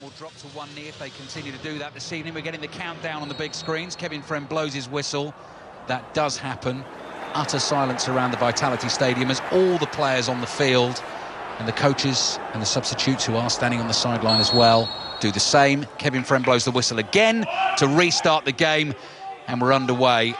Will drop to 1-0 if they continue to do that this evening. We're getting the countdown on the big screens. Kevin Friend blows his whistle. That does happen. Utter silence around the Vitality Stadium as all the players on the field and the coaches and the substitutes who are standing on the sideline as well do the same. Kevin Friend blows the whistle again to restart the game, and we're underway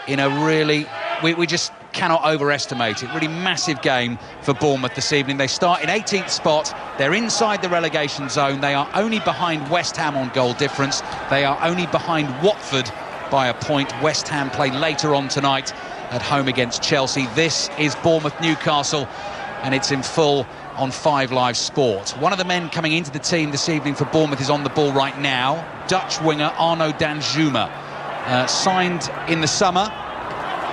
in a really... We just cannot overestimate it. Really massive game for Bournemouth this evening. They start in 18th spot. They're inside the relegation zone. They are only behind West Ham on goal difference. They are only behind Watford by a point. West Ham play later on tonight at home against Chelsea. This is Bournemouth-Newcastle, and it's in full on 5 Live Sport. One of the men coming into the team this evening for Bournemouth is on the ball right now. Dutch winger Arno Danjuma, signed in the summer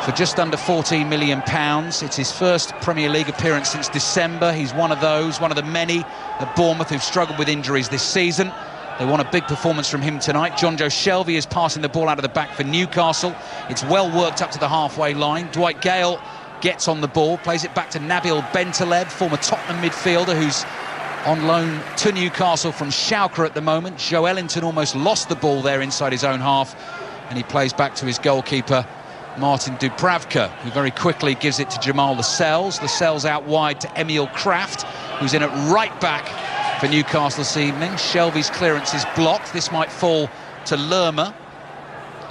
for just under £14 million. It's his first Premier League appearance since December. He's one of the many at Bournemouth who've struggled with injuries this season. They want a big performance from him tonight. Jonjo Shelvey is passing the ball out of the back for Newcastle. It's well worked up to the halfway line. Dwight Gale gets on the ball, plays it back to Nabil Bentaleb, former Tottenham midfielder who's on loan to Newcastle from Schalke at the moment. Joelinton almost lost the ball there inside his own half, and he plays back to his goalkeeper Martin Dubravka, who very quickly gives it to Jamal Lascelles. Lascelles out wide to Emil Kraft, who's in at right back for Newcastle this evening. Shelvey's clearance is blocked. This might fall to Lerma.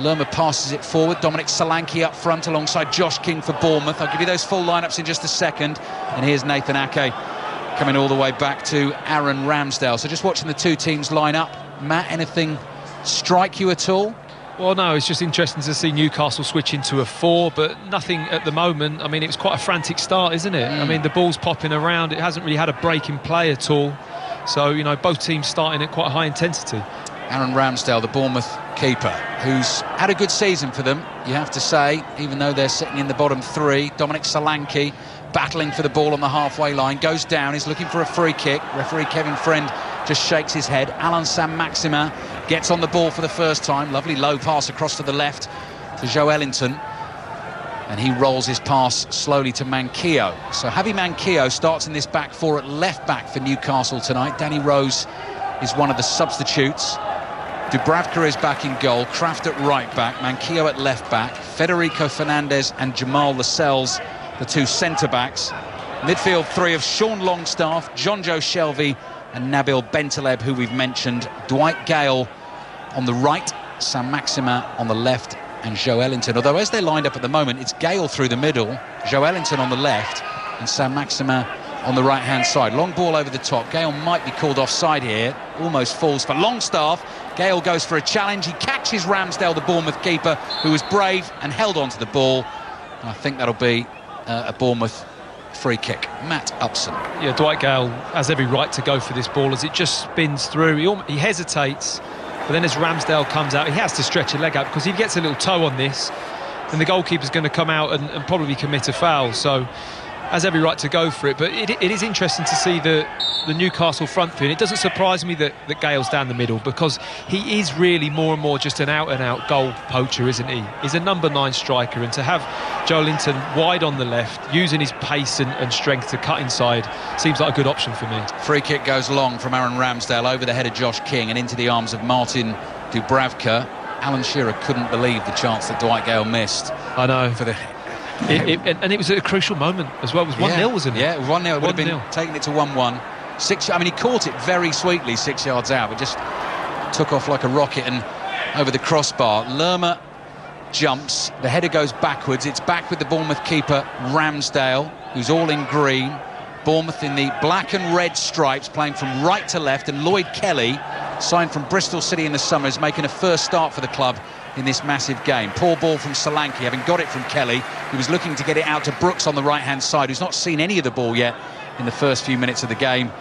Lerma passes it forward. Dominic Solanke up front alongside Josh King for Bournemouth. I'll give you those full lineups in just a second. And here's Nathan Ake coming all the way back to Aaron Ramsdale. So just watching the two teams line up. Matt, anything strike you at all? Well, no, it's just interesting to see Newcastle switch into a 4, but nothing at the moment. I mean, it was quite a frantic start, isn't it? I mean, the ball's popping around. It hasn't really had a break in play at all. So, you know, both teams starting at quite high intensity. Aaron Ramsdale, the Bournemouth keeper, who's had a good season for them, you have to say, even though they're sitting in the bottom 3. Dominic Solanke battling for the ball on the halfway line, goes down, he's looking for a free kick. Referee Kevin Friend just shakes his head. Alain Saint-Maximin gets on the ball for the first time. Lovely low pass across to the left to Joelinton, and he rolls his pass slowly to Manquillo. So Javi Manquillo starts in this back 4 at left back for Newcastle tonight. Danny Rose is one of the substitutes. Dubravka is back in goal, Kraft at right back, Manquillo at left back, Federico Fernandez and Jamal Lascelles, the 2 centre-backs. Midfield 3 of Sean Longstaff, Jonjo Shelvey and Nabil Bentaleb, who we've mentioned. Dwight Gale on the right, Saint-Maximin on the left, and Joelinton. Although as they're lined up at the moment, it's Gale through the middle, Joelinton on the left, and Saint-Maximin on the right-hand side. Long ball over the top. Gale might be called offside here. Almost falls for Longstaff. Gale goes for a challenge. He catches Ramsdale, the Bournemouth keeper, who was brave and held on to the ball. I think that'll be a Bournemouth free kick. Matt Upson. Yeah, Dwight Gale has every right to go for this ball as it just spins through. He hesitates, but then as Ramsdale comes out, he has to stretch a leg out, because if he gets a little toe on this, then the goalkeeper's going to come out and probably commit a foul. So has every right to go for it. But it is interesting to see the Newcastle front three, and it doesn't surprise me that Gale's down the middle, because he is really more and more just an out-and-out goal poacher, isn't he? He's a number 9 striker, and to have Joelinton wide on the left, using his pace and strength to cut inside, seems like a good option for me. Free kick goes long from Aaron Ramsdale over the head of Josh King and into the arms of Martin Dubravka. Alan Shearer couldn't believe the chance that Dwight Gale missed. I know. For the... and it was at a crucial moment as well. It was 1-0, wasn't it? Yeah, 1-0. It would have been taking it to 1-1. I mean, he caught it very sweetly 6 yards out, but just took off like a rocket and over the crossbar. Lerma jumps, the header goes backwards. It's back with the Bournemouth keeper Ramsdale, who's all in green. Bournemouth in the black and red stripes, playing from right to left, and Lloyd Kelly, signed from Bristol City in the summer, is making a first start for the club in this massive game. Poor ball from Solanke, having got it from Kelly, who was looking to get it out to Brooks on the right-hand side, who's not seen any of the ball yet in the first few minutes of the game.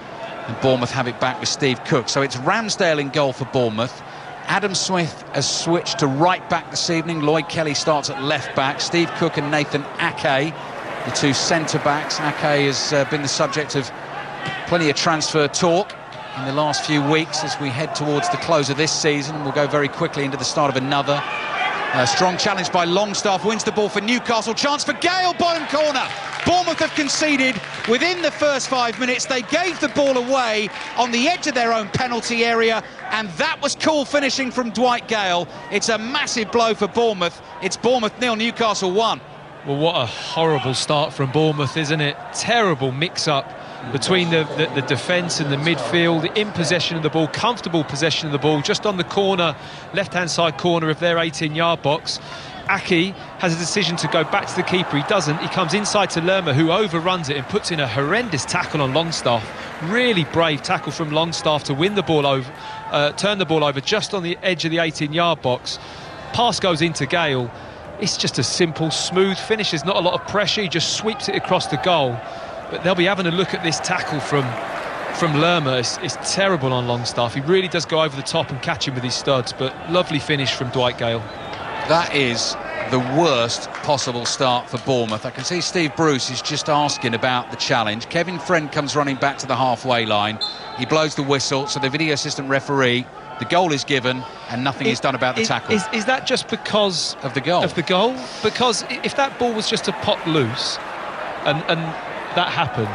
And Bournemouth have it back with Steve Cook. So it's Ramsdale in goal for Bournemouth. Adam Smith has switched to right back this evening. Lloyd Kelly starts at left back. Steve Cook and Nathan Ake, the 2 centre-backs. Ake has been the subject of plenty of transfer talk in the last few weeks as we head towards the close of this season. We'll go very quickly into the start of another. Strong challenge by Longstaff, wins the ball for Newcastle. Chance for Gale, bottom corner. Bournemouth have conceded within the first 5 minutes. They gave the ball away on the edge of their own penalty area, and that was cool finishing from Dwight Gale. It's a massive blow for Bournemouth. It's Bournemouth 0, Newcastle 1. Well, what a horrible start from Bournemouth, isn't it? Terrible mix-up between the defence and the midfield, in possession of the ball, comfortable possession of the ball, just on the corner, left-hand side corner of their 18-yard box. Ake has a decision to go back to the keeper. He doesn't. He comes inside to Lerma, who overruns it and puts in a horrendous tackle on Longstaff. Really brave tackle from Longstaff to win the ball over, turn the ball over just on the edge of the 18-yard box. Pass goes into Gale. It's just a simple, smooth finish. There's not a lot of pressure. He just sweeps it across the goal. But they'll be having a look at this tackle from Lerma. It's terrible on Longstaff. He really does go over the top and catch him with his studs. But lovely finish from Dwight Gale. That is the worst possible start for Bournemouth. I can see Steve Bruce is just asking about the challenge. Kevin Friend comes running back to the halfway line. He blows the whistle, so the video assistant referee, the goal is given and nothing is done about the tackle. Is that just because of the goal? Because if that ball was just to pop loose and that happened,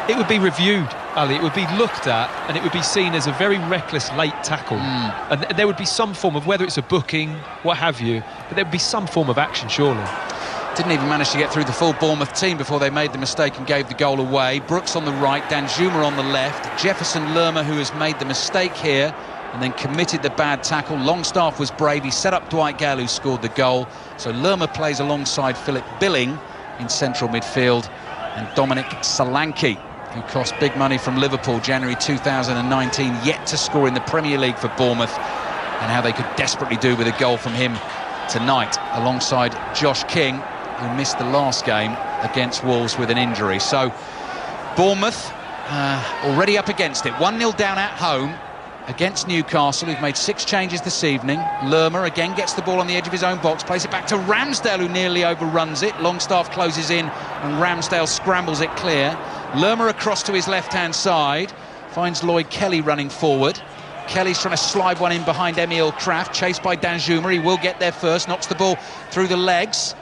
it would be reviewed, Ali. It would be looked at and it would be seen as a very reckless late tackle. And there would be some form of, whether it's a booking, what have you, but there would be some form of action, surely. Didn't even manage to get through the full Bournemouth team before they made the mistake and gave the goal away. Brooks on the right, Danjuma on the left, Jefferson Lerma, who has made the mistake here and then committed the bad tackle. Longstaff was brave. He set up Dwight Gale, who scored the goal. So Lerma plays alongside Philip Billing in central midfield, and Dominic Solanke, who cost big money from Liverpool January 2019, yet to score in the Premier League for Bournemouth, and how they could desperately do with a goal from him tonight, alongside Josh King, who missed the last game against Wolves with an injury. So Bournemouth already up against it. 1-0 down at home against Newcastle, who've made 6 changes this evening. Lerma again gets the ball on the edge of his own box, plays it back to Ramsdale, who nearly overruns it. Longstaff closes in and Ramsdale scrambles it clear. Lerma across to his left-hand side, finds Lloyd Kelly running forward. Kelly's trying to slide one in behind Emil Kraft, chased by Danjuma. He will get there first, knocks the ball through the legs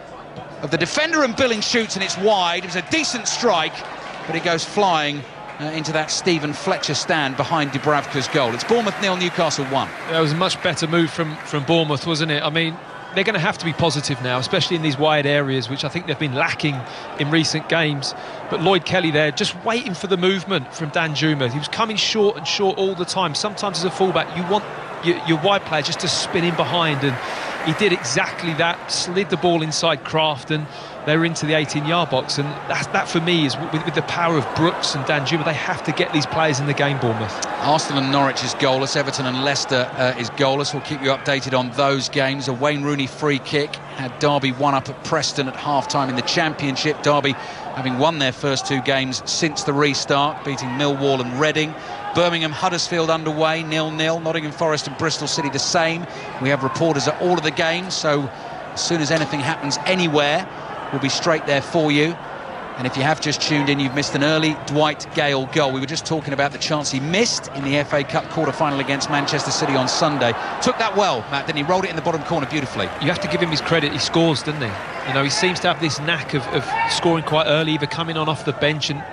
of the defender, and Billing shoots and it's wide. It was a decent strike, but it goes flying into that Stephen Fletcher stand behind Dubravka's goal. It's Bournemouth 0, Newcastle 1. That was a much better move from Bournemouth, wasn't it? I mean, they're going to have to be positive now, especially in these wide areas, which I think they've been lacking in recent games. But Lloyd Kelly there, just waiting for the movement from Danjuma. He was coming short and short all the time. Sometimes as a fullback, you want your wide player just to spin in behind, and he did exactly that, slid the ball inside Kraft, and they were into the 18-yard box. And that for me is with the power of Brooks and Danjuma. They have to get these players in the game, Bournemouth. Arsenal and Norwich is goalless. Everton and Leicester is goalless. We'll keep you updated on those games. A Wayne Rooney free kick had Derby 1-up at Preston at half-time in the Championship. Derby having won their first 2 games since the restart, beating Millwall and Reading. Birmingham Huddersfield underway, 0-0. Nottingham Forest and Bristol City the same. We have reporters at all of the games, so as soon as anything happens anywhere, we'll be straight there for you. And if you have just tuned in, you've missed an early Dwight Gale goal. We were just talking about the chance he missed in the FA Cup quarter-final against Manchester City on Sunday. Took that well, Matt, didn't he? Rolled it in the bottom corner beautifully. You have to give him his credit. He scores, doesn't he? You know, he seems to have this knack of scoring quite early, either coming on off the bench, and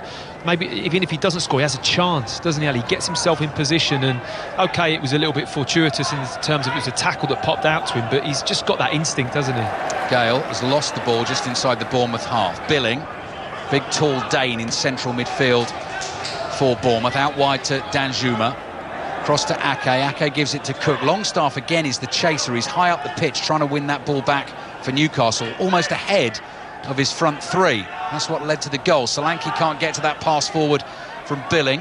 maybe even if he doesn't score, he has a chance, doesn't he, Ali? He gets himself in position, and OK, it was a little bit fortuitous in terms of it was a tackle that popped out to him, but he's just got that instinct, doesn't he? Gale has lost the ball just inside the Bournemouth half. Billing, big tall Dane in central midfield for Bournemouth, out wide to Danjuma, cross to Ake. Ake gives it to Cook. Longstaff again is the chaser. He's high up the pitch trying to win that ball back for Newcastle, almost ahead of his front 3. That's what led to the goal. Solanke can't get to that pass forward from Billing.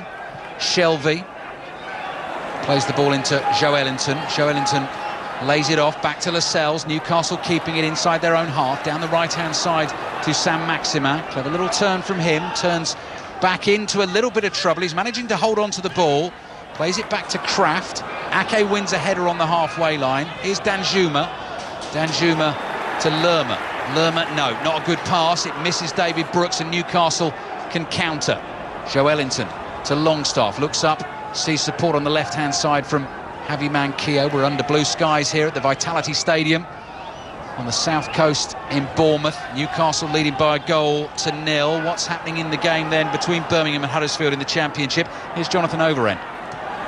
Shelvey plays the ball into Joelinton. Joelinton lays it off back to Lascelles. Newcastle keeping it inside their own half, down the right-hand side to Saint-Maximin. Clever little turn from him, turns back into a little bit of trouble. He's managing to hold on to the ball, plays it back to Kraft. Ake wins a header on the halfway line. Here's Danjuma. Danjuma to Lerma. Lerma, no, not a good pass. It misses David Brooks, and Newcastle can counter. Joelinton to Longstaff, looks up, sees support on the left-hand side from Javi Manquillo. We're under blue skies here at the Vitality Stadium. on the south coast in Bournemouth. Newcastle leading by 1-0. What's happening in the game then between Birmingham and Huddersfield in the Championship? Here's Jonathan Overend.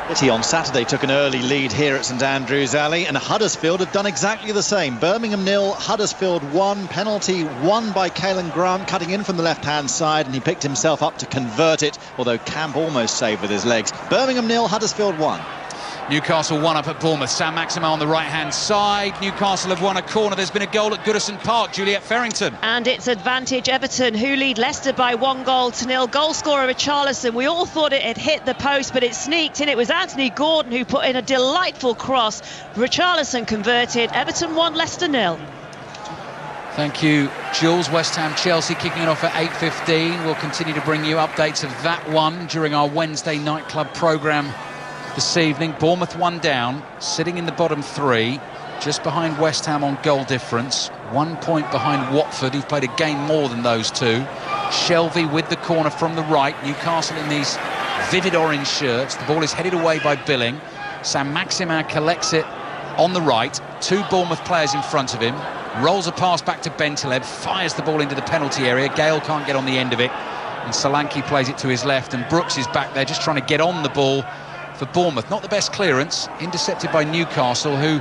City on Saturday took an early lead here at St Andrews Alley, and Huddersfield have done exactly the same. Birmingham 0, Huddersfield 1. Penalty won by Caelan Grant, cutting in from the left-hand side, and he picked himself up to convert it, although Camp almost saved with his legs. Birmingham 0, Huddersfield 1. Newcastle 1 up at Bournemouth. Sam Maximin on the right-hand side. Newcastle have won a corner. There's been a goal at Goodison Park. Juliet Farrington. And it's advantage Everton, who lead Leicester by 1-0. Goal scorer Richarlison. We all thought it had hit the post, but it sneaked in. It was Anthony Gordon who put in a delightful cross. Richarlison converted. Everton 1, Leicester 0. Thank you, Jules. West Ham Chelsea kicking it off at 8:15. We'll continue to bring you updates of that one during our Wednesday nightclub programme this evening. Bournemouth 1 down, sitting in the bottom 3, just behind West Ham on goal difference, 1 point behind Watford, who've played a game more than those two. Shelvey with the corner from the right. Newcastle in these vivid orange shirts. The ball is headed away by Billing. Sam Maximin collects it on the right. 2 Bournemouth players in front of him. Rolls a pass back to Bentaleb, fires the ball into the penalty area. Gale can't get on the end of it, and Solanke plays it to his left, and Brooks is back there just trying to get on the ball for Bournemouth. Not the best clearance, intercepted by Newcastle, who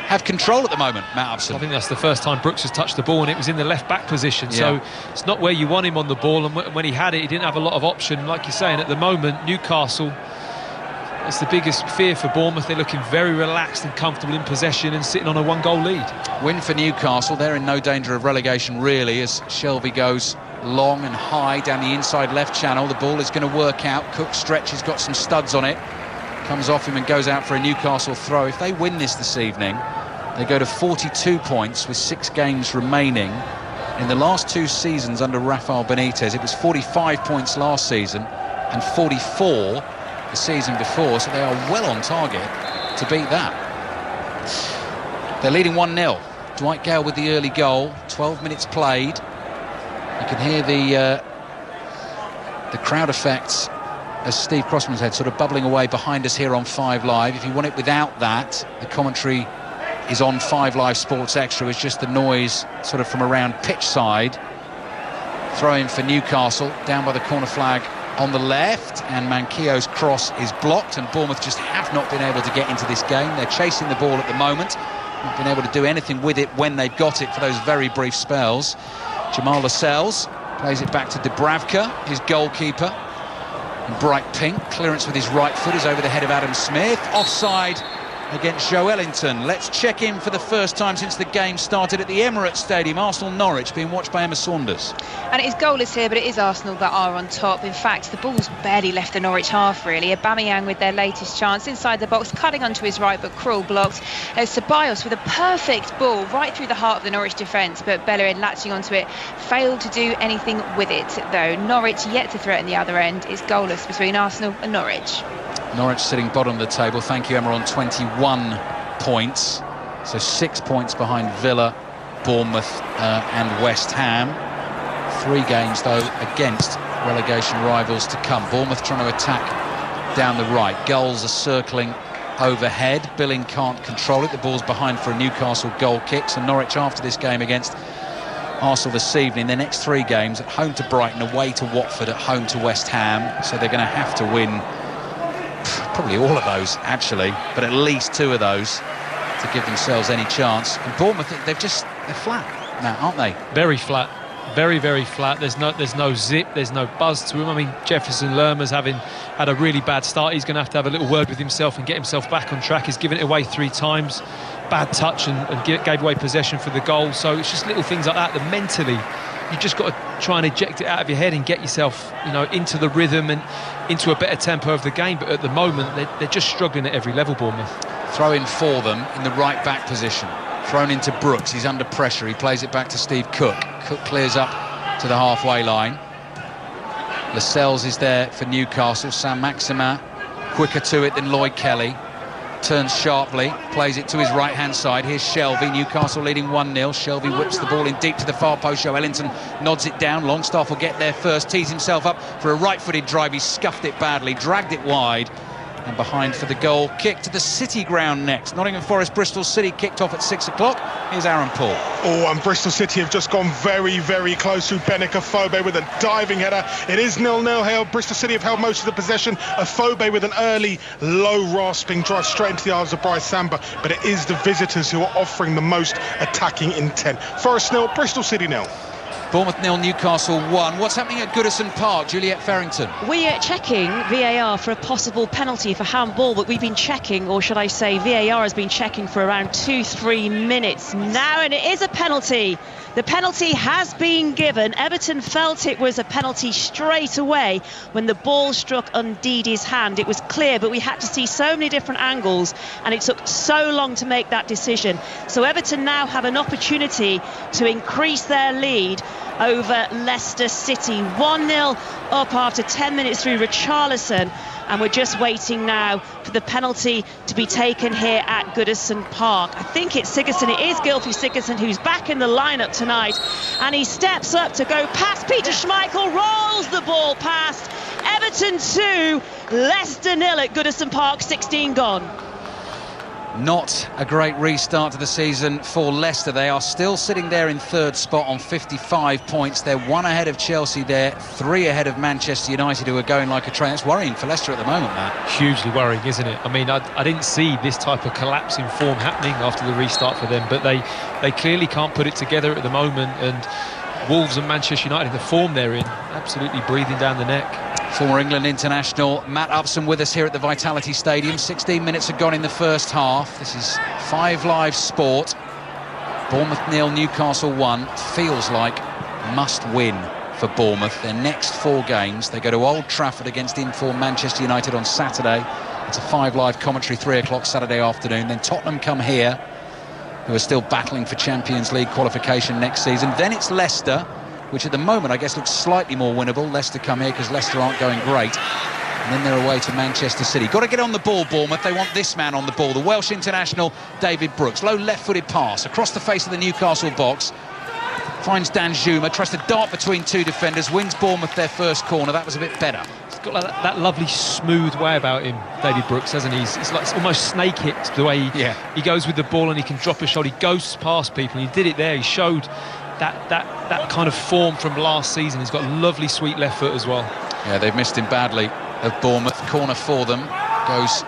have control at the moment. Matt Upson. I think that's the first time Brooks has touched the ball, and it was in the left-back position. So it's not where you want him on the ball, and when he had it, he didn't have a lot of option. Like you're saying, at the moment, Newcastle, it's the biggest fear for Bournemouth. They're looking very relaxed and comfortable in possession and sitting on a 1-goal lead. Win for Newcastle. They're in no danger of relegation, really, as Shelvey goes long and high down the inside left channel. The ball is going to work out. Cook stretches, got some studs on it. Comes off him and goes out for a Newcastle throw. If they win this evening, they go to 42 points with 6 games remaining. In the last 2 seasons under Rafael Benitez, it was 45 points last season and 44 the season before, so they are well on target to beat that. They're leading 1-0. Dwight Gale with the early goal. 12 minutes played. You can hear the crowd effects as Steve Crossman's head sort of bubbling away behind us here on 5 Live. If you want it without that, the commentary is on 5 Live Sports Extra. It's just the noise sort of from around pitch side. Throw in for Newcastle, down by the corner flag on the left, and Manquillo's cross is blocked, and Bournemouth just have not been able to get into this game. They're chasing the ball at the moment, not been able to do anything with it when they've got it for those very brief spells. Jamal Lascelles plays it back to Dubravka, his goalkeeper. In bright pink, clearance with his right foot is over the head of Adam Smith. Offside against Joe Ellington. Let's check in for the first time since the game started at the Emirates Stadium. Arsenal-Norwich being watched by Emma Saunders. And it is goalless here, but it is Arsenal that are on top. In fact, the ball's barely left the Norwich half, really. Aubameyang with their latest chance inside the box, cutting onto his right, but cruel blocked. Ceballos with a perfect ball right through the heart of the Norwich defence, but Bellerin latching onto it, failed to do anything with it, though. Norwich yet to threaten the other end. It's goalless between Arsenal and Norwich. Norwich sitting bottom of the table, thank you Emma, on 21 points, so 6 points behind Villa, Bournemouth and West Ham. 3 games though against relegation rivals to come. Bournemouth trying to attack down the right. Goals are circling overhead. Billing can't control it. The ball's behind for a Newcastle goal kick. So Norwich, after this game against Arsenal this evening, their next 3 games: at home to Brighton, away to Watford, at home to West Ham. So they're going to have to win probably all of those, actually, but at least 2 of those to give themselves any chance. And Bournemouth, they're flat now, aren't they? Very flat, very, very flat. There's no zip, there's no buzz to him. I mean, Jefferson Lerma's having had a really bad start. He's going to have a little word with himself and get himself back on track. He's given it away 3 times, bad touch, and gave away possession for the goal. So it's just little things like that mentally you just got to try and eject it out of your head and get yourself, into the rhythm and into a better tempo of the game. But at the moment, they're just struggling at every level, Bournemouth. Throw in for them in the right back position. Thrown into Brooks. He's under pressure. He plays it back to Steve Cook. Cook clears up to the halfway line. Lascelles is there for Newcastle. Sam Maximin quicker to it than Lloyd Kelly. Turns sharply, plays it to his right-hand side. Here's Shelvey. Newcastle leading 1-0. Shelvey whips the ball in deep to the far post. Joe Ellington nods it down. Longstaff will get there first. Tees himself up for a right-footed drive. He scuffed it badly, dragged it wide. And behind for the goal kick to the City ground next. Nottingham Forest, Bristol City kicked off at 6 o'clock. Here's Aaron Paul. Oh, and Bristol City have just gone very, very close to Benik Afobe with a diving header. It is 0-0 here. Bristol City have held most of the possession. Afobe with an early, low rasping drive straight into the arms of Bryce Samba. But it is the visitors who are offering the most attacking intent. Forest 0, Bristol City 0. Bournemouth 0, Newcastle 1. What's happening at Goodison Park, Juliette Farrington? We are checking VAR for a possible penalty for handball, but we've been checking, or should I say VAR has been checking for around 2-3 minutes now, and it is a penalty. The penalty has been given. Everton felt it was a penalty straight away when the ball struck Ndidi's hand. It was clear, but we had to see so many different angles, and it took so long to make that decision. So Everton now have an opportunity to increase their lead over Leicester City. 1-0 up after 10 minutes through Richarlison, and we're just waiting now for the penalty to be taken here at Goodison Park. I think it's Sigurdsson, it is Gylfi Sigurdsson who's back in the lineup tonight, and he steps up to go past Peter Schmeichel, rolls the ball past. Everton 2, Leicester 0 at Goodison Park, 16 gone. Not a great restart to the season for Leicester. They are still sitting there in third spot on 55 points. They're 1 ahead of Chelsea there, 3 ahead of Manchester United, who are going like a train. It's worrying for Leicester at the moment, Matt. Hugely worrying, isn't it? I mean, I didn't see this type of collapse in form happening after the restart for them, but they clearly can't put it together at the moment, and Wolves and Manchester United, the form they're in, absolutely breathing down the neck. Former England international Matt Upson with us here at the Vitality Stadium. 16 minutes have gone in the first half. This is 5 Live Sport. Bournemouth 0, Newcastle 1. Feels like must win for Bournemouth. Their next 4 games, they go to Old Trafford against in-form Manchester United on Saturday. It's a 5 Live commentary, 3 o'clock Saturday afternoon. Then Tottenham come here, who are still battling for Champions League qualification next season. Then it's Leicester, which at the moment I guess looks slightly more winnable. Leicester come here because Leicester aren't going great, and then they're away to Manchester City. Got to get on the ball, Bournemouth. They want this man on the ball, the Welsh international David Brooks. Low left-footed pass across the face of the Newcastle box, finds Dan Juma, tries to dart between 2 defenders, wins Bournemouth their first corner. That was a bit better. He's got like that lovely smooth way about him, David Brooks, hasn't he? It's like almost snake hit the way he goes with the ball, and he can drop a shot. He goes past people, and he did it there. He showed that kind of form from last season. He's got a lovely sweet left foot as well. Yeah, they've missed him badly of Bournemouth. Corner for them, goes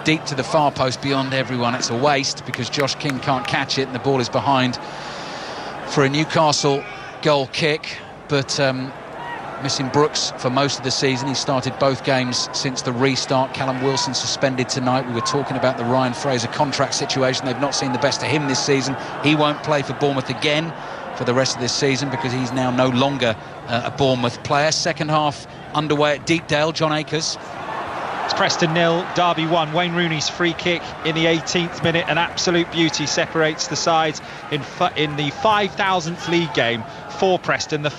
deep to the far post beyond everyone. It's a waste because Josh King can't catch it, and the ball is behind for a Newcastle goal kick. But missing Brooks for most of the season. He started both games since the restart. Callum Wilson suspended tonight. We were talking about the Ryan Fraser contract situation. They've not seen the best of him this season. He won't play for Bournemouth again for the rest of this season because he's now no longer a Bournemouth player. Second half underway at Deepdale. John Akers. It's Preston 0, Derby 1. Wayne Rooney's free kick in the 18th minute, an absolute beauty, separates the sides in the 5,000th league game for Preston. The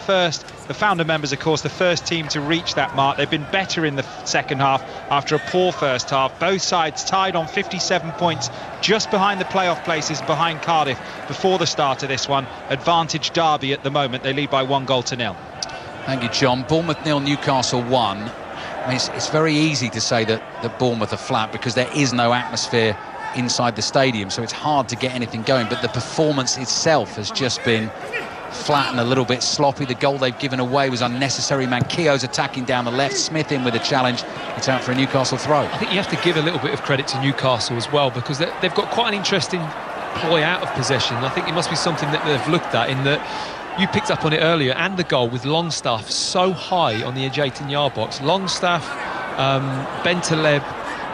founder members, of course, the first team to reach that mark. They've been better in the second half after a poor first half. Both sides tied on 57 points, just behind the playoff places, behind Cardiff before the start of this one. Advantage Derby at the moment. They lead by 1-0. Thank you, John. Bournemouth 0, Newcastle 1. I mean, it's very easy to say that Bournemouth are flat because there is no atmosphere inside the stadium, so it's hard to get anything going. But the performance itself has just been flat and a little bit sloppy. The goal they've given away was unnecessary. Manquillo's attacking down the left, Smith in with a challenge. It's out for a Newcastle throw. I think you have to give a little bit of credit to Newcastle as well, because they've got quite an interesting ploy out of possession. I think it must be something that they've looked at, in that you picked up on it earlier, and the goal with Longstaff so high on the edge 18-yard box. Longstaff, Bentaleb,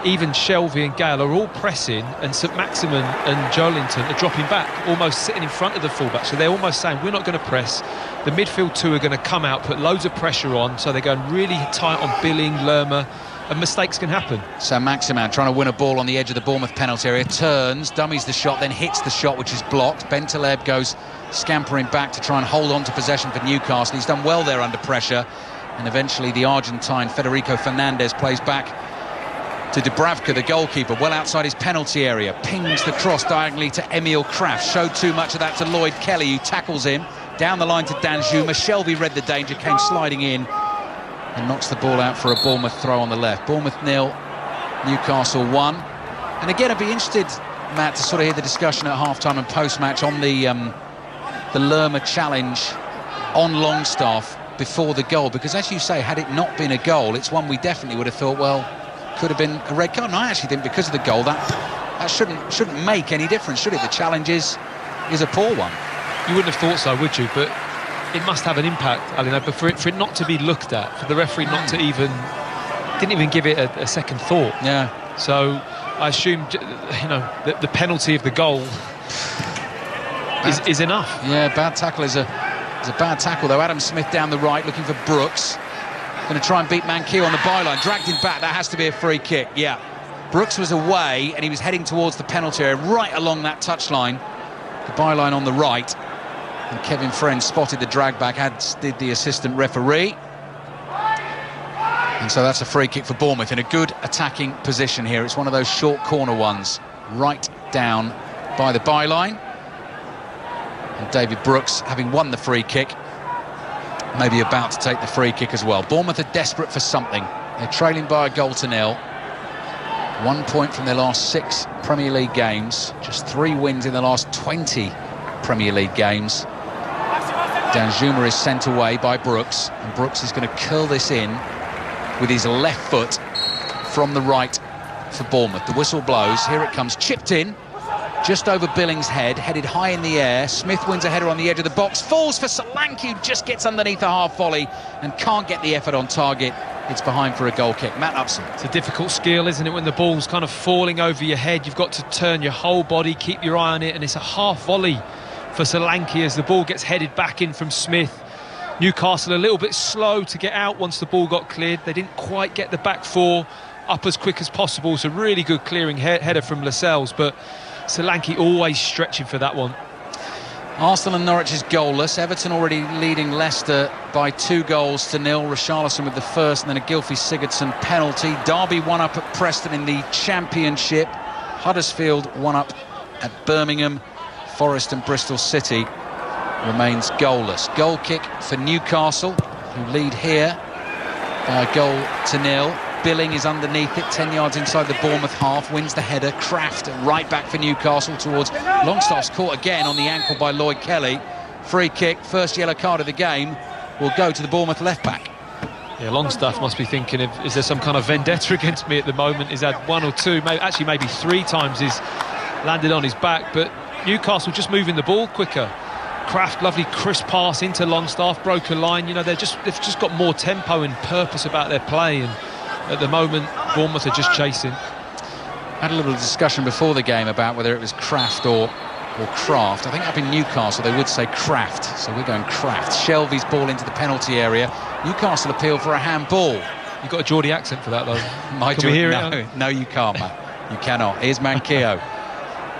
even Shelvey and Gale are all pressing, and St Maximin and Joelinton are dropping back, almost sitting in front of the fullback. So they're almost saying, we're not going to press. The midfield 2 are going to come out, put loads of pressure on, so they're going really tight on Billing, Lerma, and mistakes can happen. So Maximin trying to win a ball on the edge of the Bournemouth penalty area, turns, dummies the shot, then hits the shot, which is blocked. Bentaleb goes scampering back to try and hold on to possession for Newcastle. He's done well there under pressure, and eventually the Argentine Federico Fernandez plays back to Dubravka, the goalkeeper, well outside his penalty area, pings the cross diagonally to Emil Kraft, showed too much of that to Lloyd Kelly, who tackles him down the line to Dan Juma. Shelby read the danger, came sliding in and knocks the ball out for a Bournemouth throw on the left. Bournemouth 0, Newcastle 1. And again, I'd be interested, Matt, to sort of hear the discussion at half-time and post-match on the Lerma challenge on Longstaff before the goal, because as you say, had it not been a goal, it's one we definitely would have thought, well, could have been a red card. And I actually think because of the goal, that shouldn't make any difference, should it? The challenge is a poor one. You wouldn't have thought so, would you? But it must have an impact, Alina, but for it not to be looked at, for the referee not to didn't even give it a second thought. Yeah. So I assume, the penalty of the goal is enough. Yeah, bad tackle is a bad tackle, though. Adam Smith down the right, looking for Brooks. Going to try and beat Manquillo on the byline. Dragged him back. That has to be a free kick. Yeah. Brooks was away, and he was heading towards the penalty area, right along that touchline. The byline on the right. And Kevin Friend spotted the drag back, as did the assistant referee. And so that's a free kick for Bournemouth in a good attacking position here. It's one of those short corner ones, right down by the byline. And David Brooks, having won the free kick, maybe about to take the free kick as well. Bournemouth are desperate for something. They're trailing by a goal to nil. 1 point from their last 6 Premier League games. Just 3 wins in the last 20 Premier League games. Danjuma is sent away by Brooks, and Brooks is going to curl this in with his left foot from the right for Bournemouth. The whistle blows. Here it comes, chipped in just over Billings' head, headed high in the air. Smith wins a header on the edge of the box, falls for Solanke, who just gets underneath a half volley and can't get the effort on target. It's behind for a goal kick. Matt Upson. It's a difficult skill, isn't it, when the ball's kind of falling over your head? You've got to turn your whole body, keep your eye on it, and it's a half volley for Solanke as the ball gets headed back in from Smith. Newcastle a little bit slow to get out once the ball got cleared. They didn't quite get the back four up as quick as possible. It's a really good clearing header from Lascelles, but Solanke always stretching for that one. Arsenal and Norwich is goalless. Everton already leading Leicester by 2 goals to nil. Richarlison with the first, and then a Gylfi Sigurdsson penalty. Derby 1 up at Preston in the Championship. Huddersfield 1 up at Birmingham. Forest and Bristol City remains goalless. Goal kick for Newcastle, who lead here by a goal to nil. Billing is underneath it, 10 yards inside the Bournemouth half, wins the header. Kraft right back for Newcastle towards Longstaff's caught again on the ankle by Lloyd Kelly. Free kick, first yellow card of the game, will go to the Bournemouth left back. Yeah, Longstaff must be thinking of, is there some kind of vendetta against me at the moment? He's had 1 or 2, maybe 3 times he's landed on his back, but Newcastle just moving the ball quicker. Kraft, lovely crisp pass into Longstaff, broke a line. They've just got more tempo and purpose about their play, and at the moment Bournemouth are just chasing. Had a little discussion before the game about whether it was Kraft or Kraft. I think up in Newcastle they would say Kraft, so we're going Kraft. Shelvey's ball into the penalty area. Newcastle appeal for a handball. You've got a Geordie accent for that, though. Can we hear it? No, you can't, Matt. You cannot. Here's Manquillo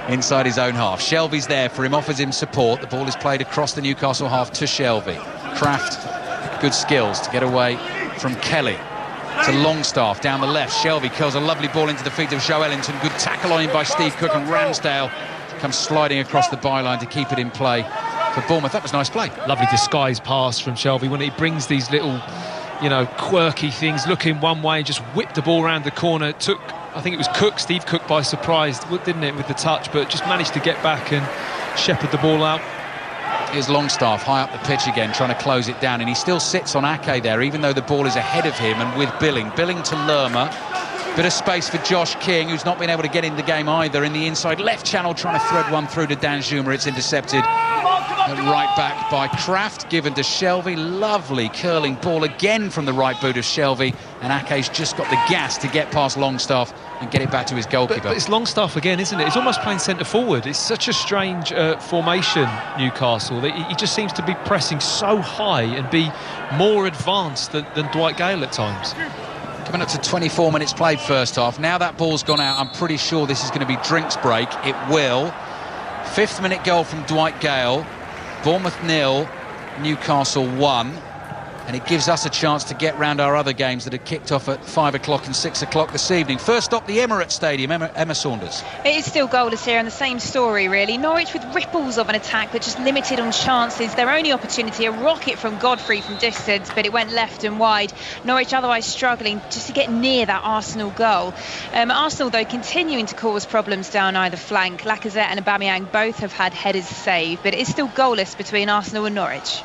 inside his own half. Shelvey's there for him, offers him support. The ball is played across the Newcastle half to Shelvey. Kraft, good skills to get away from Kelly. To Longstaff down the left. Shelvey curls a lovely ball into the feet of Joe Ellington. Good tackle on him by Steve Cook, and Ramsdale comes sliding across the byline to keep it in play for Bournemouth. That was nice play. Lovely disguised pass from Shelvey when he brings these little, quirky things, looking one way, just whipped the ball around the corner. It took, I think it was Cook, Steve Cook, by surprise, didn't it, with the touch, but just managed to get back and shepherd the ball out. Here's Longstaff high up the pitch again, trying to close it down, and he still sits on Ake there, even though the ball is ahead of him and with Billing. Billing to Lerma. Bit of space for Josh King, who's not been able to get in the game either, in the inside left channel, trying to thread one through to Danjuma. It's intercepted at right back by Kraft, given to Shelvey. Lovely curling ball again from the right boot of Shelvey, and Ake's just got the gas to get past Longstaff and get it back to his goalkeeper. But it's Longstaff again, isn't it? He's almost playing centre forward. It's such a strange formation, Newcastle. He just seems to be pressing so high and be more advanced than Dwight Gale at times. Coming up to 24 minutes played first half. Now that ball's gone out, I'm pretty sure this is going to be drinks break. It will. 5th minute goal from Dwight Gale. Bournemouth 0, Newcastle 1. and it gives us a chance to get round our other games that are kicked off at 5 o'clock and 6 o'clock this evening. First up, the Emirates Stadium. Emma Saunders. It is still goalless here, and the same story really. Norwich with ripples of an attack, but just limited on chances. Their only opportunity, a rocket from Godfrey from distance, but it went left and wide. Norwich otherwise struggling just to get near that Arsenal goal. Arsenal, though, continuing to cause problems down either flank. Lacazette and Aubameyang both have had headers saved, but it is still goalless between Arsenal and Norwich.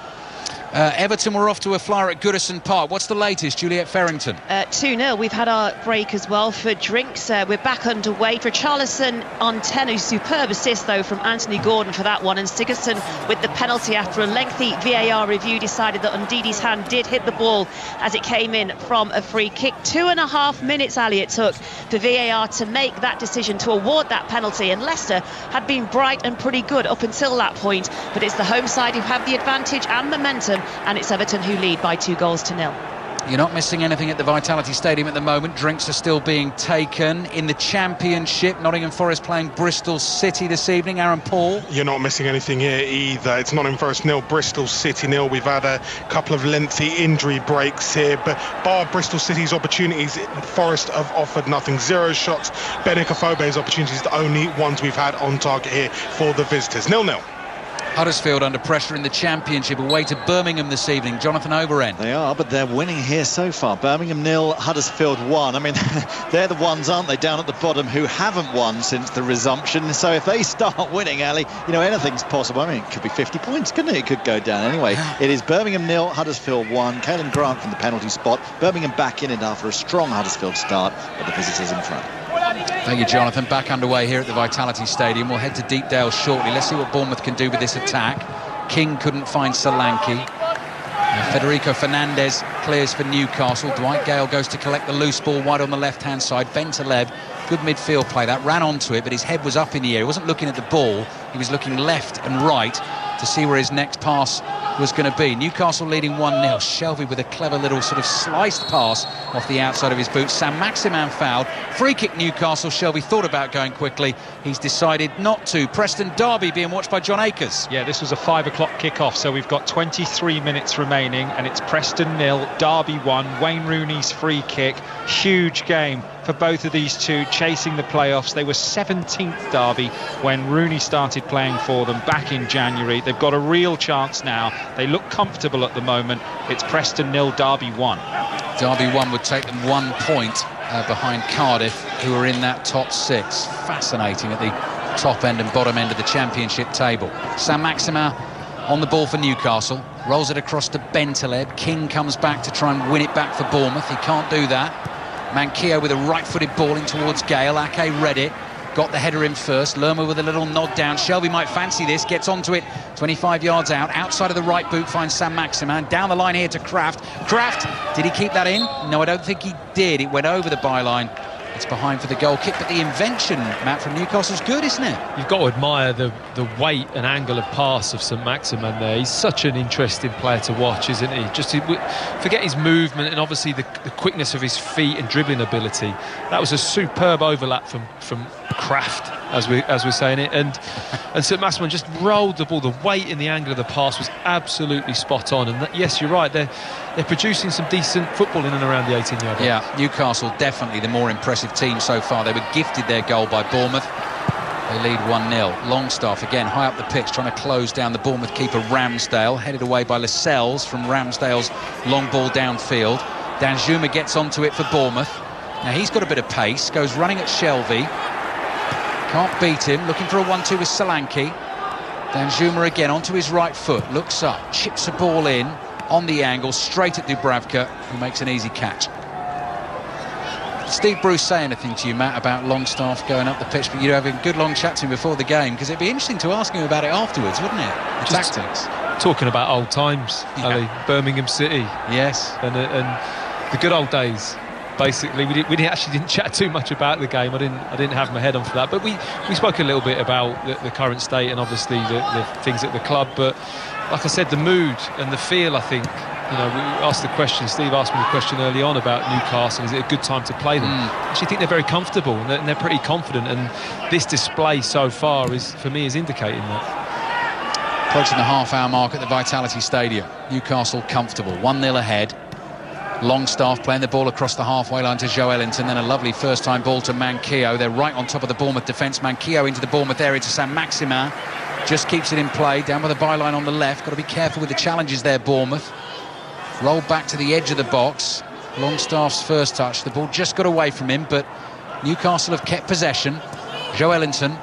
Everton were off to a flyer at Goodison Park. What's the latest, Juliet Farrington? 2-0. We've had our break as well for drinks. We're back underway. For Richarlison on 10, who's superb assist, though, from Anthony Gordon for that one. And Sigurdsson with the penalty after a lengthy VAR review decided that Ndidi's hand did hit the ball as it came in from a free kick. 2.5 minutes, Ali, it took for VAR to make that decision to award that penalty. And Leicester had been bright and pretty good up until that point. But it's the home side who have the advantage and momentum. And it's Everton who lead by 2-0. You're not missing anything at the Vitality Stadium at the moment. Drinks are still being taken. In the Championship, Nottingham Forest playing Bristol City this evening. Aaron Paul. You're not missing anything here either. It's Nottingham Forest 0, Bristol City 0. We've had a couple of lengthy injury breaks here, but bar Bristol City's opportunities, Forest have offered nothing. 0 shots. Benica Fobe's opportunities, the only ones we've had on target here for the visitors. 0-0. Huddersfield under pressure in the Championship, away to Birmingham this evening. Jonathan Overend. They are, but they're winning here so far. Birmingham 0, Huddersfield 1. I mean, they're the ones, aren't they, down at the bottom, who haven't won since the resumption. So if they start winning, Ali, you know, anything's possible. I mean, it could be 50 points, couldn't it? It could go down. Anyway, it is Birmingham 0, Huddersfield 1. Caelan Grant from the penalty spot. Birmingham back in it after a strong Huddersfield start, but the visitors in front. Thank you, Jonathan. Back underway here at the Vitality Stadium. We'll head to Deepdale shortly. Let's see what Bournemouth can do with this attack. King couldn't find Solanke. Federico Fernandez clears for Newcastle. Dwight Gale goes to collect the loose ball wide on the left-hand side. Bentaleb, good midfield play. That ran onto it, but his head was up in the air. He wasn't looking at the ball. He was looking left and right to see where his next pass was going to be. Newcastle leading 1-0. Shelvey with a clever little sort of sliced pass off the outside of his boot. Saint-Maximin fouled. Free kick Newcastle. Shelvey thought about going quickly. He's decided not to. Preston Derby being watched by John Akers. Yeah, this was a 5 o'clock kick-off, so we've got 23 minutes remaining, and it's Preston 0, Derby 1. Wayne Rooney's free kick. Huge game for both of these two, chasing the playoffs. They were 17th Derby when Rooney started playing for them back in January. They've got a real chance now. They look comfortable at the moment. It's Preston 0, Derby 1. Derby 1 would take them 1 point behind Cardiff, who are in that top 6. Fascinating at the top end and bottom end of the Championship table. Saint-Maximin on the ball for Newcastle. Rolls it across to Bentaleb. King comes back to try and win it back for Bournemouth. He can't do that. Manquillo with a right-footed ball in towards Gale. Ake read it. Got the header in first. Lerma with a little nod down. Shelvey might fancy this. Gets onto it 25 yards out. Outside of the right boot finds Saint-Maximin. Down the line here to Kraft. Kraft, did he keep that in? No, I don't think he did. It went over the byline. It's behind for the goal kick, but the invention, Matt, from Newcastle's good, isn't it? You've got to admire the weight and angle of pass of Saint-Maximin there. He's such an interesting player to watch, isn't he? Just to forget his movement and obviously the quickness of his feet and dribbling ability. That was a superb overlap from Kraft, as we're saying it, and Saint-Maximin just rolled the ball. The weight and the angle of the pass was absolutely spot on. And yes, you're right. They're producing some decent football in and around the 18-yard line. Yeah, Newcastle definitely the more impressive team so far. They were gifted their goal by Bournemouth. They lead 1-0. Longstaff again high up the pitch trying to close down the Bournemouth keeper Ramsdale, headed away by Lascelles from Ramsdale's long ball downfield. Danjuma gets onto it for Bournemouth. Now he's got a bit of pace, goes running at Shelvey. Can't beat him, looking for a 1-2 with Solanke. Danjuma again onto his right foot, looks up, chips a ball in on the angle, straight at Dubravka, who makes an easy catch. Steve Bruce say anything to you, Matt, about Longstaff going up the pitch, but you'd have a good long chat to him before the game, because it'd be interesting to ask him about it afterwards, wouldn't it? The Just tactics. Talking about old times, Ali, Birmingham City. Yes. And the good old days. Basically, we didn't chat too much about the game. I didn't have my head on for that, but we spoke a little bit about the current state and obviously the things at the club. But like I said, the mood and the feel, I think, you know, we asked the question, Steve asked me the question early on about Newcastle, is it a good time to play them? I actually think they're very comfortable and they're pretty confident, and this display so far is, for me, is indicating that. Approaching the half-hour mark at the Vitality Stadium. Newcastle comfortable, 1-0 ahead. Longstaff playing the ball across the halfway line to Joelinton, then a lovely first-time ball to Manquillo. They're right on top of the Bournemouth defence. Manquillo into the Bournemouth area to Saint-Maximin. Just keeps it in play, down by the byline on the left. Got to be careful with the challenges there, Bournemouth. Roll back to the edge of the box. Longstaff's first touch. The ball just got away from him, but Newcastle have kept possession. Joelinton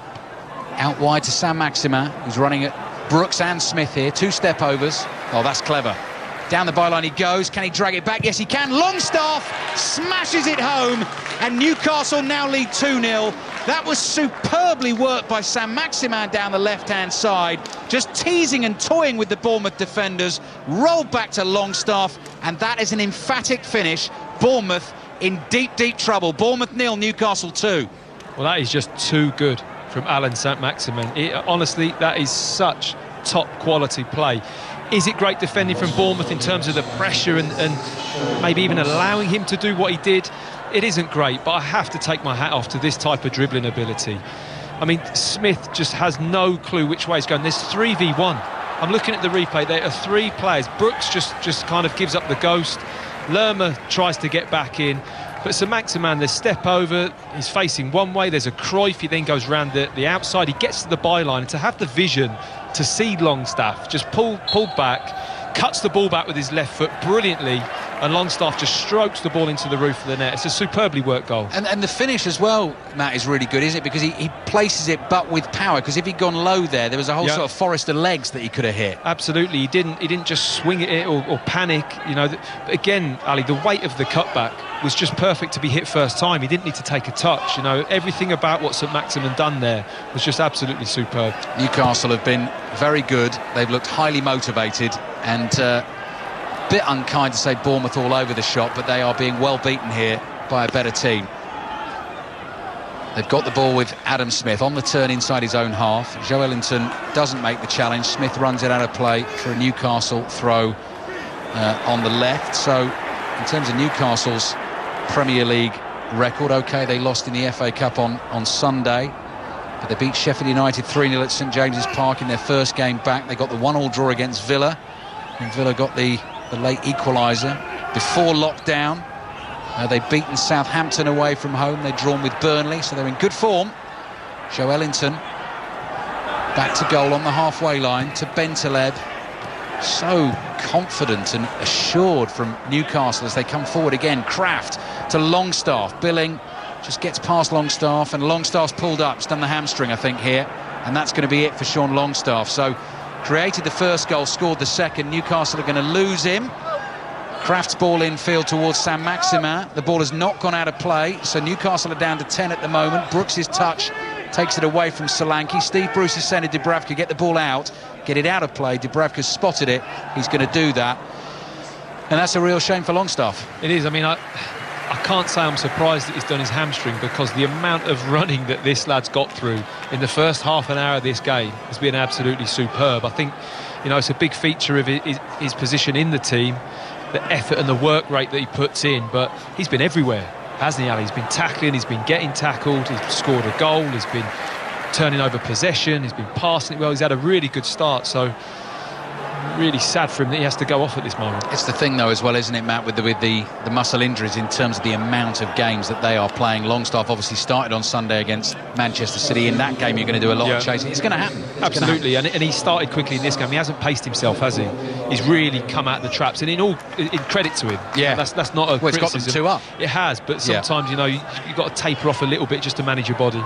out wide to Saint-Maximin, who's running at Brooks and Smith here. 2 step overs. Oh, that's clever. Down the byline he goes. Can he drag it back? Yes, he can. Longstaff smashes it home, and Newcastle now lead 2-0. That was superbly worked by Saint-Maximin down the left-hand side, just teasing and toying with the Bournemouth defenders. Rolled back to Longstaff, and that is an emphatic finish. Bournemouth in deep, deep trouble. Bournemouth 0, Newcastle 2. Well, that is just too good from Alan Saint-Maximin. Honestly, that is such top-quality play. Is it great defending from Bournemouth in terms of the pressure and maybe even allowing him to do what he did? It isn't great, but I have to take my hat off to this type of dribbling ability. I mean, Smith just has no clue which way he's going. There's 3v1. I'm looking at the replay. There are 3 players. Brooks just kind of gives up the ghost. Lerma tries to get back in. But Saint-Maximin, there's step over, he's facing one way, there's a Cruyff, he then goes round the outside, he gets to the byline, and to have the vision to see Longstaff just pulled back, cuts the ball back with his left foot brilliantly, and Longstaff just strokes the ball into the roof of the net. It's a superbly worked goal. And the finish as well, Matt, is really good, isn't it? Because he places it but with power, because if he'd gone low there was a whole sort of forest of legs that he could have hit. Absolutely, he didn't just swing at it or panic, you know. But again, Ali, the weight of the cutback was just perfect to be hit first time. He didn't need to take a touch, you know. Everything about what Saint-Maximin done there was just absolutely superb. Newcastle have been very good. They've looked highly motivated, and bit unkind to say Bournemouth all over the shop, but they are being well beaten here by a better team. They've got the ball with Adam Smith on the turn inside his own half. Joelinton doesn't make the challenge. Smith runs it out of play for a Newcastle throw on the left. So in terms of Newcastle's Premier League record, OK, they lost in the FA Cup on Sunday, but they beat Sheffield United 3-0 at St James's Park in their first game back. They got the 1-1 draw against Villa, and Villa got the late equaliser before lockdown. They've beaten Southampton away from home. They've drawn with Burnley, so they're in good form. Joelinton back to goal on the halfway line to Bentaleb. So confident and assured from Newcastle as they come forward again. Kraft to Longstaff. Billing just gets past Longstaff, and Longstaff's pulled up. He's done the hamstring, I think, here, and that's going to be it for Sean Longstaff. So created the first goal, scored the second. Newcastle are going to lose him. Kraft's ball infield towards Saint-Maximin. The ball has not gone out of play, so Newcastle are down to 10 at the moment. Brooks' touch takes it away from Solanke. Steve Bruce has sent to Dubravka, get the ball out, get it out of play. Dubravka's spotted it. He's going to do that. And that's a real shame for Longstaff. It is. I mean, I can't say I'm surprised that he's done his hamstring, because the amount of running that this lad's got through in the first half an hour of this game has been absolutely superb. I think, you know, it's a big feature of his position in the team, the effort and the work rate that he puts in, but he's been everywhere, hasn't he, Ali? He's been tackling, he's been getting tackled, he's scored a goal, he's been turning over possession, he's been passing it well, he's had a really good start, so really sad for him that he has to go off at this moment. It's the thing though as well, isn't it, Matt, with the muscle injuries in terms of the amount of games that they are playing. Longstaff obviously started on Sunday against Manchester City. In that game you're going to do a lot of chasing. It's going to happen. Absolutely, and he started quickly in this game. He hasn't paced himself, has he? He's really come out of the traps, and in credit to him. Yeah, that's not a criticism. It's got them 2 up. It has, but sometimes, you know, you've got to taper off a little bit just to manage your body.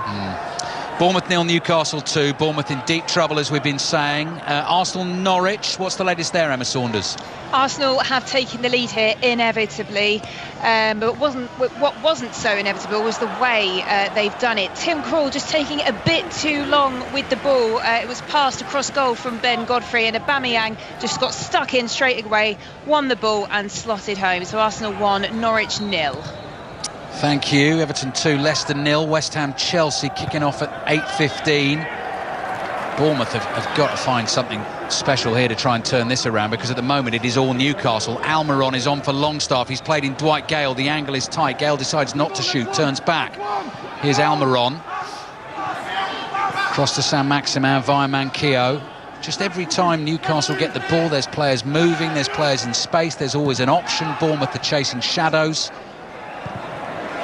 Bournemouth 0, Newcastle 2. Bournemouth in deep trouble, as we've been saying. Arsenal Norwich, what's the latest there, Emma Saunders? Arsenal have taken the lead here inevitably, but what wasn't so inevitable was the way they've done it. Tim Krul just taking a bit too long with the ball. It was passed across goal from Ben Godfrey, and Aubameyang just got stuck in straight away, won the ball and slotted home. So Arsenal 1, Norwich 0. Thank you. Everton 2, Leicester 0. West Ham Chelsea kicking off at 8:15. Bournemouth have got to find something special here to try and turn this around, because at the moment it is all Newcastle. Almiron is on for Longstaff. He's played in Dwight Gale. The angle is tight. Gale decides not to shoot, turns back. Here's Almiron. Cross to Saint-Maximin via Manquillo. Just every time Newcastle get the ball, there's players moving, there's players in space, there's always an option. Bournemouth are chasing shadows.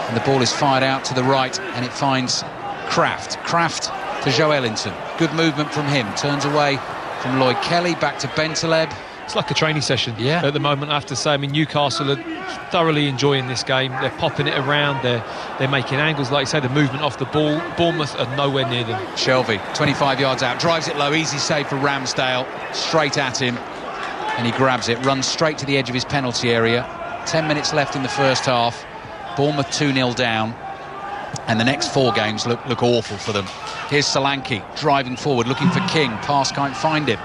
And the ball is fired out to the right, and it finds Kraft. Kraft to Joe Ellington. Good movement from him. Turns away from Lloyd Kelly, back to Bentaleb. It's like a training session at the moment, I have to say. I mean, Newcastle are thoroughly enjoying this game. They're popping it around, they're making angles, like you say, the movement off the ball. Bournemouth are nowhere near them. Shelvey, 25 yards out, drives it low, easy save for Ramsdale, straight at him, and he grabs it, runs straight to the edge of his penalty area. 10 minutes left in the first half. Bournemouth 2-0 down, and the next 4 games look awful for them. Here's Solanke driving forward, looking for King. Pass can't find him.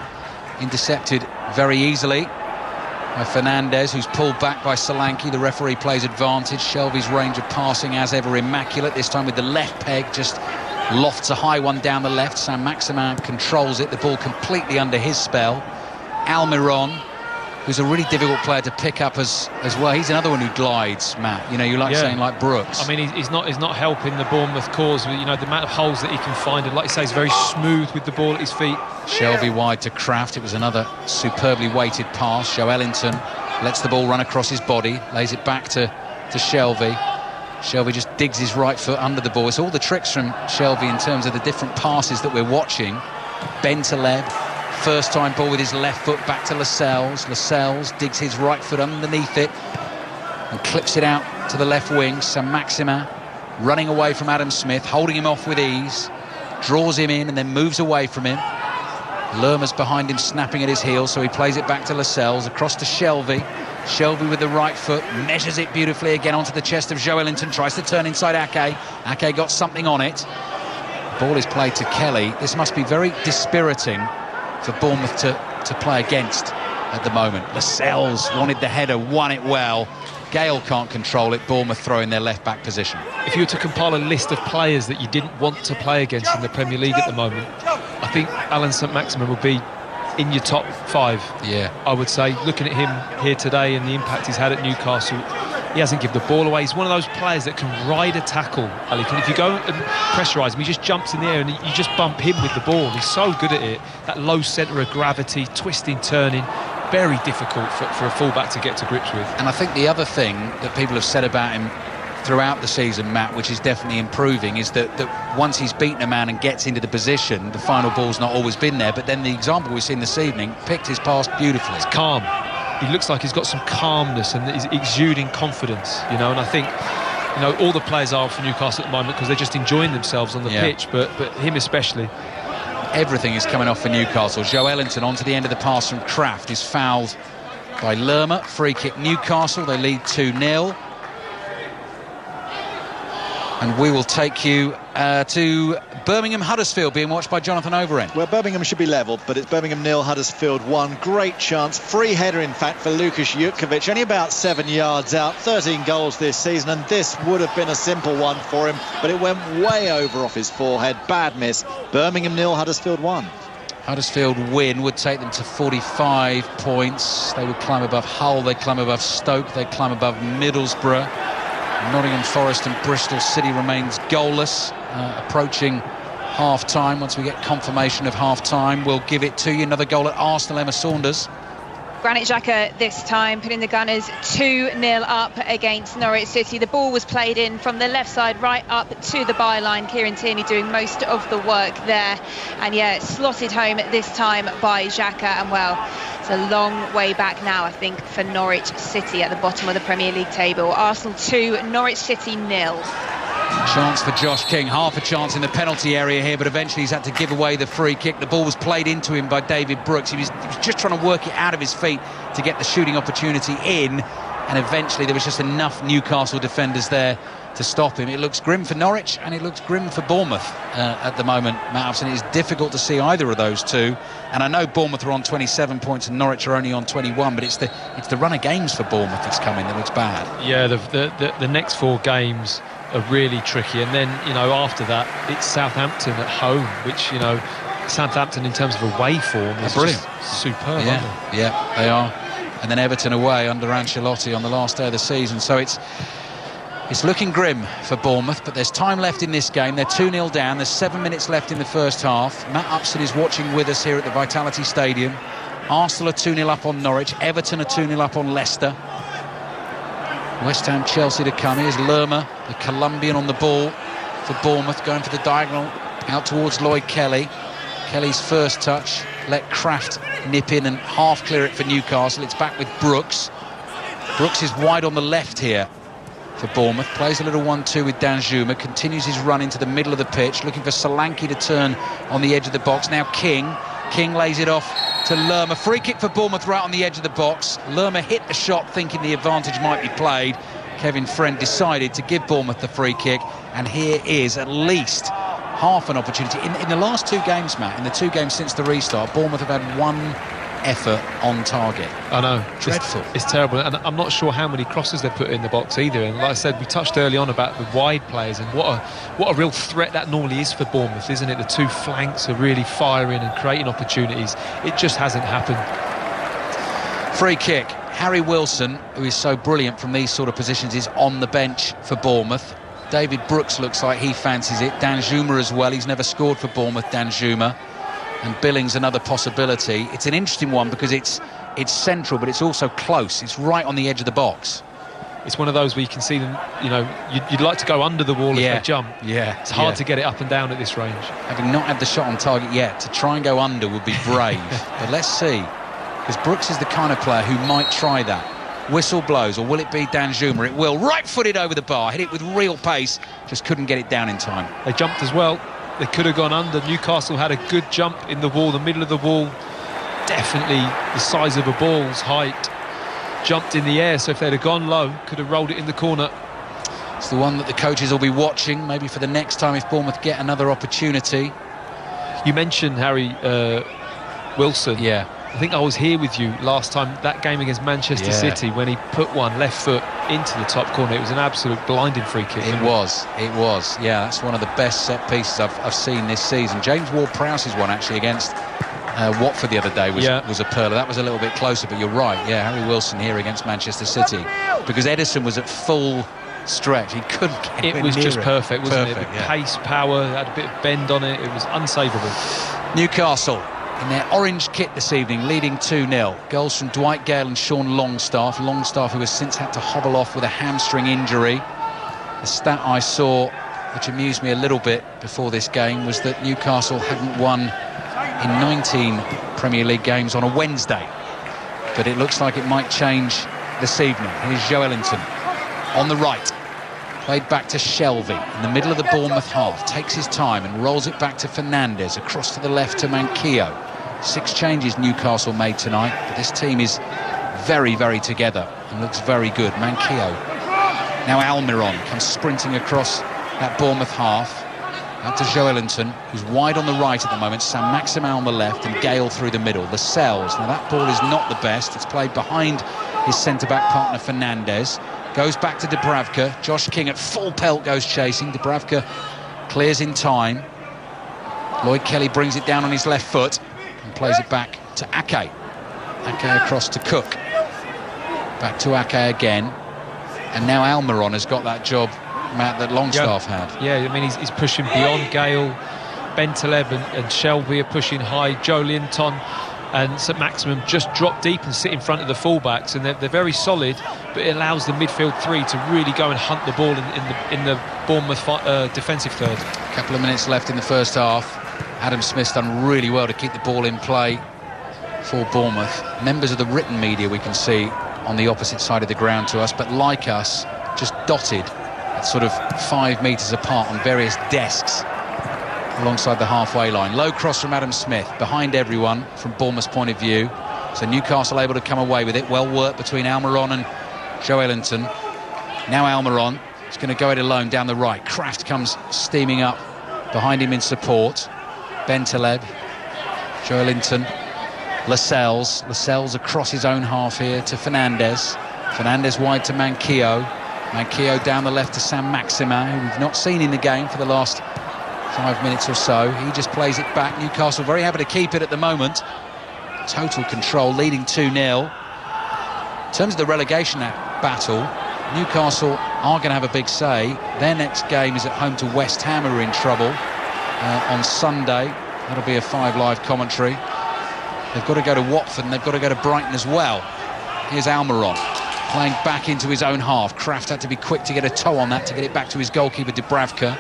Intercepted very easily by Fernandez, who's pulled back by Solanke. The referee plays advantage. Shelvey's range of passing, as ever, immaculate. This time with the left peg, just lofts a high one down the left. Saint-Maximin controls it. The ball completely under his spell. Almiron, who's a really difficult player to pick up as well. He's another one who glides, Matt. You know, you like saying like Brooks. I mean, he's not helping the Bournemouth cause. You know, the amount of holes that he can find, and like you say, he's very smooth with the ball at his feet. Shelvey wide to Kraft. It was another superbly weighted pass. Joe Ellington lets the ball run across his body, lays it back to Shelvey. Shelvey just digs his right foot under the ball. It's all the tricks from Shelvey in terms of the different passes that we're watching. Bentaleb, first time ball with his left foot back to Lascelles. Lascelles digs his right foot underneath it and clips it out to the left wing. Saint-Maximin running away from Adam Smith, holding him off with ease, draws him in and then moves away from him. Lerma's behind him, snapping at his heels, so he plays it back to Lascelles, across to Shelvey. Shelvey with the right foot, measures it beautifully again onto the chest of Joe Ellington, tries to turn inside Ake. Ake got something on it. The ball is played to Kelly. This must be very dispiriting for Bournemouth to play against at the moment. Lascelles wanted the header, won it well. Gale can't control it. Bournemouth throwing their left-back position. If you were to compile a list of players that you didn't want to play against in the Premier League at the moment, I think Alan Saint-Maximin would be in your top 5. Yeah, I would say, looking at him here today and the impact he's had at Newcastle, he hasn't given the ball away. He's one of those players that can ride a tackle, Ali. If you go and pressurise him, he just jumps in the air and you just bump him with the ball. He's so good at it. That low centre of gravity, twisting, turning, very difficult for a fullback to get to grips with. and I think the other thing that people have said about him throughout the season, Matt, which is definitely improving, is that once he's beaten a man and gets into the position, the final ball's not always been there. But then the example we've seen this evening, picked his pass beautifully. It's calm. He looks like he's got some calmness and he's exuding confidence, you know, and I think, you know, all the players are for Newcastle at the moment because they're just enjoying themselves on the pitch, but him especially. Everything is coming off for Newcastle. Joe Ellington onto the end of the pass from Kraft is fouled by Lerma. Free kick Newcastle. They lead 2-0. And we will take you to Birmingham Huddersfield, being watched by Jonathan Overend. Well, Birmingham should be level, but it's Birmingham 0, Huddersfield 1. Great chance, free header in fact for Lukas Jutkovic, only about 7 yards out, 13 goals this season, and this would have been a simple one for him, but it went way over off his forehead. Bad miss. Birmingham 0, Huddersfield 1. Huddersfield win would take them to 45 points. They would climb above Hull, they'd climb above Stoke, they'd climb above Middlesbrough. Nottingham Forest and Bristol City remains goalless, approaching half-time. Once we get confirmation of half-time, we'll give it to you. Another goal at Arsenal, Emma Saunders. Granit Xhaka this time putting the Gunners 2-0 up against Norwich City. The ball was played in from the left side right up to the byline. Kieran Tierney doing most of the work there, and yeah, slotted home this time by Xhaka. And well, it's a long way back now, I think, for Norwich City at the bottom of the Premier League table. Arsenal 2, Norwich City 0. Chance for Josh King, half a chance in the penalty area here, but eventually he's had to give away the free kick. The ball was played into him by David Brooks. He was just trying to work it out of his feet to get the shooting opportunity in, and eventually there was just enough Newcastle defenders there to stop him. It looks grim for Norwich and it looks grim for Bournemouth at the moment, Matt Upson. It is difficult to see either of those two, and I know Bournemouth are on 27 points and Norwich are only on 21, but it's the run of games for Bournemouth that's coming that looks bad. Yeah, the next 4 games are really tricky, and then, you know, after that it's Southampton at home, which, you know, Southampton in terms of away form is brilliant, just superb. Yeah, they are. And then Everton away under Ancelotti on the last day of the season, so it's It's looking grim for Bournemouth, but there's time left in this game. They're 2-0 down. There's 7 minutes left in the first half. Matt Upson is watching with us here at the Vitality Stadium. Arsenal are 2-0 up on Norwich. Everton are 2-0 up on Leicester. West Ham, Chelsea to come. Here's Lerma, the Colombian, on the ball for Bournemouth, going for the diagonal out towards Lloyd Kelly. Kelly's first touch, let Kraft nip in and half clear it for Newcastle. It's back with Brooks. Brooks is wide on the left here for Bournemouth, plays a little 1-2 with Danjuma, continues his run into the middle of the pitch, looking for Solanke to turn on the edge of the box. Now King lays it off to Lerma. Free kick for Bournemouth right on the edge of the box. Lerma hit the shot thinking the advantage might be played. Kevin Friend decided to give Bournemouth the free kick, and here is at least half an opportunity. In the last 2 games, Matt, in the 2 games since the restart, Bournemouth have had 1 effort on target. I know. Dreadful. It's terrible, and I'm not sure how many crosses they put in the box either. And like I said, we touched early on about the wide players, and what a real threat that normally is for Bournemouth, isn't it? The 2 flanks are really firing and creating opportunities. It just hasn't happened. Free kick. Harry Wilson, who is so brilliant from these sort of positions, is on the bench for Bournemouth. David Brooks looks like he fancies it. Danjuma as well. He's never scored for Bournemouth, Danjuma. And Billings another possibility. It's an interesting one because it's central, but it's also close. It's right on the edge of the box. It's one of those where you can see them, you know, you'd like to go under the wall if they jump. Yeah. It's hard to get it up and down at this range. Having not had the shot on target yet, to try and go under would be brave. But let's see. Because Brooks is the kind of player who might try that. Whistle blows, or will it be Danjuma? It will. Right-footed over the bar, hit it with real pace, just couldn't get it down in time. They jumped as well. They could have gone under. Newcastle had a good jump in the wall, the middle of the wall. Definitely the size of a ball's height. Jumped in the air, so if they'd have gone low, could have rolled it in the corner. It's the one that the coaches will be watching, maybe for the next time if Bournemouth get another opportunity. You mentioned Harry Wilson. Yeah. I think I was here with you last time, that game against Manchester City, when he put one left foot into the top corner. It was an absolute blinding free kick. It was. Yeah, that's one of the best set pieces I've seen this season. James Ward-Prowse's one actually against Watford the other day was a pearler. That was a little bit closer, but you're right. Yeah, Harry Wilson here against Manchester City, because Ederson was at full stretch. He couldn't get it. It was just perfect, wasn't it? Yeah. Pace, power, had a bit of bend on it. It was unsavable. Newcastle in their orange kit this evening, leading 2-0. Goals from Dwight Gale and Sean Longstaff. Longstaff, who has since had to hobble off with a hamstring injury. The stat I saw, which amused me a little bit before this game, was that Newcastle hadn't won in 19 Premier League games on a Wednesday. But it looks like it might change this evening. Here's Joelinton on the right. Played back to Shelvey in the middle of the Bournemouth half. Takes his time and rolls it back to Fernandes. Across to the left to Manquillo. 6 changes Newcastle made tonight, but this team is very, very together and looks very good. Manquillo. Now Almiron comes sprinting across that Bournemouth half. Out to Joelinton, who's wide on the right at the moment. Saint-Maximin on the left and Gale through the middle. Lascelles. Now that ball is not the best. It's played behind his centre-back partner Fernandes. Goes back to Dubravka. Josh King at full pelt goes chasing. Dubravka clears in time. Lloyd Kelly brings it down on his left foot and plays it back to Ake. Ake across to Cook. Back to Ake again. And now Almiron has got that job, Matt, that Longstaff had. Yeah, I mean, he's pushing beyond Gale. Bentaleb and Shelby are pushing high. Joelinton and St Maximum just drop deep and sit in front of the fullbacks, and they're very solid, but it allows the midfield 3 to really go and hunt the ball in the Bournemouth defensive third. A couple of minutes left in the first half. Adam Smith's done really well to keep the ball in play for Bournemouth. Members of the written media we can see on the opposite side of the ground to us, but like us, just dotted at sort of 5 metres apart on various desks alongside the halfway line. Low cross from Adam Smith, behind everyone from Bournemouth's point of view. So Newcastle able to come away with it. Well worked between Almiron and Joelinton. Now Almiron is going to go it alone down the right. Kraft comes steaming up behind him in support. Bentaleb, Joelinton, Lascelles across his own half here to Fernandes. Fernandes wide to Manquillo. Manquillo down the left to Saint-Maximin, who we've not seen in the game for the last 5 minutes or so. He just plays it back. Newcastle very happy to keep it at the moment. Total control, leading 2-0. In terms of the relegation battle, Newcastle are going to have a big say. Their next game is at home to West Ham, who are in trouble on Sunday. That'll be a 5 Live commentary. They've got to go to Watford and they've got to go to Brighton as well. Here's Almiron playing back into his own half. Kraft had to be quick to get a toe on that to get it back to his goalkeeper Dubravka.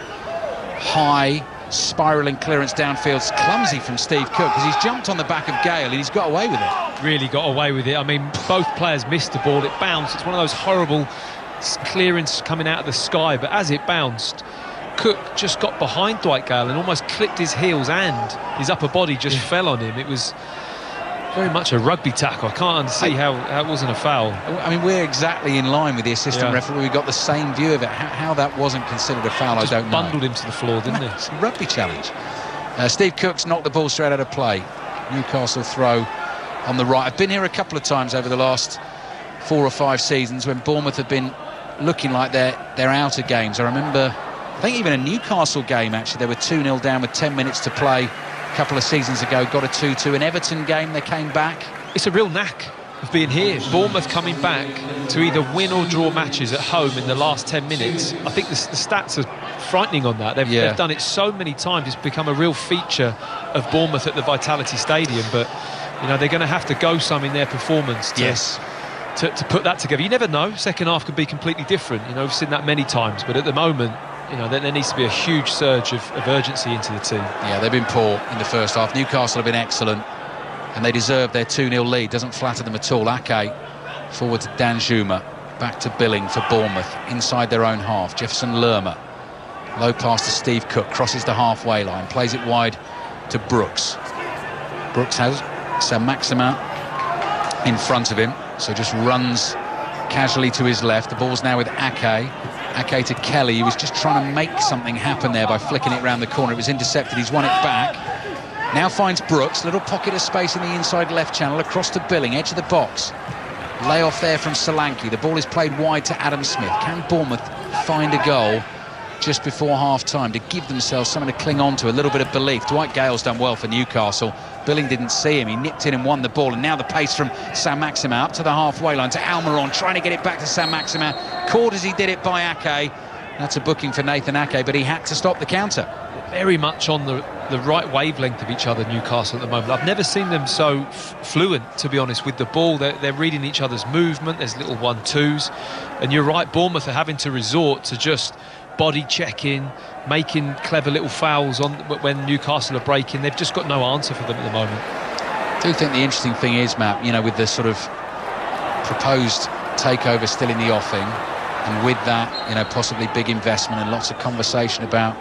High spiralling clearance downfield, clumsy from Steve Cook because he's jumped on the back of Gale and he's got away with it. Really got away with it. I mean, both players missed the ball. It bounced. It's one of those horrible clearance coming out of the sky, but as it bounced, Cook just got behind Dwight Gale and almost clipped his heels and his upper body just fell on him. It was very much a rugby tackle. I can't see how it wasn't a foul. I mean, we're exactly in line with the assistant referee. We got the same view of it. How that wasn't considered a foul, I don't know. Bundled him to the floor, didn't it? It's a rugby challenge. Steve Cook's knocked the ball straight out of play. Newcastle throw on the right. I've been here a couple of times over the last 4 or 5 seasons when Bournemouth have been looking like they're out of games. I remember, I think even a Newcastle game, actually, they were 2-0 down with 10 minutes to play a couple of seasons ago, got a 2-2. An Everton game, they came back. It's a real knack of being here. Bournemouth coming back to either win or draw matches at home in the last 10 minutes. I think the stats are frightening on that. They've done it so many times. It's become a real feature of Bournemouth at the Vitality Stadium. But, you know, they're going to have to go some in their performance to put that together. You never know. Second half could be completely different. You know, we've seen that many times. But at the moment, you know, there needs to be a huge surge of urgency into the team. Yeah, they've been poor in the first half. Newcastle have been excellent, and they deserve their 2-0 lead. Doesn't flatter them at all. Ake forward to Danjuma, back to Billing for Bournemouth, inside their own half. Jefferson Lerma, low pass to Steve Cook, crosses the halfway line, plays it wide to Brooks. Brooks has Saint-Maximin in front of him, so just runs casually to his left. The ball's now with Ake. Ake to Kelly. He was just trying to make something happen there by flicking it round the corner. It was intercepted. He's won it back. Now finds Brooks. Little pocket of space in the inside left channel. Across to Billing. Edge of the box. Lay off there from Solanke. The ball is played wide to Adam Smith. Can Bournemouth find a goal just before half-time to give themselves something to cling on to, a little bit of belief? Dwight Gale's done well for Newcastle. Billing didn't see him. He nipped in and won the ball. And now the pace from Saint-Maximin up to the halfway line to Almiron, trying to get it back to Saint-Maximin. Caught as he did it by Ake. That's a booking for Nathan Ake, but he had to stop the counter. Very much on the right wavelength of each other, Newcastle, at the moment. I've never seen them so fluent, to be honest, with the ball. They're reading each other's movement. There's little 1-2s. And you're right, Bournemouth are having to resort to just body checking, making clever little fouls on when Newcastle are breaking. They've just got no answer for them at the moment. I do think the interesting thing is, Matt, you know, with the sort of proposed takeover still in the offing, and with that, you know, possibly big investment and lots of conversation about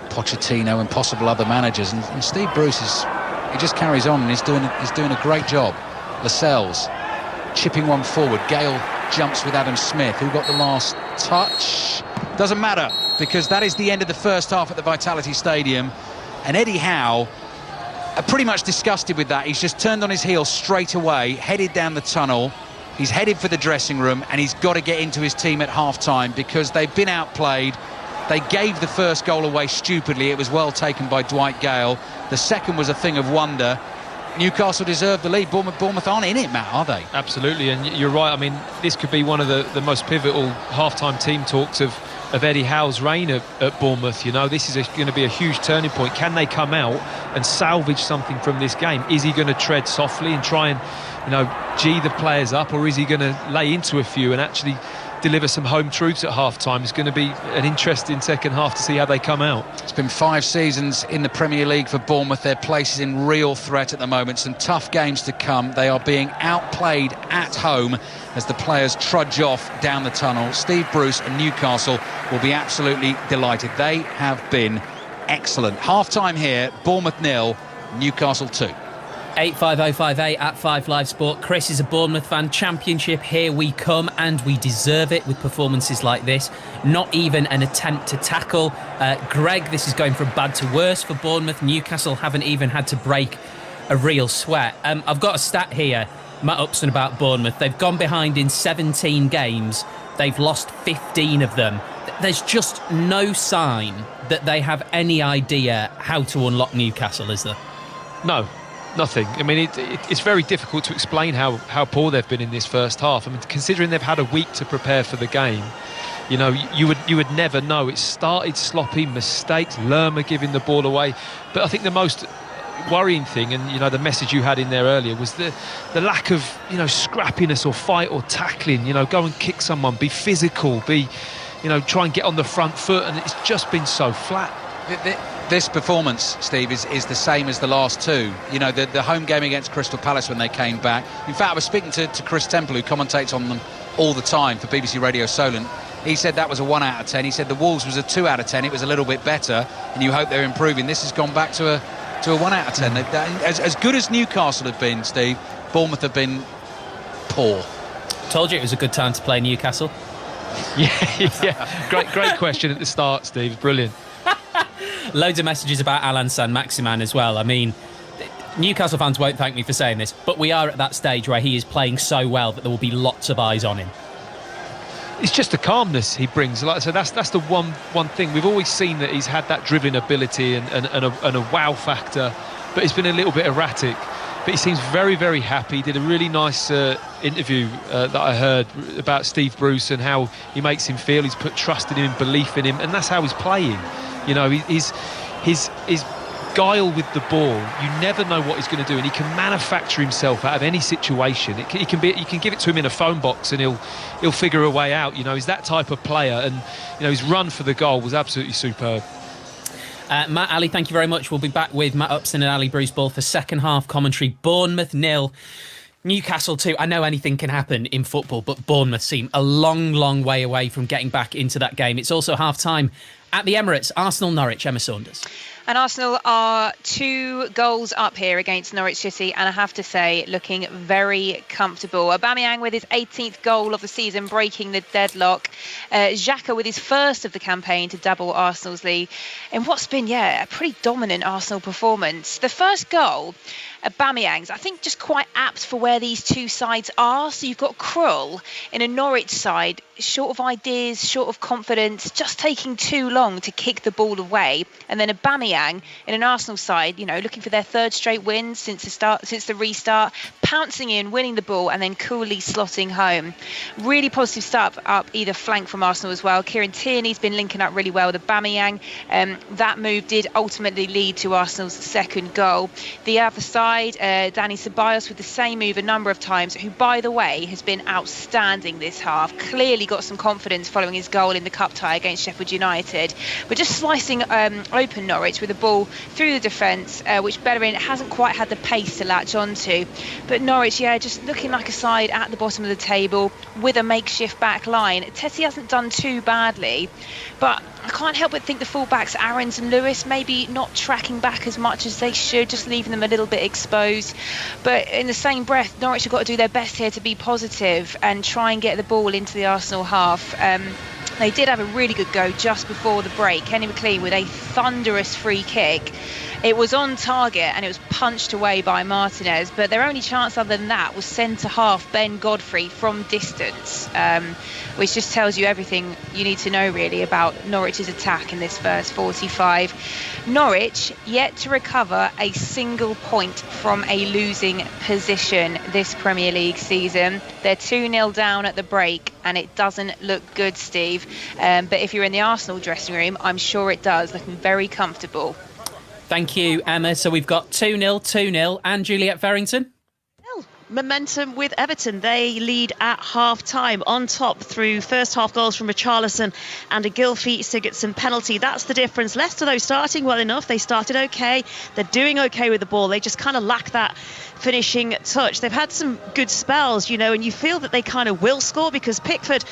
Pochettino and possible other managers, and Steve Bruce he just carries on and he's doing a great job. Lascelles chipping one forward. Gale jumps with Adam Smith, who got the last touch. Doesn't matter, because that is the end of the first half at the Vitality Stadium, and Eddie Howe are pretty much disgusted with that. He's just turned on his heel straight away, headed down the tunnel. He's headed for the dressing room, and he's got to get into his team at half-time because they've been outplayed. They gave the first goal away stupidly. It was well taken by Dwight Gale. The second was a thing of wonder. Newcastle deserved the lead. Bournemouth aren't in it, Matt, are they? Absolutely, and you're right. I mean, this could be one of the most pivotal half-time team talks of Eddie Howe's reign at Bournemouth. You know, this is going to be a huge turning point. Can they come out and salvage something from this game? Is he going to tread softly and try and, you know, gee the players up, or is he going to lay into a few and actually deliver some home truths at half-time? It's going to be an interesting second half to see how they come out. It's been 5 seasons in the Premier League for Bournemouth. Their place is in real threat at the moment. Some tough games to come. They are being outplayed at home as the players trudge off down the tunnel. Steve Bruce and Newcastle will be absolutely delighted. They have been excellent. Half-time here, Bournemouth 0, Newcastle 2. 85058 at 5 Live Sport. Chris is a Bournemouth fan. Championship, here we come, and we deserve it with performances like this. Not even an attempt to tackle. Greg, this is going from bad to worse for Bournemouth. Newcastle haven't even had to break a real sweat. I've got a stat here, Matt Upson, about Bournemouth. They've gone behind in 17 games. They've lost 15 of them. There's just no sign that they have any idea how to unlock Newcastle, is there? No. Nothing. I mean, it's very difficult to explain how poor they've been in this first half. I mean, considering they've had a week to prepare for the game, you know, you would never know. It started sloppy, mistakes, Lerma giving the ball away. But I think the most worrying thing, and you know, the message you had in there earlier, was the lack of, you know, scrappiness or fight or tackling. You know, go and kick someone, be physical, try and get on the front foot, and it's just been so flat. This performance, Steve, is the same as the last two. You know, the home game against Crystal Palace when they came back. In fact, I was speaking to Chris Temple, who commentates on them all the time for BBC Radio Solent. He said that was a 1 out of 10. He said the Wolves was a 2 out of 10. It was a little bit better, and you hope they're improving. This has gone back to a 1 out of 10. As good as Newcastle have been, Steve, Bournemouth have been poor. Told you it was a good time to play Newcastle. Yeah. Great question at the start, Steve. Brilliant. Loads of messages about Alan Saint-Maximin as well. I mean, Newcastle fans won't thank me for saying this, but we are at that stage where he is playing so well that there will be lots of eyes on him. It's just the calmness he brings. Like I said, that's the one thing. We've always seen that he's had that dribbling ability and a wow factor, but he's been a little bit erratic. But he seems very, very happy. He did a really nice interview that I heard about Steve Bruce and how he makes him feel. He's put trust in him, belief in him, and that's how he's playing. You know, his guile with the ball, you never know what he's going to do, and he can manufacture himself out of any situation. You can give it to him in a phone box and he'll figure a way out. You know, he's that type of player, and you know, his run for the goal was absolutely superb. Matt, Ali, thank you very much. We'll be back with Matt Upson and Ali Bruce-Ball for second half commentary. Bournemouth 0, Newcastle 2. I know anything can happen in football, but Bournemouth seem a long, long way away from getting back into that game. It's also half-time at the Emirates. Arsenal-Norwich, Emma Saunders. And Arsenal are 2 goals up here against Norwich City, and I have to say, looking very comfortable. Aubameyang with his 18th goal of the season, breaking the deadlock. Xhaka with his first of the campaign to double Arsenal's lead in what's been, a pretty dominant Arsenal performance. The first goal, Aubameyang's, I think just quite apt for where these two sides are. So you've got Krul in a Norwich side, short of ideas, short of confidence, just taking too long to kick the ball away. And then Aubameyang in an Arsenal side, you know, looking for their third straight win since the restart, pouncing in, winning the ball, and then coolly slotting home. Really positive start up either flank from Arsenal as well. Kieran Tierney's been linking up really well with Aubameyang. That move did ultimately lead to Arsenal's second goal. The other side, Dani Ceballos with the same move a number of times, who, by the way, has been outstanding this half. Clearly got some confidence following his goal in the cup tie against Sheffield United. But just slicing open Norwich with the ball through the defence, which Bellerin hasn't quite had the pace to latch onto. But Norwich, just looking like a side at the bottom of the table with a makeshift back line. Tessie hasn't done too badly, but I can't help but think the fullbacks, Aarons and Lewis, maybe not tracking back as much as they should, just leaving them a little bit exposed. But in the same breath, Norwich have got to do their best here to be positive and try and get the ball into the Arsenal half. They did have a really good go just before the break. Kenny McLean with a thunderous free kick. It was on target and it was punched away by Martinez, but their only chance other than that was centre-half Ben Godfrey from distance, which just tells you everything you need to know really about Norwich's attack in this first 45. Norwich yet to recover a single point from a losing position this Premier League season. They're 2-0 down at the break and it doesn't look good, Steve. But if you're in the Arsenal dressing room, I'm sure it does, looking very comfortable. Thank you, Emma. So we've got 2-0, 2-0, and Juliet Farrington. Momentum with Everton. They lead at half-time on top through first half goals from Richarlison and a Gylfi Sigurdsson penalty. That's the difference. Leicester, though, starting well enough. They started okay. They're doing okay with the ball. They just kind of lack that finishing touch. They've had some good spells, and you feel that they kind of will score because Pickford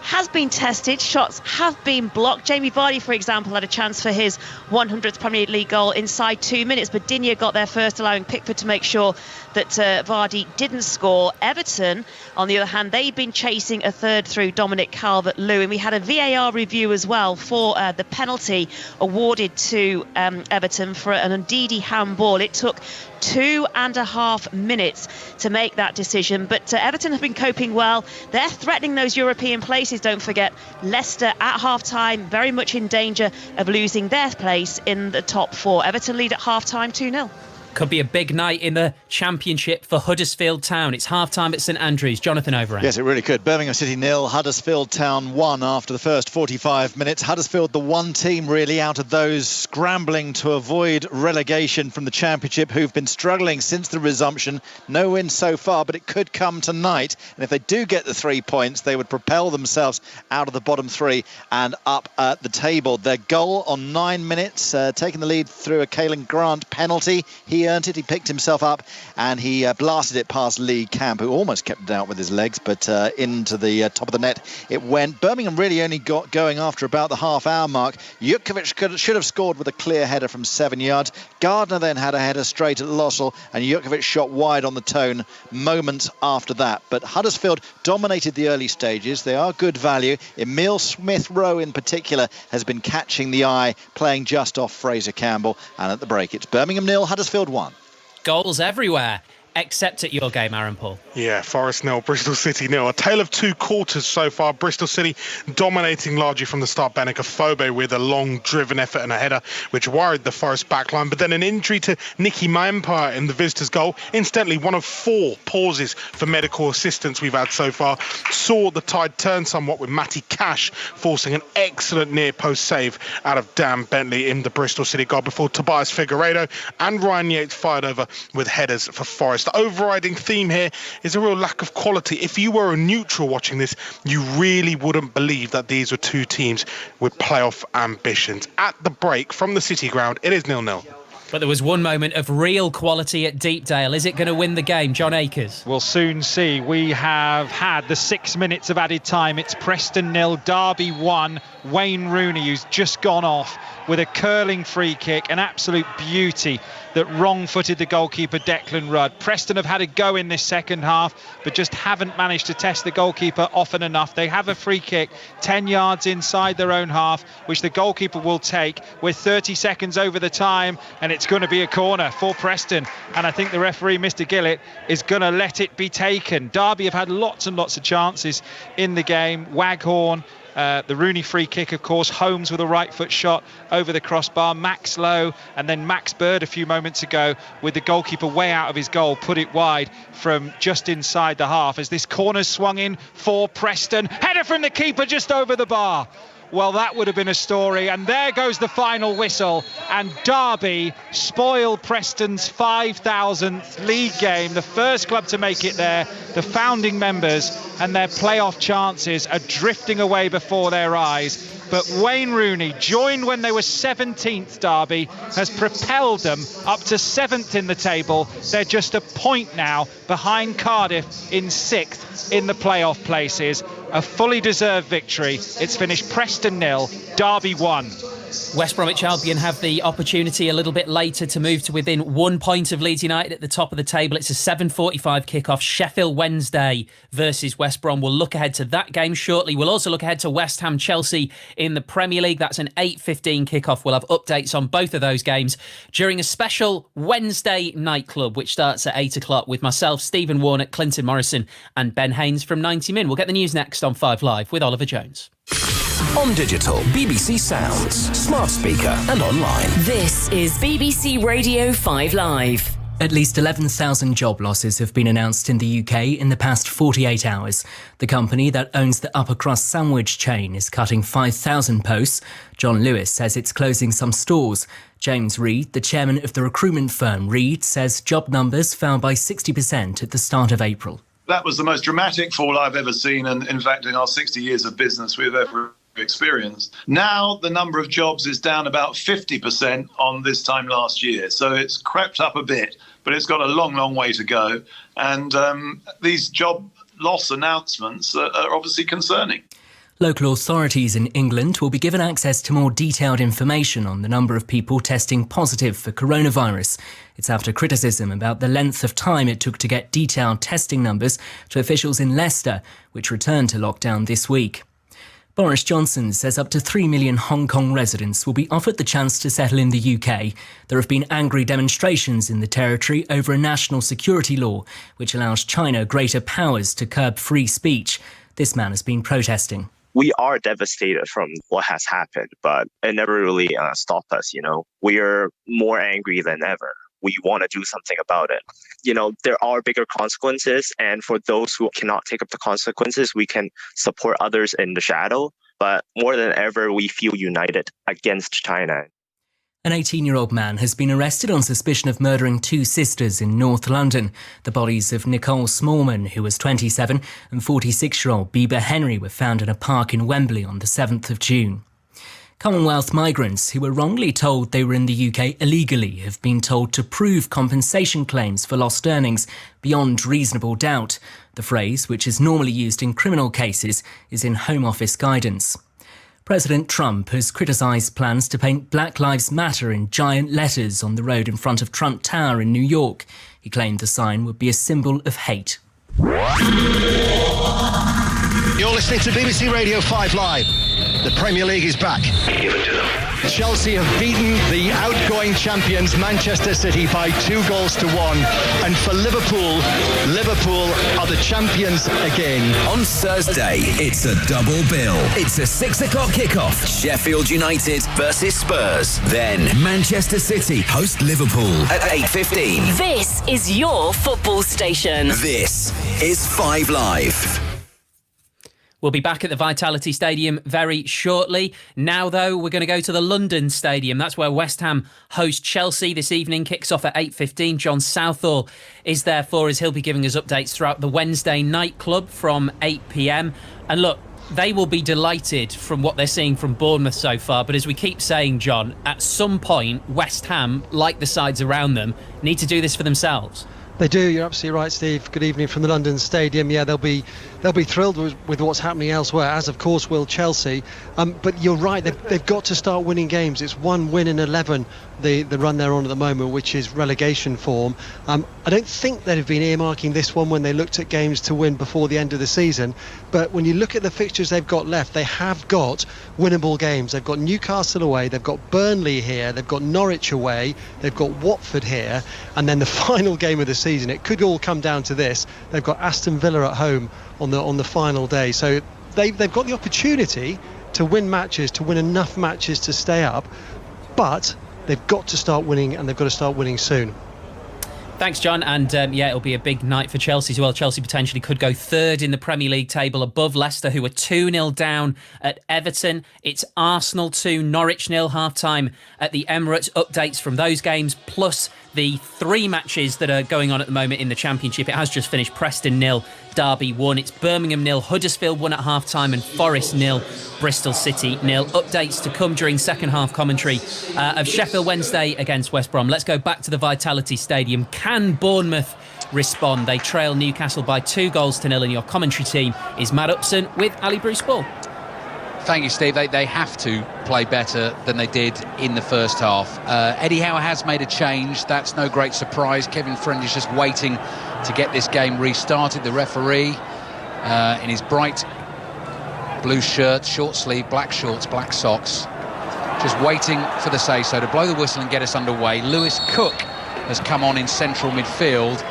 has been tested, shots have been blocked. Jamie Vardy, for example, had a chance for his 100th Premier League goal inside 2 minutes, but Digne got there first, allowing Pickford to make sure that Vardy didn't score. Everton, on the other hand, they've been chasing a third through Dominic Calvert-Lewin. We had a VAR review as well for the penalty awarded to Everton for an Ndidi handball. It took 2.5 minutes to make that decision, but Everton have been coping well. They're threatening those European places, don't forget. Leicester at half-time very much in danger of losing their place in the top 4. Everton lead at half-time 2-0. Could be a big night in the Championship for Huddersfield Town. It's half-time at St Andrews. Jonathan Overend. Yes, it really could. Birmingham City 0, Huddersfield Town 1 after the first 45 minutes. Huddersfield, the one team really out of those scrambling to avoid relegation from the Championship, who've been struggling since the resumption. No win so far, but it could come tonight. And if they do get the 3 points, they would propel themselves out of the bottom three and up at the table. Their goal on 9 minutes, taking the lead through a Caelan Grant penalty. He earned it, he picked himself up, and he blasted it past Lee Camp, who almost kept it out with his legs, but into the top of the net it went. Birmingham really only got going after about the half-hour mark. Jutkiewicz should have scored with a clear header from 7 yards. Gardner then had a header straight at Lossell, and Jutkiewicz shot wide on the tone moments after that. But Huddersfield dominated the early stages. They are good value. Emile Smith-Rowe in particular has been catching the eye, playing just off Fraser Campbell. And at the break, it's Birmingham 0, Huddersfield 1. Goals everywhere, except at your game, Aaron Paul. Yeah, Forest 0, Bristol City 0. A tale of two quarters so far. Bristol City dominating largely from the start. Benica Fobe with a long driven effort and a header which worried the Forest backline. But then an injury to Nicky Mampire in the visitors' goal. Incidentally, one of 4 pauses for medical assistance we've had so far. Saw the tide turn somewhat with Matty Cash forcing an excellent near post save out of Dan Bentley in the Bristol City goal before Tobias Figueiredo and Ryan Yates fired over with headers for Forest. The overriding theme here is a real lack of quality. If you were a neutral watching this, you really wouldn't believe that these were two teams with playoff ambitions. At the break from the City ground, it is 0-0. But there was one moment of real quality at Deepdale. Is it going to win the game? John Akers. We'll soon see. We have had the 6 minutes of added time. It's Preston 0, Derby 1. Wayne Rooney, who's just gone off with a curling free kick, an absolute beauty that wrong-footed the goalkeeper Declan Rudd. Preston have had a go in this second half, but just haven't managed to test the goalkeeper often enough. They have a free kick 10 yards inside their own half, which the goalkeeper will take with 30 seconds over the time, and it's going to be a corner for Preston. And I think the referee, Mr. Gillett, is going to let it be taken. Derby have had lots and lots of chances in the game. Waghorn, the Rooney free kick, of course. Holmes with a right foot shot over the crossbar. Max Lowe, and then Max Bird a few moments ago with the goalkeeper way out of his goal, put it wide from just inside the half as this corner's swung in for Preston. Header from the keeper just over the bar. Well, that would have been a story. And there goes the final whistle. And Derby spoil Preston's 5,000th league game. The first club to make it there. The founding members and their playoff chances are drifting away before their eyes. But Wayne Rooney, joined when they were 17th, Derby, has propelled them up to 7th in the table. They're just a point now behind Cardiff in 6th in the playoff places. A fully deserved victory. It's finished Preston 0, Derby 1. West Bromwich Albion have the opportunity a little bit later to move to within 1 point of Leeds United at the top of the table. It's a 7:45 kickoff. Sheffield Wednesday versus West Brom. We'll look ahead to that game shortly. We'll also look ahead to West Ham Chelsea in the Premier League. That's an 8:15 kickoff. We'll have updates on both of those games during a special Wednesday nightclub, which starts at 8 o'clock with myself, Stephen Warnock, Clinton Morrison and Ben Haynes from 90 Min. We'll get the news next on 5 Live with Oliver Jones. On digital, BBC Sounds, smart speaker and online. This is BBC Radio 5 Live. At least 11,000 job losses have been announced in the UK in the past 48 hours. The company that owns the upper crust sandwich chain is cutting 5,000 posts. John Lewis says it's closing some stores. James Reed, the chairman of the recruitment firm Reed, says job numbers fell by 60% at the start of April. That was the most dramatic fall I've ever seen, and in fact in our 60 years of business we've ever experienced. Now the number of jobs is down about 50% on this time last year, so it's crept up a bit, but it's got a long way to go, and these job loss announcements are obviously concerning. Local authorities in England will be given access to more detailed information on the number of people testing positive for coronavirus. It's after criticism about the length of time it took to get detailed testing numbers to officials in Leicester, which returned to lockdown this week. Boris Johnson says up to 3 million Hong Kong residents will be offered the chance to settle in the UK. There have been angry demonstrations in the territory over a national security law, which allows China greater powers to curb free speech. This man has been protesting. We are devastated from what has happened, but it never really stopped us, We are more angry than ever. we want to do something about it. You know, there are bigger consequences, and for those who cannot take up the consequences, we can support others in the shadow. But more than ever, we feel united against China. An 18-year-old man has been arrested on suspicion of murdering two sisters in North London. The bodies of Nicole Smallman, who was 27, and 46-year-old Bieber Henry were found in a park in Wembley on the 7th of June. Commonwealth migrants who were wrongly told they were in the UK illegally have been told to prove compensation claims for lost earnings beyond reasonable doubt. The phrase, which is normally used in criminal cases, is in Home Office guidance. President Trump has criticised plans to paint Black Lives Matter in giant letters on the road in front of Trump Tower in New York. He claimed the sign would be a symbol of hate. You're listening to BBC Radio 5 Live. The Premier League is back. Give it to them. Chelsea have beaten the outgoing champions Manchester City by 2-1. And for Liverpool are the champions again. On Thursday, it's a double bill. It's a 6 o'clock kickoff. Sheffield United versus Spurs. Then Manchester City host Liverpool at 8:15. This is your football station. This is 5 Live. We'll be back at the Vitality Stadium very shortly. Now, though, we're going to go to the London Stadium. That's where West Ham host Chelsea this evening. Kicks off at 8:15. John Southall is there for us. He'll be giving us updates throughout the Wednesday night club from 8 p.m. And look, they will be delighted from what they're seeing from Bournemouth so far. But as we keep saying, John, at some point, West Ham, like the sides around them, need to do this for themselves. They do. You're absolutely right, Steve. Good evening from the London Stadium. Yeah, they'll be thrilled with what's happening elsewhere, as of course will Chelsea. But you're right. They've got to start winning games. It's 1 win in 11, the run they're on at the moment, which is relegation form. I don't think they'd have been earmarking this one when they looked at games to win before the end of the season. But when you look at the fixtures they've got left, they have got winnable games. They've got Newcastle away, they've got Burnley here, they've got Norwich away, they've got Watford here, and then the final game of the season, it could all come down to this. They've got Aston Villa at home on the final day. So they've got the opportunity to win matches, to win enough matches to stay up, but they've got to start winning, and they've got to start winning soon. Thanks, John. And it'll be a big night for Chelsea as well. Chelsea potentially could go third in the Premier League table above Leicester, who are 2-0 down at Everton. It's Arsenal 2, Norwich 0 half-time at the Emirates. Updates from those games, plus the 3 matches that are going on at the moment in the Championship. It has just finished. Preston 0, Derby 1. It's Birmingham 0, Huddersfield 1 at half-time, and Forest 0, Bristol City 0. Updates to come during second half commentary of Sheffield Wednesday against West Brom. Let's go back to the Vitality Stadium. Can Bournemouth respond? They trail Newcastle by 2-0, and your commentary team is Matt Upson with Ali Bruce Ball. Thank you, Steve. They have to play better than they did in the first half. Eddie Howe has made a change. That's no great surprise. Kevin Friend is just waiting to get this game restarted. The referee in his bright blue shirt, short sleeve, black shorts, black socks, just waiting for the say-so to blow the whistle and get us underway. Lewis Cook has come on in central midfield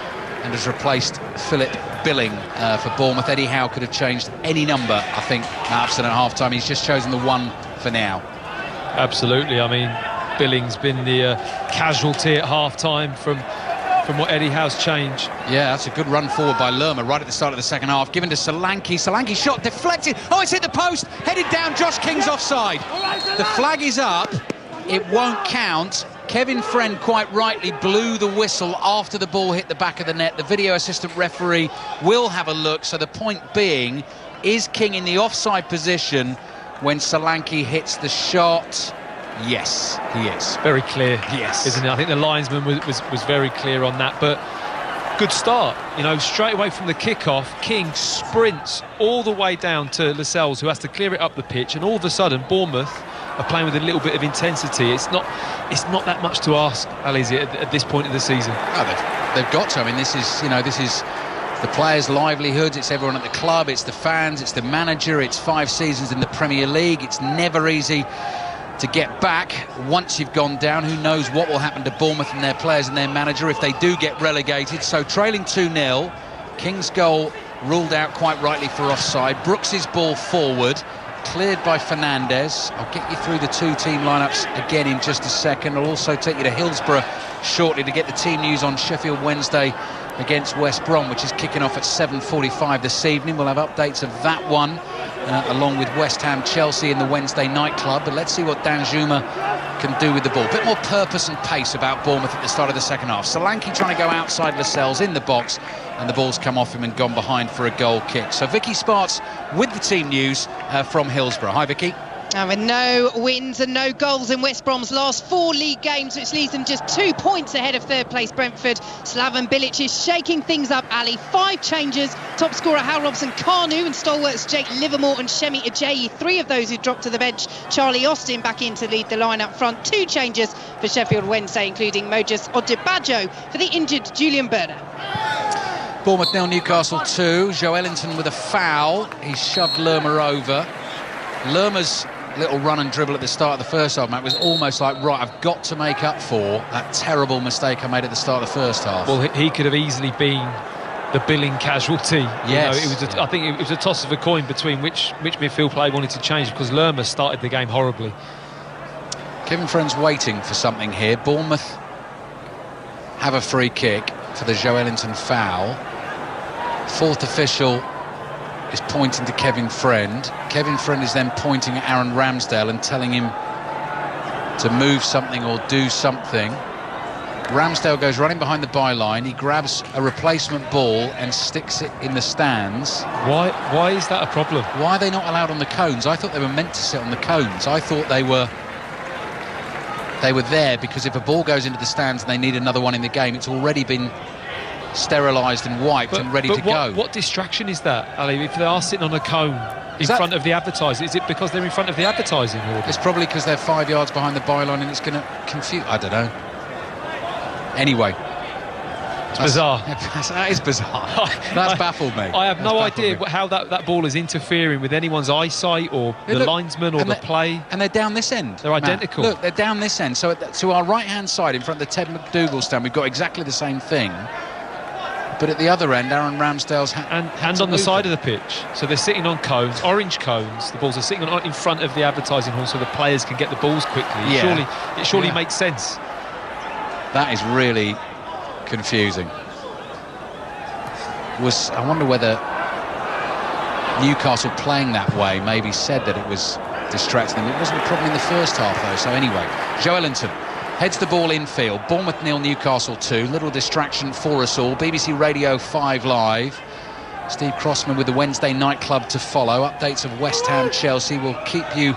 and has replaced Philip Billing for Bournemouth. Eddie Howe could have changed any number, I think, at half-time. He's just chosen the 1 for now. Absolutely. I mean, Billing's been the casualty at half-time from what Eddie Howe's changed. Yeah, that's a good run forward by Lerma right at the start of the second half. Given to Solanke. Solanke shot deflected. Oh, it's hit the post. Headed down. Josh King's offside. The flag is up. It won't count. Kevin Friend quite rightly blew the whistle after the ball hit the back of the net. The video assistant referee will have a look. So the point being, is King in the offside position when Solanke hits the shot? Yes, he is. Very clear, yes, isn't it? I think the linesman was very clear on that. But good start, straight away from the kickoff. King sprints all the way down to Lascelles, who has to clear it up the pitch, and all of a sudden Bournemouth are playing with a little bit of intensity. It's not that much to ask, Ali, is it, at this point of the season? Oh, they've got to. I mean, this is the players' livelihoods. It's everyone at the club. It's the fans. It's the manager. It's 5 seasons in the Premier League. It's never easy to get back once you've gone down. Who knows what will happen to Bournemouth and their players and their manager if they do get relegated. So trailing 2-0, King's goal ruled out quite rightly for offside. Brooks's ball forward, cleared by Fernandez. I'll get you through the two-team lineups again in just a second. I'll also take you to Hillsborough shortly to get the team news on Sheffield Wednesday against West Brom, which is kicking off at 7:45 this evening. We'll have updates of that one, along with West Ham Chelsea in the Wednesday nightclub. But let's see what Danjuma can do with the ball. A bit more purpose and pace about Bournemouth at the start of the second half. Solanke trying to go outside Lascelles in the box, and the ball's come off him and gone behind for a goal kick. So Vicky Sparks with the team news from Hillsborough. Hi, Vicky. With no wins and no goals in West Brom's last 4 league games, which leaves them just 2 points ahead of third place Brentford. Slaven Bilic is shaking things up, Ali. 5 changes. Top scorer Hal Robson, Carnu, and stalwarts Jake Livermore and Shemi Ajayi. 3 of those who dropped to the bench. Charlie Austin back in to lead the line up front. 2 changes for Sheffield Wednesday, including Mojas Odebajo for the injured Julian Berner. Bournemouth 0, Newcastle 2. Joelinton with a foul. He shoved Lerma over. Lerma's little run and dribble at the start of the first half, Matt, was almost like, right, I've got to make up for that terrible mistake I made at the start of the first half. Well, he could have easily been the billing casualty. Yes. You know, I think it was a toss of a coin between which midfield play wanted to change, because Lerma started the game horribly. Kevin Friend's waiting for something here. Bournemouth have a free kick for the Joelinton foul. Fourth official is pointing to Kevin Friend. Kevin Friend is then pointing at Aaron Ramsdale and telling him to move something or do something. Ramsdale goes running behind the byline. He grabs a replacement ball and sticks it in the stands. Why is that a problem? Why are they not allowed on the cones? I thought they were meant to sit on the cones. I thought they were there because if a ball goes into the stands and they need another one in the game, it's already been sterilised and wiped and ready to go. What distraction is that, Ali? If they are sitting on a cone in front of the advertising, is it because they're in front of the advertising order? It's probably because they're 5 yards behind the byline and it's going to confuse. I don't know. Anyway, it's bizarre. That is bizarre. That's baffled me. I have no idea how that ball is interfering with anyone's eyesight or the linesman or the play. And they're down this end. They're identical. Look, they're down this end. So to our right-hand side, in front of the Ted McDougall stand, we've got exactly the same thing. But at the other end, Aaron Ramsdale's hand on the side of the pitch. So they're sitting on cones, orange cones. The balls are sitting in front of the advertising hall, so the players can get the balls quickly. Yeah. It surely makes sense. That is really confusing. I wonder whether Newcastle playing that way maybe said that it was distracting them. It wasn't a problem in the first half, though. So anyway, Joelinton heads the ball infield. Bournemouth 0, Newcastle 2. Little distraction for us all. BBC Radio 5 Live. Steve Crossman with the Wednesday nightclub to follow. Updates of West Ham Chelsea. We'll keep you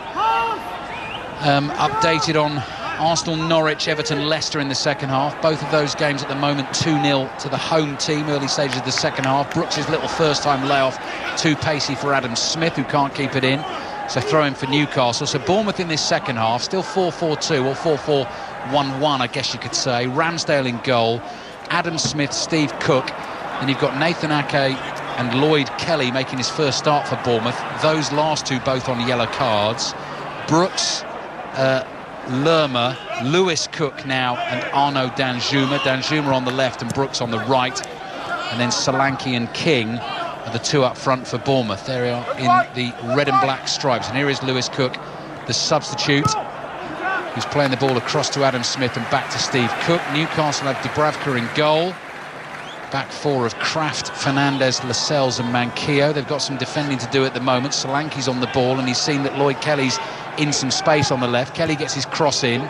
updated on Arsenal, Norwich, Everton, Leicester in the second half. Both of those games at the moment 2-0 to the home team. Early stages of the second half. Brooks' little first-time layoff. Too pacey for Adam Smith, who can't keep it in. So throw in for Newcastle. So Bournemouth in this second half, still 4-4-2 or 4-4-1-1, I guess you could say. Ramsdale in goal, Adam Smith, Steve Cook. Then you've got Nathan Ake and Lloyd Kelly making his first start for Bournemouth. Those last two both on yellow cards. Brooks, Lerma, Lewis Cook now, and Arnaud Danjuma. Danjuma on the left and Brooks on the right. And then Solanke and King are the two up front for Bournemouth. They are in the red and black stripes. And here is Lewis Cook, the substitute, who's playing the ball across to Adam Smith and back to Steve Cook. Newcastle have Dubravka in goal. Back four of Kraft, Fernandez, Lascelles and Manquillo. They've got some defending to do at the moment. Solanke's on the ball and he's seen that Lloyd Kelly's in some space on the left. Kelly gets his cross in.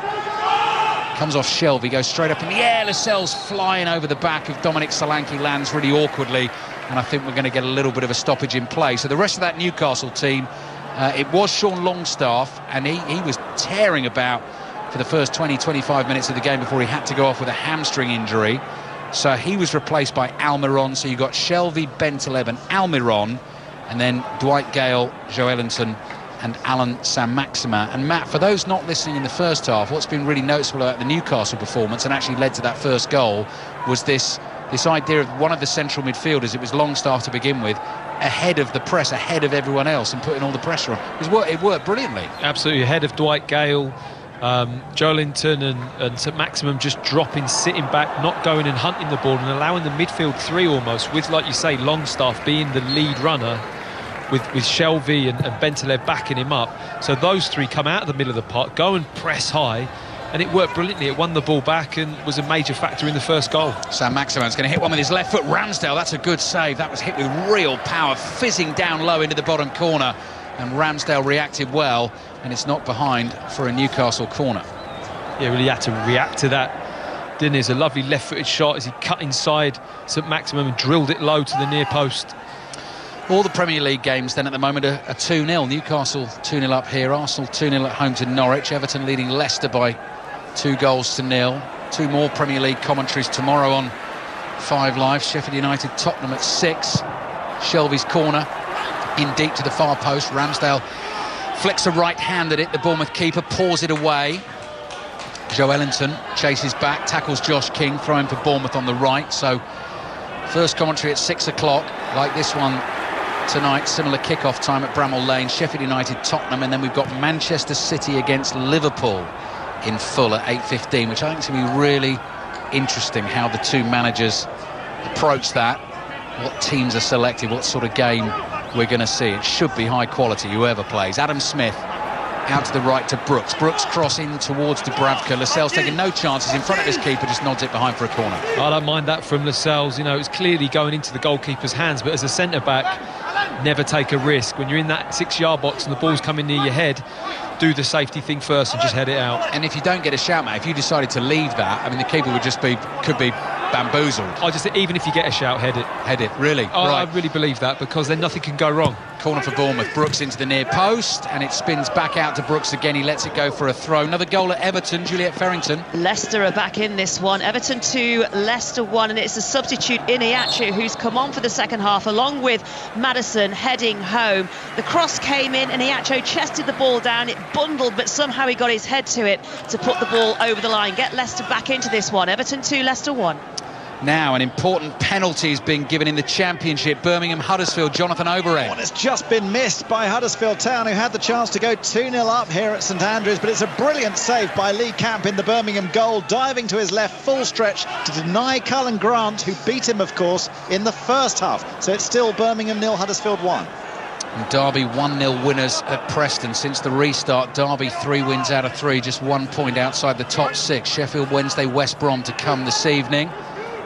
Comes off Shelvey, goes straight up in the air. Lascelles flying over the back of Dominic Solanke, lands really awkwardly. And I think we're going to get a little bit of a stoppage in play. So the rest of that Newcastle team, it was Sean Longstaff, and he was tearing about for the first 20-25 minutes of the game before he had to go off with a hamstring injury. So he was replaced by Almiron. So you got Shelvey, Bentaleb and Almiron, and then Dwight Gale, Joelinton and Alan Saint-Maximin. And Matt, for those not listening in the first half, what's been really noticeable about the Newcastle performance and actually led to that first goal was this idea of one of the central midfielders, it was Longstaff to begin with, ahead of the press, ahead of everyone else and putting all the pressure on. It worked brilliantly. Absolutely, ahead of Dwight Gale. Joelinton and Saint-Maximin just dropping, sitting back, not going and hunting the ball and allowing the midfield three almost, with, like you say, Longstaff being the lead runner, with Shelvey and Bentaleb backing him up. So those three come out of the middle of the park, go and press high, and it worked brilliantly. It won the ball back and was a major factor in the first goal. Saint-Maximin's going to hit one with his left foot. Ramsdale, that's a good save. That was hit with real power, fizzing down low into the bottom corner, and Ramsdale reacted well, and it's knocked behind for a Newcastle corner. Yeah, really had to react to that, didn't he? It's a lovely left-footed shot as he cut inside Saint-Maximin and drilled it low to the near post. All the Premier League games then at the moment are 2-0. Newcastle 2-0 up here, Arsenal 2-0 at home to Norwich, Everton leading Leicester by 2-0. 2 more Premier League commentaries tomorrow on 5 Live. Sheffield United, Tottenham at 6. Shelvey's corner in deep to the far post. Ramsdale flicks a right hand at it. The Bournemouth keeper paws it away. Joe Ellington chases back, tackles Josh King, throwing for Bournemouth on the right. So first commentary at 6 o'clock, like this one tonight, similar kick-off time at Bramall Lane. Sheffield United, Tottenham, and then we've got Manchester City against Liverpool in full at 8:15, which I think is going to be really interesting, how the two managers approach that, what teams are selected, what sort of game we're going to see. It should be high quality, whoever plays. Adam Smith out to the right to Brooks. Brooks crossing towards Dubravka. Lascelles taking no chances in front of his keeper, just nods it behind for a corner. I don't mind that from Lascelles. You know, it's clearly going into the goalkeeper's hands, but as a centre-back, never take a risk. When you're in that 6-yard box and the ball's coming near your head, do the safety thing first and just head it out. And if you don't get a shout, mate, if you decided to leave that, I mean, the keeper would just could be bamboozled. I just think even if you get a shout, head it. Head it, really? Right. I really believe that, because then nothing can go wrong. Corner for Bournemouth. Brooks into the near post, and it spins back out to Brooks again. He lets it go for a throw. Another goal at Everton. Juliet Farrington. Leicester are back in this one. Everton 2, Leicester 1, and it's a substitute Iniachu who's come on for the second half along with Maddison heading home. The cross came in, Iniachu chested the ball down. It bundled, but somehow he got his head to it to put the ball over the line. Get Leicester back into this one. Everton 2, Leicester 1. Now an important penalty is being given in the Championship. Birmingham Huddersfield, Jonathan Overend. One has just been missed by Huddersfield Town, who had the chance to go 2-0 up here at St Andrews, but it's a brilliant save by Lee Camp in the Birmingham goal, diving to his left full stretch to deny Cullen Grant, who beat him, of course, in the first half. So it's still Birmingham 0, Huddersfield 1. And Derby 1-0 winners at Preston since the restart. Derby 3 wins out of 3, just 1 point outside the top 6. Sheffield Wednesday, West Brom to come this evening.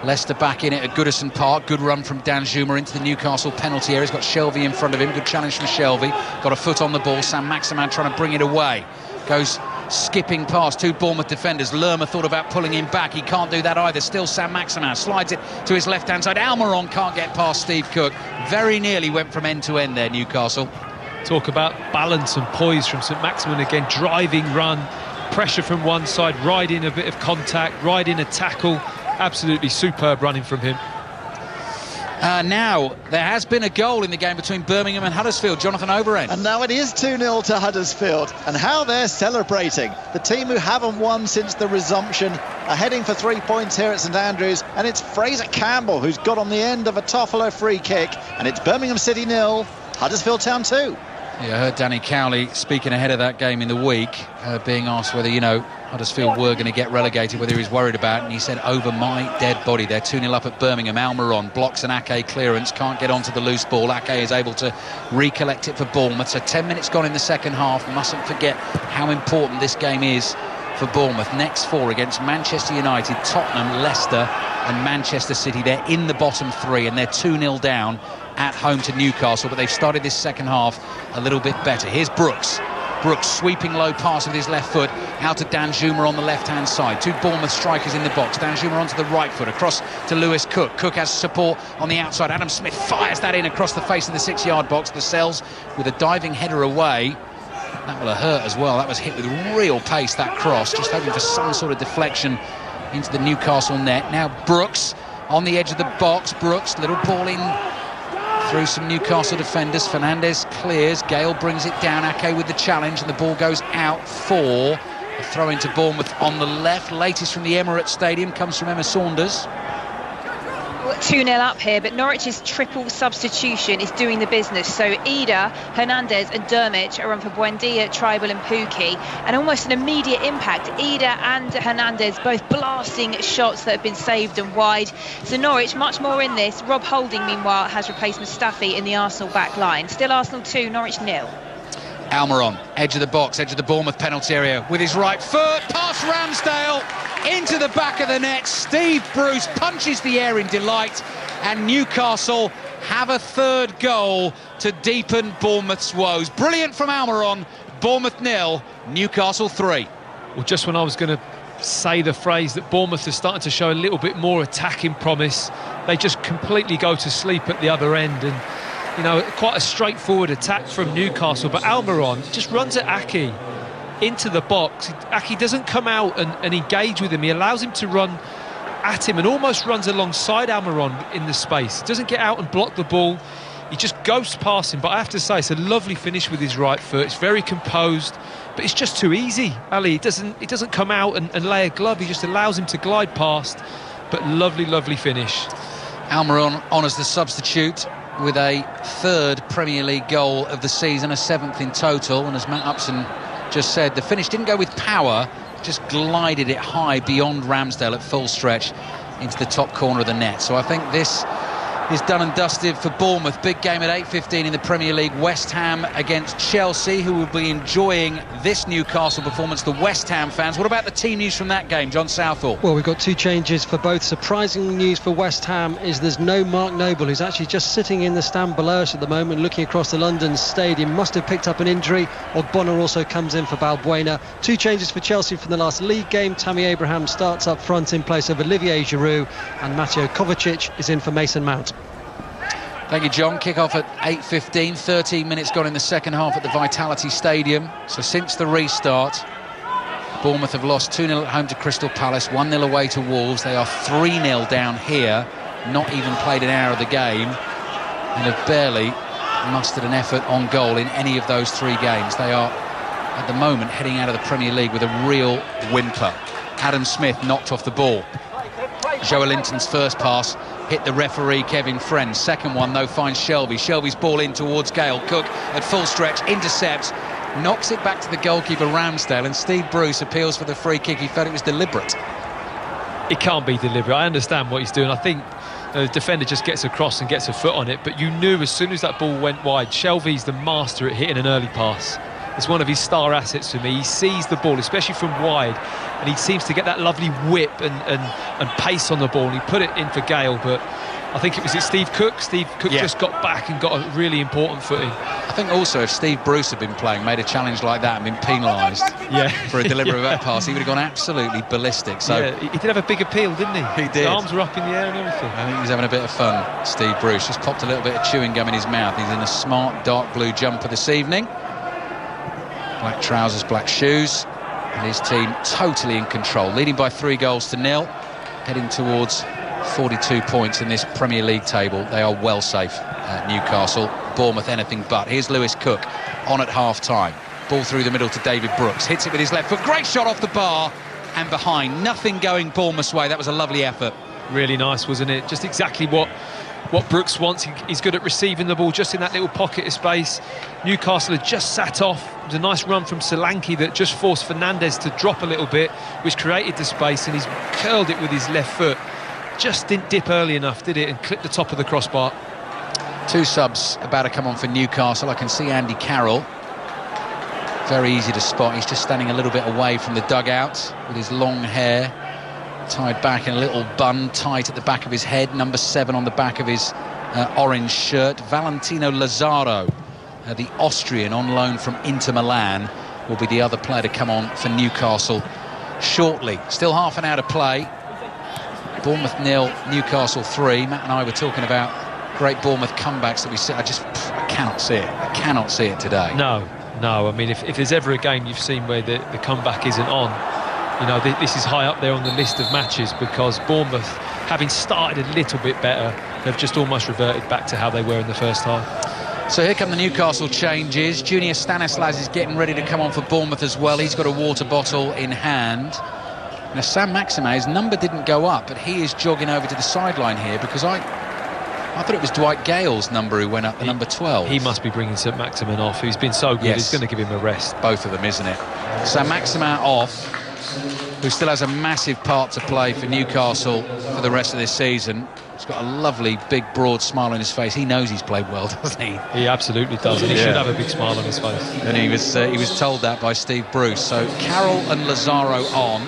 Leicester back in it at Goodison Park. Good run from Dan Juma into the Newcastle penalty area. He's got Shelvey in front of him. Good challenge from Shelvey. Got a foot on the ball. Saint-Maximin trying to bring it away. Goes skipping past 2 Bournemouth defenders. Lerma thought about pulling him back. He can't do that either. Still Saint-Maximin. Slides it to his left-hand side. Almiron can't get past Steve Cook. Very nearly went from end to end there, Newcastle. Talk about balance and poise from Saint-Maximin again. Driving run. Pressure from one side. Riding a bit of contact. Riding a tackle. Absolutely superb running from him. Now, there has been a goal in the game between Birmingham and Huddersfield. Jonathan Overend. And now it is 2-0 to Huddersfield. And how they're celebrating. The team who haven't won since the resumption are heading for 3 points here at St Andrews. And it's Fraser Campbell who's got on the end of a Toffolo free kick. And it's Birmingham City 0, Huddersfield Town 2. Yeah, I heard Danny Cowley speaking ahead of that game in the week, being asked whether, Huddersfield were going to get relegated, whether he was worried about it, and he said, over my dead body. They're 2-0 up at Birmingham. Almiron blocks an Ake clearance, can't get onto the loose ball. Ake is able to recollect it for Bournemouth. So 10 minutes gone in the second half. Mustn't forget how important this game is for Bournemouth. Next 4 against Manchester United, Tottenham, Leicester and Manchester City. They're in the bottom 3 and they're 2-0 down at home to Newcastle, but they've started this second half a little bit better. Here's Brooks. Brooks sweeping low pass with his left foot out to Dan Juma on the left-hand side. 2 Bournemouth strikers in the box. Dan Juma onto the right foot, across to Lewis Cook. Cook has support on the outside. Adam Smith fires that in across the face of the 6-yard box. Lascelles with a diving header away. That will have hurt as well. That was hit with real pace, that cross. Just hoping for some sort of deflection into the Newcastle net. Now Brooks on the edge of the box. Brooks, little ball in through some Newcastle defenders. Fernandez clears. Gale brings it down. Ake with the challenge, and the ball goes out for a throw into Bournemouth on the left. Latest from the Emirates Stadium comes from Emma Saunders. Well, 2-0 up here, but Norwich's triple substitution is doing the business. So Ida, Hernandez and Dermich are on for Buendia, Tribal and Pukki, and almost an immediate impact. Ida and Hernandez both blasting shots that have been saved and wide. So Norwich much more in this. Rob Holding, meanwhile, has replaced Mustafi in the Arsenal back line. Still Arsenal 2, Norwich 0. Almiron, edge of the box, edge of the Bournemouth penalty area with his right foot, past Ramsdale, into the back of the net. Steve Bruce punches the air in delight, and Newcastle have a third goal to deepen Bournemouth's woes. Brilliant from Almiron. Bournemouth 0, Newcastle 3. Well, just when I was going to say the phrase that Bournemouth are starting to show a little bit more attacking promise, they just completely go to sleep at the other end. And you know, quite a straightforward attack from Newcastle, but Almiron just runs at Aki into the box. Aki doesn't come out and engage with him. He allows him to run at him and almost runs alongside Almiron in the space. He doesn't get out and block the ball. He just goes past him. But I have to say, it's a lovely finish with his right foot. It's very composed, but it's just too easy, Ali. He doesn't come out and lay a glove. He just allows him to glide past. But lovely finish. Almiron on as the substitute, with a third Premier League goal of the season, a 7th in total. And as Matt Upson just said, the finish didn't go with power, just glided it high beyond Ramsdale at full stretch into the top corner of the net. So I think this is done and dusted for Bournemouth. Big game at 8:15 in the Premier League. West Ham against Chelsea, who will be enjoying this Newcastle performance, the West Ham fans. What about the team news from that game, John Southall? Well, we've got 2 changes for both. Surprising news for West Ham is there's no Mark Noble, who's actually just sitting in the stand below us at the moment, looking across the London Stadium. Must have picked up an injury. Ogbonna also comes in for Balbuena. 2 changes for Chelsea from the last league game. Tammy Abraham starts up front in place of Olivier Giroud, and Mateo Kovacic is in for Mason Mount. Thank you, John. Kick-off at 8:15, 13 minutes gone in the second half at the Vitality Stadium. So since the restart, Bournemouth have lost 2-0 at home to Crystal Palace, 1-0 away to Wolves. They are 3-0 down here, not even played an hour of the game, and have barely mustered an effort on goal in any of those 3 games. They are, at the moment, heading out of the Premier League with a real whimper. Adam Smith knocked off the ball. Joelinton's first pass hit the referee Kevin Friend. Second one, though, finds Shelby. Shelby's ball in towards Gale. Cook at full stretch, intercepts, knocks it back to the goalkeeper Ramsdale, and Steve Bruce appeals for the free kick. He felt it was deliberate. It can't be deliberate. I understand what he's doing. I think the defender just gets across and gets a foot on it, but you knew as soon as that ball went wide, Shelby's the master at hitting an early pass. It's one of his star assets for me. He sees the ball, especially from wide, and he seems to get that lovely whip and pace on the ball, and he put it in for Gale. But I think it was Steve Cook. Steve Cook just got back and got a really important footing. I think also if Steve Bruce had been playing, made a challenge like that and been penalised for a deliberate pass, he would have gone absolutely ballistic. So he did have a big appeal, didn't he? He did. His arms were up in the air and everything. I think he's having a bit of fun, Steve Bruce. Just popped a little bit of chewing gum in his mouth. He's in a smart dark blue jumper this evening. Black trousers, black shoes, and his team totally in control, leading by 3-0, heading towards 42 points in this Premier League table. They are well safe at Newcastle. Bournemouth anything but. Here's Lewis Cook on at half-time. Ball through the middle to David Brooks, hits it with his left foot, great shot off the bar and behind. Nothing going Bournemouth's way. That was a lovely effort. Really nice, wasn't it? Just exactly what Brooks wants. He's good at receiving the ball just in that little pocket of space. Newcastle had just sat off. It was a nice run from Solanke that just forced Fernandez to drop a little bit, which created the space, and he's curled it with his left foot. Just didn't dip early enough, did it, and clipped the top of the crossbar. 2 subs about to come on for Newcastle. I can see Andy Carroll. Very easy to spot. He's just standing a little bit away from the dugout with his long hair tied back in a little bun tight at the back of his head. Number 7 on the back of his orange shirt. Valentino Lazaro, the Austrian on loan from Inter Milan, will be the other player to come on for Newcastle shortly. Still half an hour to play. Bournemouth 0, Newcastle 3. Matt and I were talking about great Bournemouth comebacks that we see. I cannot see it. I cannot see it today. No. I mean, if there's ever a game you've seen where the comeback isn't on, you know, this is high up there on the list of matches, because Bournemouth, having started a little bit better, have just almost reverted back to how they were in the first half. So here come the Newcastle changes. Junior Stanislas is getting ready to come on for Bournemouth as well. He's got a water bottle in hand. Now, Sam Maxime's number didn't go up, but he is jogging over to the sideline here because I thought it was Dwight Gale's number who went up, the number 12. He must be bringing St Maximin off. He's been so good, he's going to give him a rest. Both of them, isn't it? Sam Maximin off, who still has a massive part to play for Newcastle for the rest of this season. He's got a lovely, big, broad smile on his face. He knows he's played well, doesn't he? He absolutely does, and he should have a big smile on his face. And he was told that by Steve Bruce. So Carroll and Lazaro on.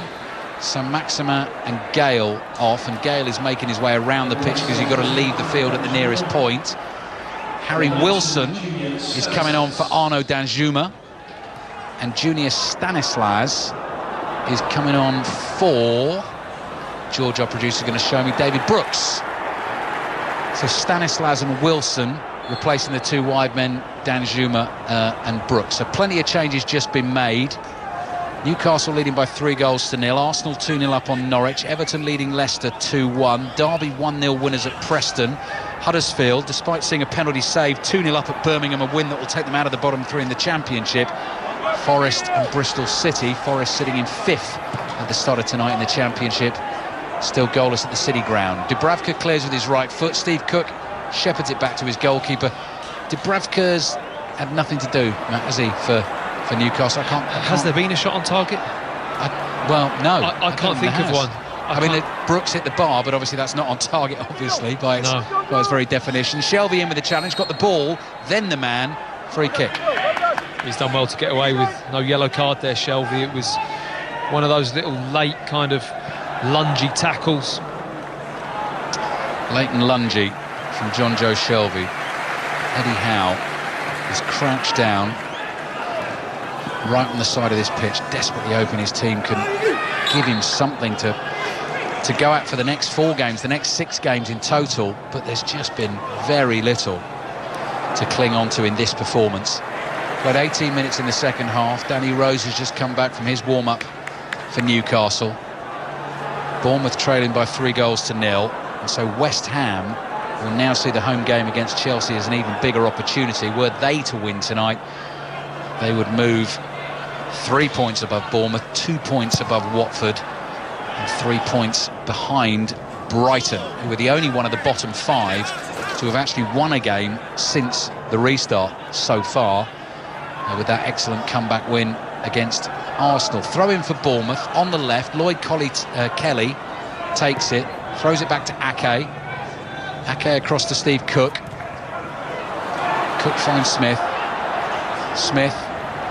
St Maximin and Gale off, and Gale is making his way around the pitch because you've got to leave the field at the nearest point. Harry Wilson is coming on for Arnaud Danjuma, and Junior Stanislas is coming on for George, our producer, is going to show me David Brooks. So Stanislas and Wilson replacing the two wide men, Danjuma and Brooks. So plenty of changes just been made. Newcastle leading by 3-0. Arsenal 2-0 up on Norwich. Everton leading Leicester 2-1. Derby 1-0 winners at Preston. Huddersfield, despite seeing a penalty saved, 2-0 up at Birmingham, a win that will take them out of the bottom three in the Championship. Forest and Bristol City. Forest sitting in 5th at the start of tonight in the Championship. Still goalless at the City ground. Dubravka clears with his right foot. Steve Cook shepherds it back to his goalkeeper. Dubravka's had nothing to do, Matt, has he, for Newcastle? Has there been a shot on target? No. I can't think of one. I mean, Brooks hit the bar, but obviously that's not on target, obviously, by its very definition. Shelvey in with the challenge, got the ball, then the man, free kick. He's done well to get away with no yellow card there, Shelvey. It was one of those little late kind of lungy tackles. Late and lungy from John Joe Shelvey. Eddie Howe is crouched down right on the side of this pitch, desperately hoping his team can give him something to go at for the next 4 games, the next 6 games in total, but there's just been very little to cling on to in this performance. Played 18 minutes in the second half. Danny Rose has just come back from his warm-up for Newcastle. Bournemouth trailing by 3-0, and so West Ham will now see the home game against Chelsea as an even bigger opportunity. Were they to win tonight, they would move 3 points above Bournemouth, 2 points above Watford, and 3 points behind Brighton, who were the only one of the bottom 5 to have actually won a game since the restart so far, with that excellent comeback win against Arsenal. Throw in for Bournemouth on the left. Lloyd Kelly takes it, throws it back to Ake. Ake across to Steve Cook. Cook finds Smith.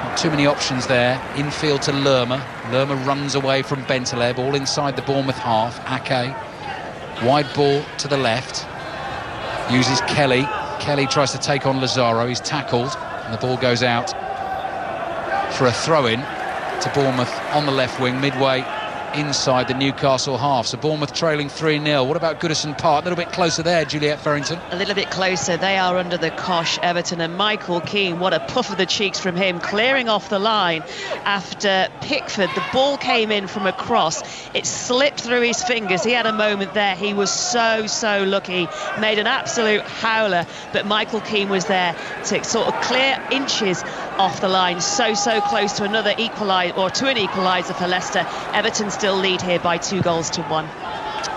Not too many options there. Infield to Lerma. Lerma runs away from Bentaleb, all inside the Bournemouth half. Ake, wide ball to the left. Uses Kelly. Kelly tries to take on Lazaro. He's tackled, and the ball goes out for a throw-in to Bournemouth on the left wing, midway inside the Newcastle half. So Bournemouth trailing 3-0. What about Goodison Park? A little bit closer there, Juliette Farrington. A little bit closer. They are under the cosh, Everton, and Michael Keane, what a puff of the cheeks from him, clearing off the line after Pickford. The ball came in from a cross. It slipped through his fingers. He had a moment there. He was so lucky. Made an absolute howler, but Michael Keane was there to sort of clear inches off the line. So close to another an equaliser for Leicester. Everton still lead here by 2-1.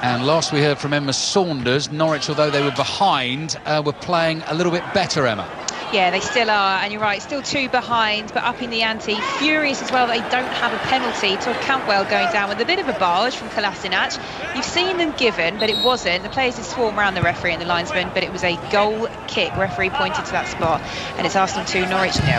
And last we heard from Emma Saunders, Norwich, although they were behind, were playing a little bit better, Emma. Yeah, they still are, and you're right, still 2 behind, but up in the ante. Furious as well that they don't have a penalty. Todd Cantwell going down with a bit of a barge from Kolasinac. You've seen them given, but it wasn't. The players did swarm around the referee and the linesman, but it was a goal kick. Referee pointed to that spot, and it's Arsenal 2, Norwich 0.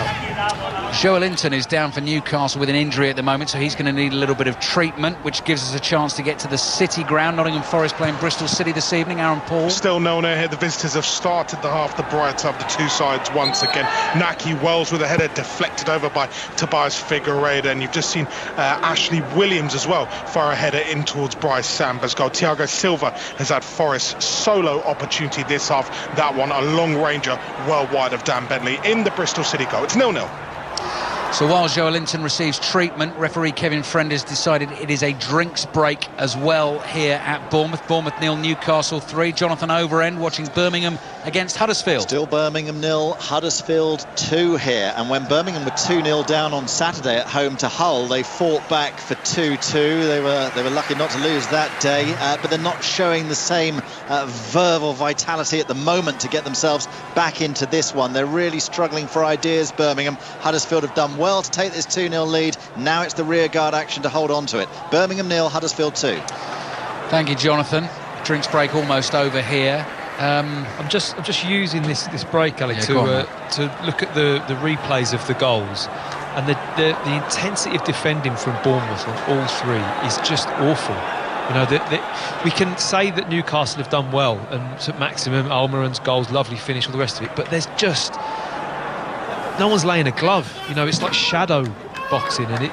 Joelinton is down for Newcastle with an injury at the moment, so he's going to need a little bit of treatment, which gives us a chance to get to the City ground. Nottingham Forest playing Bristol City this evening. Aaron Paul. Still 0-0 here. The visitors have started the half, the brighter of the two sides once again. Naki Wells with a header deflected over by Tobias Figueiredo, and you've just seen Ashley Williams as well fire a header in towards Bryce Samba's goal. Thiago Silva has had Forest's solo opportunity this half. That one a long ranger well wide of Dan Bentley in the Bristol City goal. It's 0-0. So while Joelinton receives treatment, referee Kevin Friend has decided it is a drinks break as well here at Bournemouth. Bournemouth 0, Newcastle 3. Jonathan Overend watching Birmingham against Huddersfield. Still Birmingham 0, Huddersfield 2 here. And when Birmingham were 2-0 down on Saturday at home to Hull, they fought back for 2-2. They were lucky not to lose that day, but they're not showing the same verve or vitality at the moment to get themselves back into this one. They're really struggling for ideas, Birmingham. Huddersfield have done well to take this 2-0 lead. Now it's the rearguard action to hold on to it. Birmingham 0, Huddersfield 2. Thank you, Jonathan. Drinks break almost over here. I'm just using this break, Ali, to look at the replays of the goals, and the intensity of defending from Bournemouth on all three is just awful. You know, we can say that Newcastle have done well, and St Maximum, Almiron's goals, lovely finish, all the rest of it, but there's just no one's laying a glove. You know, it's like shadow boxing, and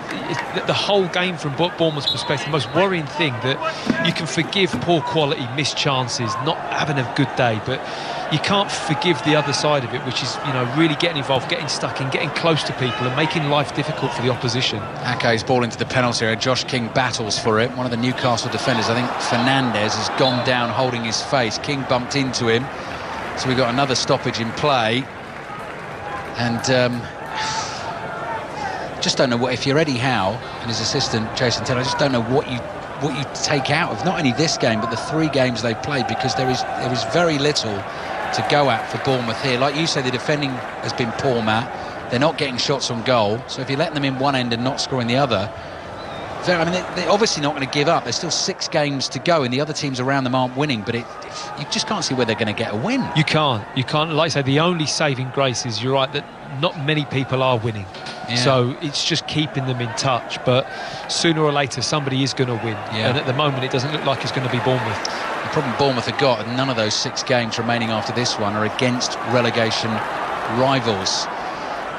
the whole game from Bournemouth's perspective, the most worrying thing that you can forgive poor quality, missed chances, not having a good day, but you can't forgive the other side of it, which is, you know, really getting involved, getting stuck in, getting close to people and making life difficult for the opposition. Ake's ball into the penalty area. Josh King battles for it. One of the Newcastle defenders, I think Fernandez, has gone down holding his face. King bumped into him, so we've got another stoppage in play. And just don't know what, if you're Eddie Howe and his assistant Jason Taylor, I just don't know what you take out of not only this game but the 3 games they've played, because there is very little to go at for Bournemouth here. Like you say, the defending has been poor, Matt. They're not getting shots on goal, so if you're letting them in one end and not scoring the other, I mean, they're obviously not going to give up. There's still 6 games to go and the other teams around them aren't winning, but you just can't see where they're going to get a win. You can't. Like I say, the only saving grace is, you're right, that not many people are winning. Yeah. So it's just keeping them in touch, but sooner or later somebody is going to win. Yeah. And at the moment it doesn't look like it's going to be Bournemouth. The problem Bournemouth have got, and none of those 6 games remaining after this one are against relegation rivals.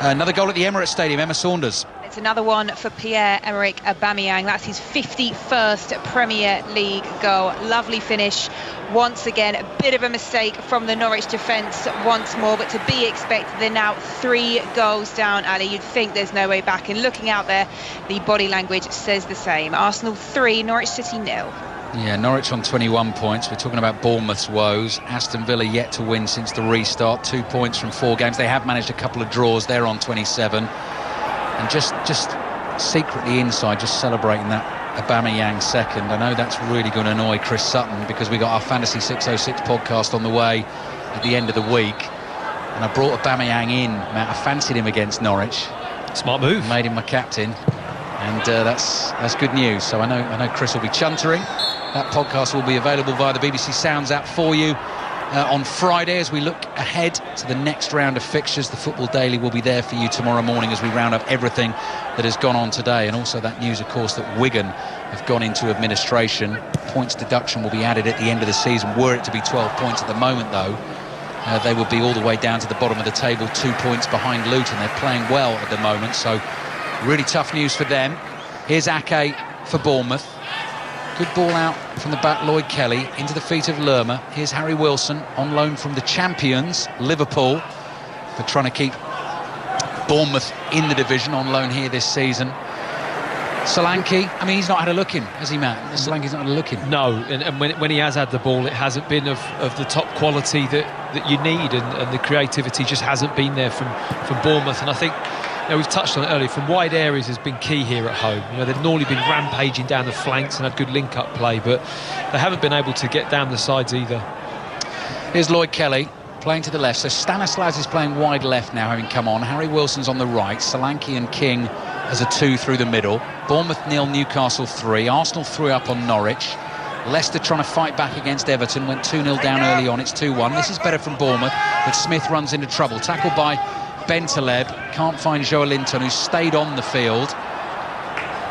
Another goal at the Emirates Stadium, Emma Saunders. It's another one for Pierre-Emerick Aubameyang. That's his 51st Premier League goal. Lovely finish. Once again, a bit of a mistake from the Norwich defence once more, but to be expected. They're now 3 goals down, Ali. You'd think there's no way back. And looking out there, the body language says the same. Arsenal 3, Norwich City 0. Yeah, Norwich on 21 points. We're talking about Bournemouth's woes. Aston Villa yet to win since the restart. 2 points from 4 games. They have managed a couple of draws. They're on 27. And just secretly inside, just celebrating that Aubameyang second. I know that's really going to annoy Chris Sutton, because we got our Fantasy 606 podcast on the way at the end of the week, and I brought Aubameyang in, Matt. I fancied him against Norwich. Smart move. Made him my captain, and that's good news. So I know Chris will be chuntering. That podcast will be available via the BBC Sounds app for you on Friday as we look ahead to the next round of fixtures. The Football Daily will be there for you tomorrow morning as we round up everything that has gone on today, and also that news, of course, that Wigan have gone into administration. Points deduction will be added at the end of the season. Were it to be 12 points at the moment, though, they would be all the way down to the bottom of the table, 2 points behind Luton. They're playing well at the moment, so really tough news for them. Here's Ake for Bournemouth. Good ball out from the back, Lloyd Kelly, into the feet of Lerma. Here's Harry Wilson, on loan from the champions, Liverpool, for trying to keep Bournemouth in the division, on loan here this season. Solanke, I mean, he's not had a look in, has he, Matt? Solanke's not had a look in. No, and when he has had the ball, it hasn't been of the top quality that you need, and the creativity just hasn't been there from Bournemouth. And I think, you know, we've touched on it earlier, from wide areas has been key here at home. You know, they've normally been rampaging down the flanks and had good link-up play, but they haven't been able to get down the sides either. Here's Lloyd Kelly playing to the left, so Stanislas is playing wide left now, having come on. Harry Wilson's on the right, Solanke and King as a 2 through the middle. Bournemouth 0, Newcastle 3. Arsenal 3 up on Norwich. Leicester trying to fight back against Everton, went 2-0 down early on. It's 2-1. This is better from Bournemouth, but Smith runs into trouble. Tackled by Bentaleb, can't find Joelinton, who's stayed on the field,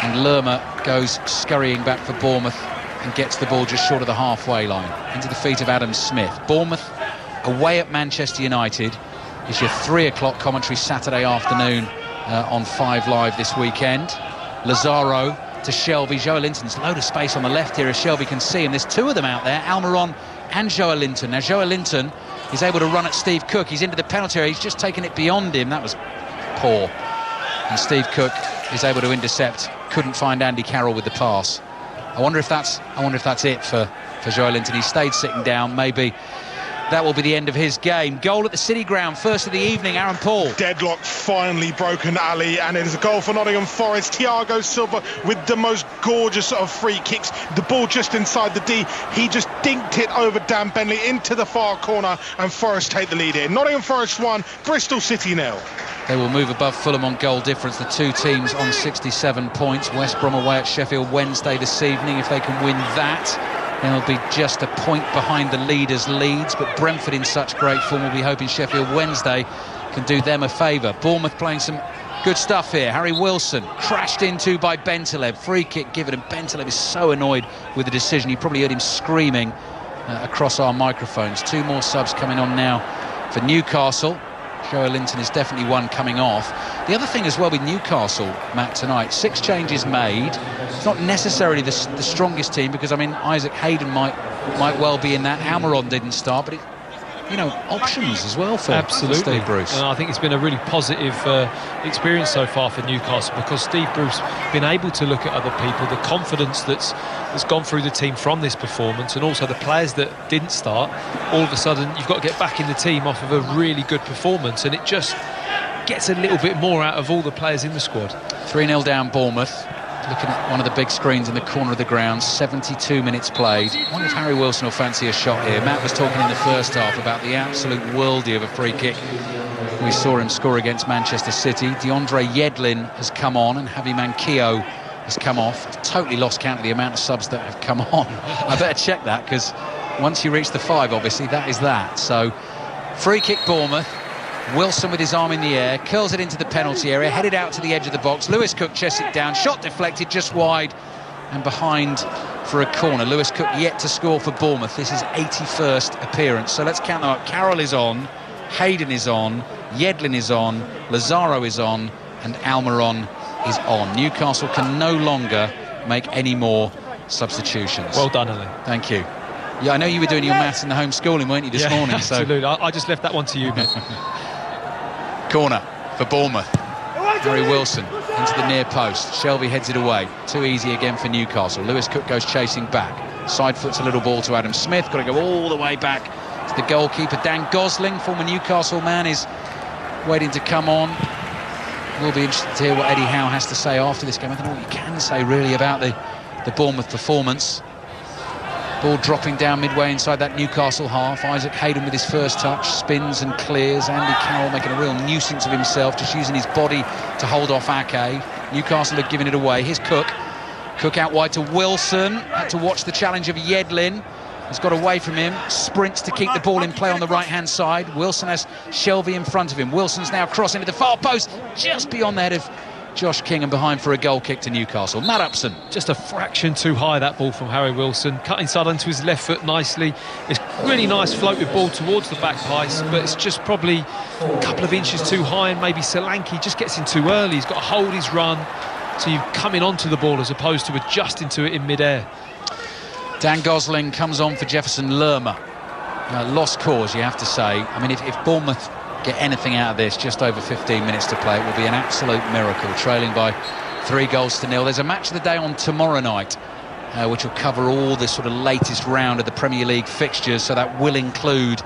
and Lerma goes scurrying back for Bournemouth and gets the ball just short of the halfway line into the feet of Adam Smith. Bournemouth away at Manchester United is your 3 o'clock commentary Saturday afternoon on 5 Live this weekend. Lazaro to Shelby. Joelinton's load of space on the left here as Shelby can see him. There's 2 of them out there, Almiron and Joelinton. Now Joelinton is able to run at Steve Cook. He's into the penalty area. He's just taken it beyond him. That was poor. and Steve Cook is able to intercept. Couldn't find Andy Carroll with the pass. I wonder if that's it for Joelinton. He stayed sitting down. Maybe that will be the end of his game. Goal at the City Ground, first of the evening, Aaron Paul. Deadlock finally broken, Ali, and it is a goal for Nottingham Forest. Thiago Silva with the most gorgeous of free kicks. The ball just inside the D. He just dinked it over Dan Bentley into the far corner, and Forest take the lead here. Nottingham Forest 1, Bristol City 0. They will move above Fulham on goal difference. The two teams on 67 points. West Brom away at Sheffield Wednesday this evening. If they can win that, they'll be just a point behind the leaders' Leeds. But Brentford in such great form will be hoping Sheffield Wednesday can do them a favour. Bournemouth playing some good stuff here. Harry Wilson crashed into by Bentaleb. Free kick given, and Bentaleb is so annoyed with the decision. You probably heard him screaming across our microphones. Two more subs coming on now for Newcastle. Joelinton is definitely one coming off. The other thing as well with Newcastle, Matt, tonight, 6 changes made. It's not necessarily the strongest team, because I mean Isaac Hayden might well be in that. Almiron didn't start, but options as well for Steve Bruce. And I think it's been a really positive experience so far for Newcastle, because Steve Bruce been able to look at other people, the confidence that's gone through the team from this performance, and also the players that didn't start. All of a sudden you've got to get back in the team off of a really good performance, and it just gets a little bit more out of all the players in the squad. 3-0 down Bournemouth. Looking at one of the big screens in the corner of the ground, 72 minutes played. I wonder if Harry Wilson will fancy a shot here. Matt was talking in the first half about the absolute worldie of a free kick we saw him score against Manchester City. DeAndre Yedlin has come on, and Javi Manquillo has come off. I've totally lost count of the amount of subs that have come on. I better check that, because once you reach the 5, obviously, that is that. So, free kick Bournemouth. Wilson with his arm in the air, curls it into the penalty area, headed out to the edge of the box. Lewis Cook chests it down, shot deflected just wide and behind for a corner. Lewis Cook yet to score for Bournemouth. This is 81st appearance. So let's count them up. Carroll is on, Hayden is on, Yedlin is on, Lazaro is on, and Almiron is on. Newcastle can no longer make any more substitutions. Well done, Alan. Thank you. Yeah, I know you were doing your maths in the homeschooling, weren't you, this morning? Absolutely. I just left that one to you, mate. Corner for Bournemouth. Harry Wilson into the near post. Shelvey heads it away. Too easy again for Newcastle. Lewis Cook goes chasing back. Side foots a little ball to Adam Smith. Got to go all the way back to the goalkeeper. Dan Gosling, former Newcastle man, is waiting to come on. We'll be interested to hear what Eddie Howe has to say after this game. I don't know what you can say really about the Bournemouth performance. Ball dropping down midway inside that Newcastle half. Isaac Hayden with his first touch, spins and clears. Andy Carroll making a real nuisance of himself, just using his body to hold off Ake. Newcastle are giving it away. Here's Cook. Cook out wide to Wilson. Had to watch the challenge of Yedlin. Has got away from him. Sprints to keep the ball in play on the right-hand side. Wilson has Shelvey in front of him. Wilson's now crossing to the far post, just beyond the head of Josh King, and behind for a goal kick to Newcastle. Matt Upson. Just a fraction too high, that ball from Harry Wilson. Cut inside onto his left foot nicely. It's really nice floated ball towards the back post, but it's just probably a couple of inches too high, and maybe Solanke just gets in too early. He's got to hold his run, so you're coming onto the ball as opposed to adjusting to it in mid-air. Dan Gosling comes on for Jefferson Lerma. Lost cause, you have to say. I mean, if Bournemouth get anything out of this, just over 15 minutes to play, it will be an absolute miracle, trailing by 3-0. There's a match of the day on tomorrow night, which will cover all this sort of latest round of the Premier League fixtures, so that will include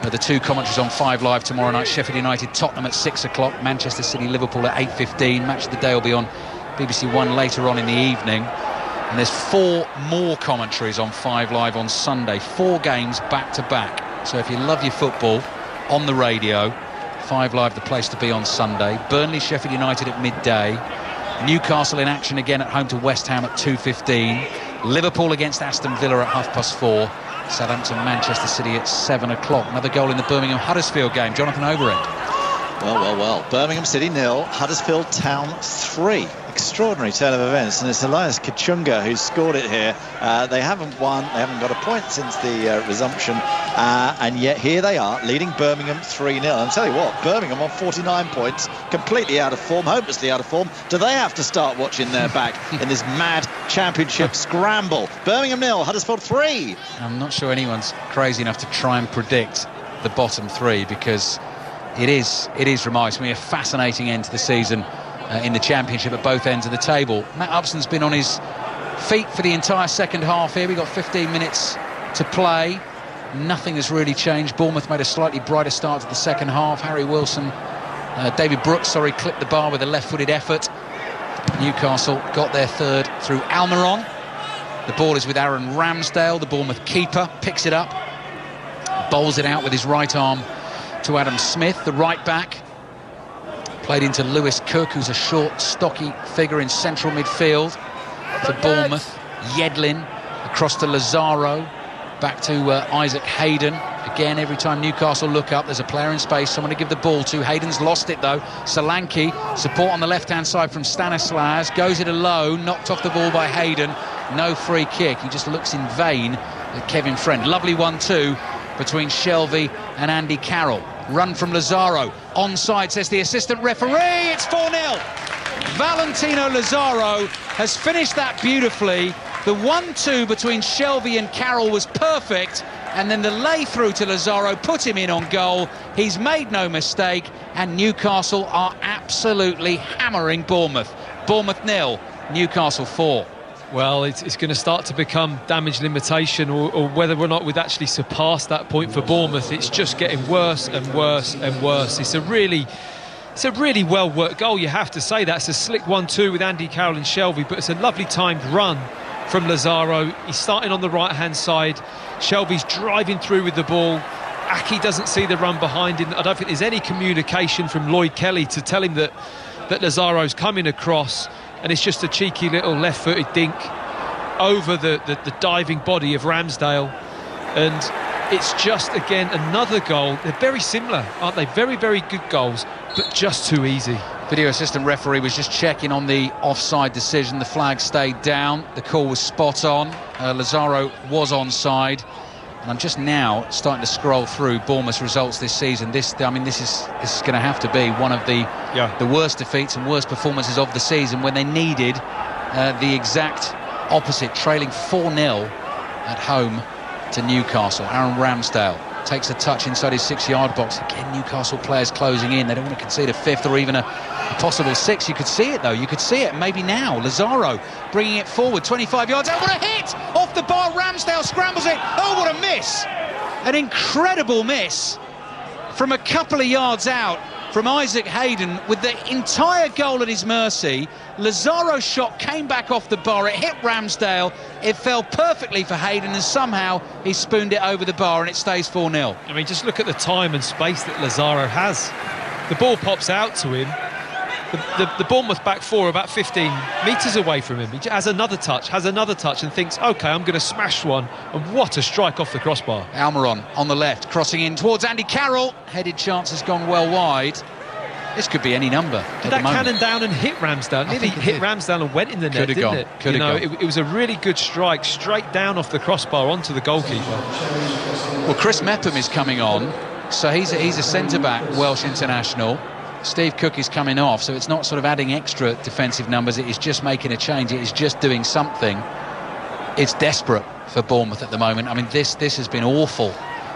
the two commentaries on 5 Live tomorrow night. Sheffield United Tottenham at 6 o'clock, Manchester City Liverpool at 8:15. Match of the day will be on BBC One later on in the evening, and there's 4 more commentaries on 5 Live on Sunday. 4 games back to back. So if you love your football on the radio, 5 Live the place to be on Sunday. Burnley Sheffield United at midday. Newcastle in action again at home to West Ham at 2:15. Liverpool against Aston Villa at 4:30. Southampton Manchester City at 7 o'clock. Another goal in the Birmingham Huddersfield game. Jonathan Overend. Well. Birmingham City 0, Huddersfield Town 3. Extraordinary turn of events, and it's Elias Kachunga who's scored it here. They haven't won, they haven't got a point since the resumption, and yet here they are leading Birmingham 3-0. And I'll tell you what, Birmingham on 49 points, completely out of form, hopelessly out of form. Do they have to start watching their back in this mad championship scramble? Birmingham 0, Huddersfield 3. I'm not sure anyone's crazy enough to try and predict the bottom 3, because it is remarkable. It's going to be a fascinating end to the season in the Championship at both ends of the table. Matt Upson's been on his feet for the entire second half here. We've got 15 minutes to play. Nothing has really changed. Bournemouth made a slightly brighter start to the second half. David Brooks, clipped the bar with a left-footed effort. Newcastle got their third through Almiron. The ball is with Aaron Ramsdale, the Bournemouth keeper, picks it up, bowls it out with his right arm to Adam Smith, the right back. Played into Lewis Cook, who's a short, stocky figure in central midfield for Bournemouth. Yedlin across to Lazaro, back to Isaac Hayden. Again, every time Newcastle look up, there's a player in space, someone to give the ball to. Hayden's lost it though. Solanke, support on the left-hand side from Stanislas, goes it alone, knocked off the ball by Hayden. No free kick. He just looks in vain at Kevin Friend. Lovely 1-2 between Shelvey and Andy Carroll. Run from Lazaro. Onside, says the assistant referee. It's 4-0. Valentino Lazaro has finished that beautifully. The 1-2 between Shelvey and Carroll was perfect, and then the lay through to Lazaro put him in on goal. He's made no mistake, and Newcastle are absolutely hammering Bournemouth. Bournemouth 0, Newcastle 4. Well, it's going to start to become damage limitation, or whether or not we'd actually surpass that point for Bournemouth. It's just getting worse and worse and worse. It's a really well worked goal, you have to say that. It's a slick 1-2 with Andy Carroll and Shelvey, but it's a lovely timed run from Lazaro. He's starting on the right hand side. Shelby's driving through with the ball. Aki doesn't see the run behind him. I don't think there's any communication from Lloyd Kelly to tell him that Lazaro's coming across, and it's just a cheeky little left-footed dink over the diving body of Ramsdale. And it's just, again, another goal. They're very similar, aren't they? Very, very good goals, but just too easy. Video assistant referee was just checking on the offside decision. The flag stayed down. The call was spot on. Lazaro was onside. And I'm just now starting to scroll through Bournemouth's results this season. This is going to have to be one of the worst defeats and worst performances of the season, when they needed the exact opposite, trailing 4-0 at home to Newcastle. Aaron Ramsdale takes a touch inside his 6-yard box. Again, Newcastle players closing in. They don't want to concede a fifth or even a possible sixth. You could see it though. You could see it maybe now. Lazaro bringing it forward, 25 yards. Oh, what a hit! Off the bar, Ramsdale scrambles it. Oh, what a miss! An incredible miss from a couple of yards out from Isaac Hayden, with the entire goal at his mercy. Lazaro's shot came back off the bar, it hit Ramsdale, it fell perfectly for Hayden, and somehow he spooned it over the bar, and it stays 4-0. I mean, just look at the time and space that Lazaro has. The ball pops out to him. The Bournemouth back four are about 15 metres away from him. He has another touch, and thinks, OK, I'm going to smash one. And what a strike off the crossbar. Almiron on the left, crossing in towards Andy Carroll. Headed chance has gone well wide. This could be any number. Did that cannon down and hit Ramsdale? Nearly hit Ramsdale and went in the net, didn't it? Could have gone. It was a really good strike, straight down off the crossbar onto the goalkeeper. Well, Chris Mepham is coming on, so he's a centre-back, Welsh international. Steve Cook is coming off, so it's not sort of adding extra defensive numbers, it is just making a change, it is just doing something. It's desperate for Bournemouth at the moment. I mean, this has been awful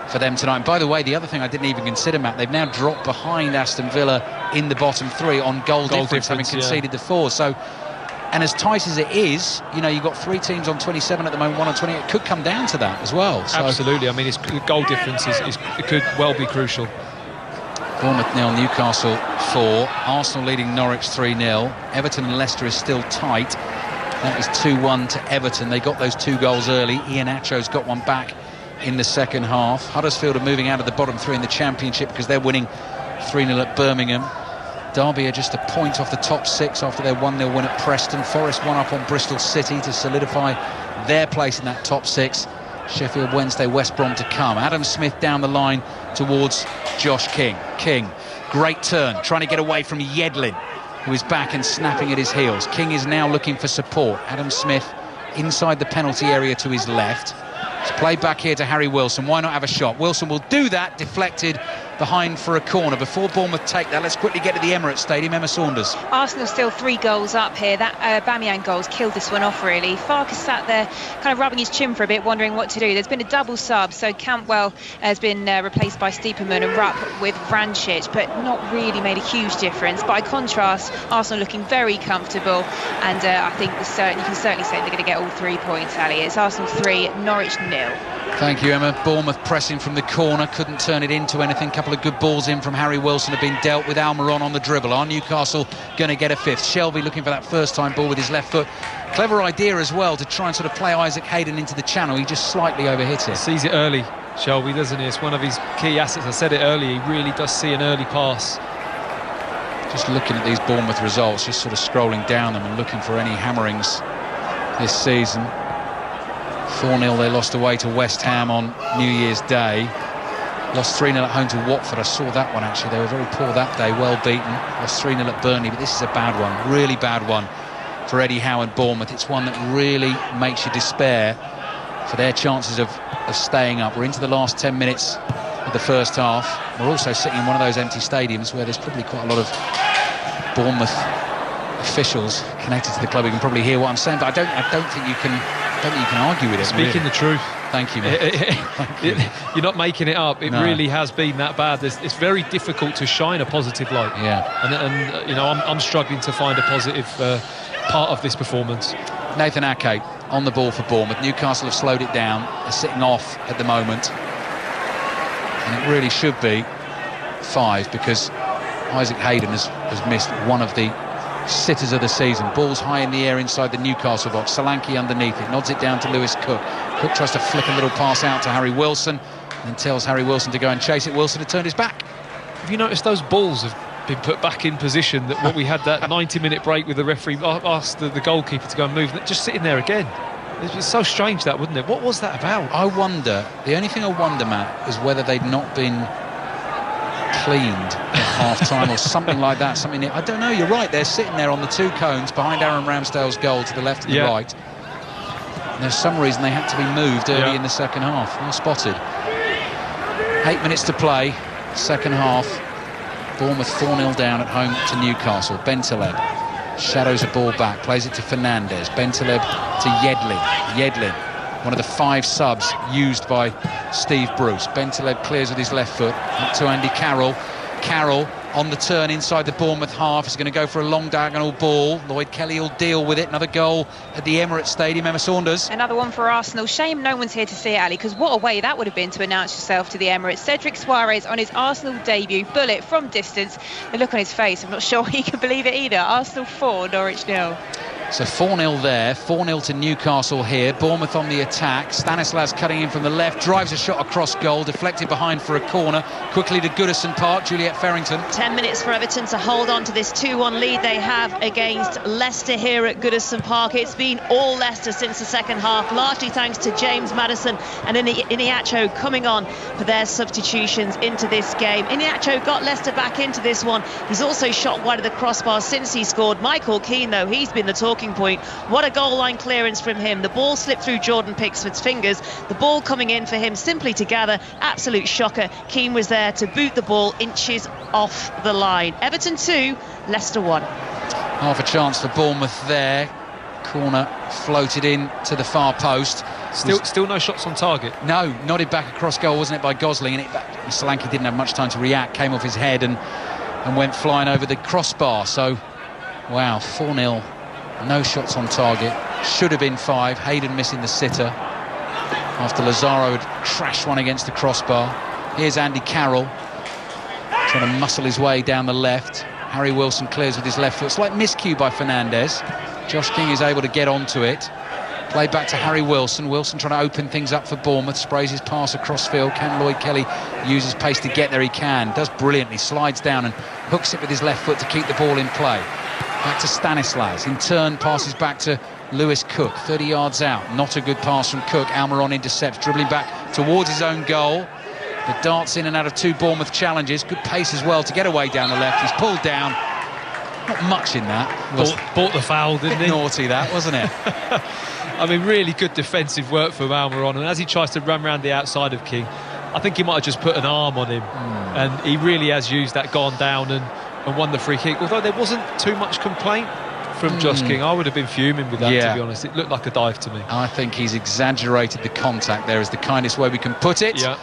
for them tonight. And by the way, the other thing I didn't even consider, Matt, they've now dropped behind Aston Villa in the bottom three on goal difference, having conceded the four. So, and as tight as it is, you've got three teams on 27 at the moment, one on 28. It could come down to that as well. So. Absolutely. I mean, the goal difference it could well be crucial. Bournemouth 0, Newcastle 4. Arsenal leading Norwich 3-0. Everton and Leicester is still tight. That is 2-1 to Everton. They got those two goals early. Iheanacho's got one back in the second half. Huddersfield are moving out of the bottom three in the Championship because they're winning 3-0 at Birmingham. Derby are just a point off the top six after their 1-0 win at Preston. Forest one up on Bristol City to solidify their place in that top six. Sheffield Wednesday, West Brom to come. Adam Smith down the line towards Josh King. King, great turn, trying to get away from Yedlin, who is back and snapping at his heels. King is now looking for support. Adam Smith inside the penalty area to his left. It's played back here to Harry Wilson. Why not have a shot? Wilson will do that, deflected behind for a corner. Before Bournemouth take that, let's quickly get to the Emirates Stadium. Emma Saunders. Arsenal still 3 goals up here. That Aubameyang goal's killed this one off, really. Farkas sat there kind of rubbing his chin for a bit, wondering what to do. There's been a double sub, so Campbell has been replaced by Stiepermann and Rupp with Vrancic, but not really made a huge difference. By contrast, Arsenal looking very comfortable, and I think you can certainly say they're going to get all 3 points, Ali. It's Arsenal 3, Norwich 0. Thank you, Emma. Bournemouth pressing from the corner, couldn't turn it into anything. Couple of good balls in from Harry Wilson have been dealt with. Almiron on the dribble. Are Newcastle going to get a 5th? Shelby looking for that first-time ball with his left foot. Clever idea as well to try and sort of play Isaac Hayden into the channel. He just slightly overhit it. Sees it early, Shelby, doesn't he? It's one of his key assets. I said it earlier, he really does see an early pass. Just looking at these Bournemouth results, just sort of scrolling down them and looking for any hammerings this season. 4-0 they lost away to West Ham on New Year's Day. Lost 3-0 at home to Watford. I saw that one actually. They were very poor that day, well beaten. Lost 3-0 at Burnley, but this is a bad one, really bad one for Eddie Howe and Bournemouth. It's one that really makes you despair for their chances of staying up. We're into the last 10 minutes of the first half. We're also sitting in one of those empty stadiums where there's probably quite a lot of Bournemouth officials connected to the club. You can probably hear what I'm saying, but I don't think you can argue with it. Speaking really. The truth. Thank you, mate. Thank you. You're not making it up. It really has been that bad. It's very difficult to shine a positive light. Yeah. And you know, I'm struggling to find a positive part of this performance. Nathan Ake on the ball for Bournemouth. Newcastle have slowed it down. They're sitting off at the moment. And it really should be 5 because Isaac Hayden has missed one of the sitters of the season. Ball's high in the air inside the Newcastle box. Solanke underneath it, nods it down to Lewis Cook. Cook tries to flick a little pass out to Harry Wilson and tells Harry Wilson to go and chase it. Wilson had turned his back. Have you noticed those balls have been put back in position? That what we had that 90-minute break with the referee asked the goalkeeper to go and move, just sitting there again. It was so strange, that, wouldn't it? What was that about? I wonder, the only thing I wonder, Matt, is whether they'd not been cleaned at half-time or something like that. I don't know, you're right, they're sitting there on the 2 cones behind Aaron Ramsdale's goal to the left and the right. And there's some reason they had to be moved early in the second half. Well spotted. 8 minutes to play, second half. Bournemouth 4-0 down at home to Newcastle. Bentaleb shadows a ball back, plays it to Fernandes. Bentaleb to Yedlin, one of the 5 subs used by Steve Bruce. Bentaleb clears with his left foot, up to Andy Carroll. Carroll on the turn inside the Bournemouth half is going to go for a long diagonal ball. Lloyd Kelly will deal with it. Another goal at the Emirates Stadium. Emma Saunders. Another one for Arsenal. Shame no one's here to see it, Ali, because what a way that would have been to announce yourself to the Emirates. Cedric Suarez on his Arsenal debut, bullet from distance. The look on his face, I'm not sure he can believe it either. Arsenal 4, Norwich 0. So 4-0 there, 4-0 to Newcastle here. Bournemouth on the attack. Stanislas cutting in from the left, drives a shot across goal, deflected behind for a corner. Quickly to Goodison Park, Juliette Farrington. 10 minutes for Everton to hold on to this 2-1 lead they have against Leicester here at Goodison Park. It's been all Leicester since the second half, largely thanks to James Maddison and Iniacho coming on for their substitutions into this game. Iniacho got Leicester back into this one. He's also shot wide of the crossbar since he scored. Michael Keane, though, he's been the talking point. What a goal line clearance from him. The ball slipped through Jordan Pickford's fingers. The ball coming in for him simply to gather. Absolute shocker. Keane was there to boot the ball inches off the line. Everton 2, Leicester 1. Half a chance for Bournemouth there. Corner floated in to the far post. Still no shots on target. No, nodded back across goal, wasn't it, by Gosling, and Solanke didn't have much time to react, came off his head and went flying over the crossbar. So wow, 4-0. No shots on target. Should have been 5. Hayden missing the sitter after Lazaro had crashed one against the crossbar. Here's Andy Carroll trying to muscle his way down the left. Harry Wilson clears with his left foot. Slight miscue by Fernandes. Josh King is able to get onto it. Played back to Harry Wilson. Wilson trying to open things up for Bournemouth. Sprays his pass across field. Can Lloyd Kelly use his pace to get there? He can. Does brilliantly. Slides down and hooks it with his left foot to keep the ball in play. Back to Stanislas. In turn, passes back to Lewis Cook. 30 yards out. Not a good pass from Cook. Almiron intercepts. Dribbling back towards his own goal. The darts in and out of 2 Bournemouth challenges. Good pace as well to get away down the left. He's pulled down. Not much in that. Bought the foul, didn't he? Naughty that, wasn't it? I mean, really good defensive work from Almiron, and as he tries to run around the outside of King, I think he might have just put an arm on him, and he really has used that gone down and won the free kick. Although there wasn't too much complaint from Josh King. I would have been fuming with that, to be honest. It looked like a dive to me. I think he's exaggerated the contact there, is the kindest way we can put it. Yeah.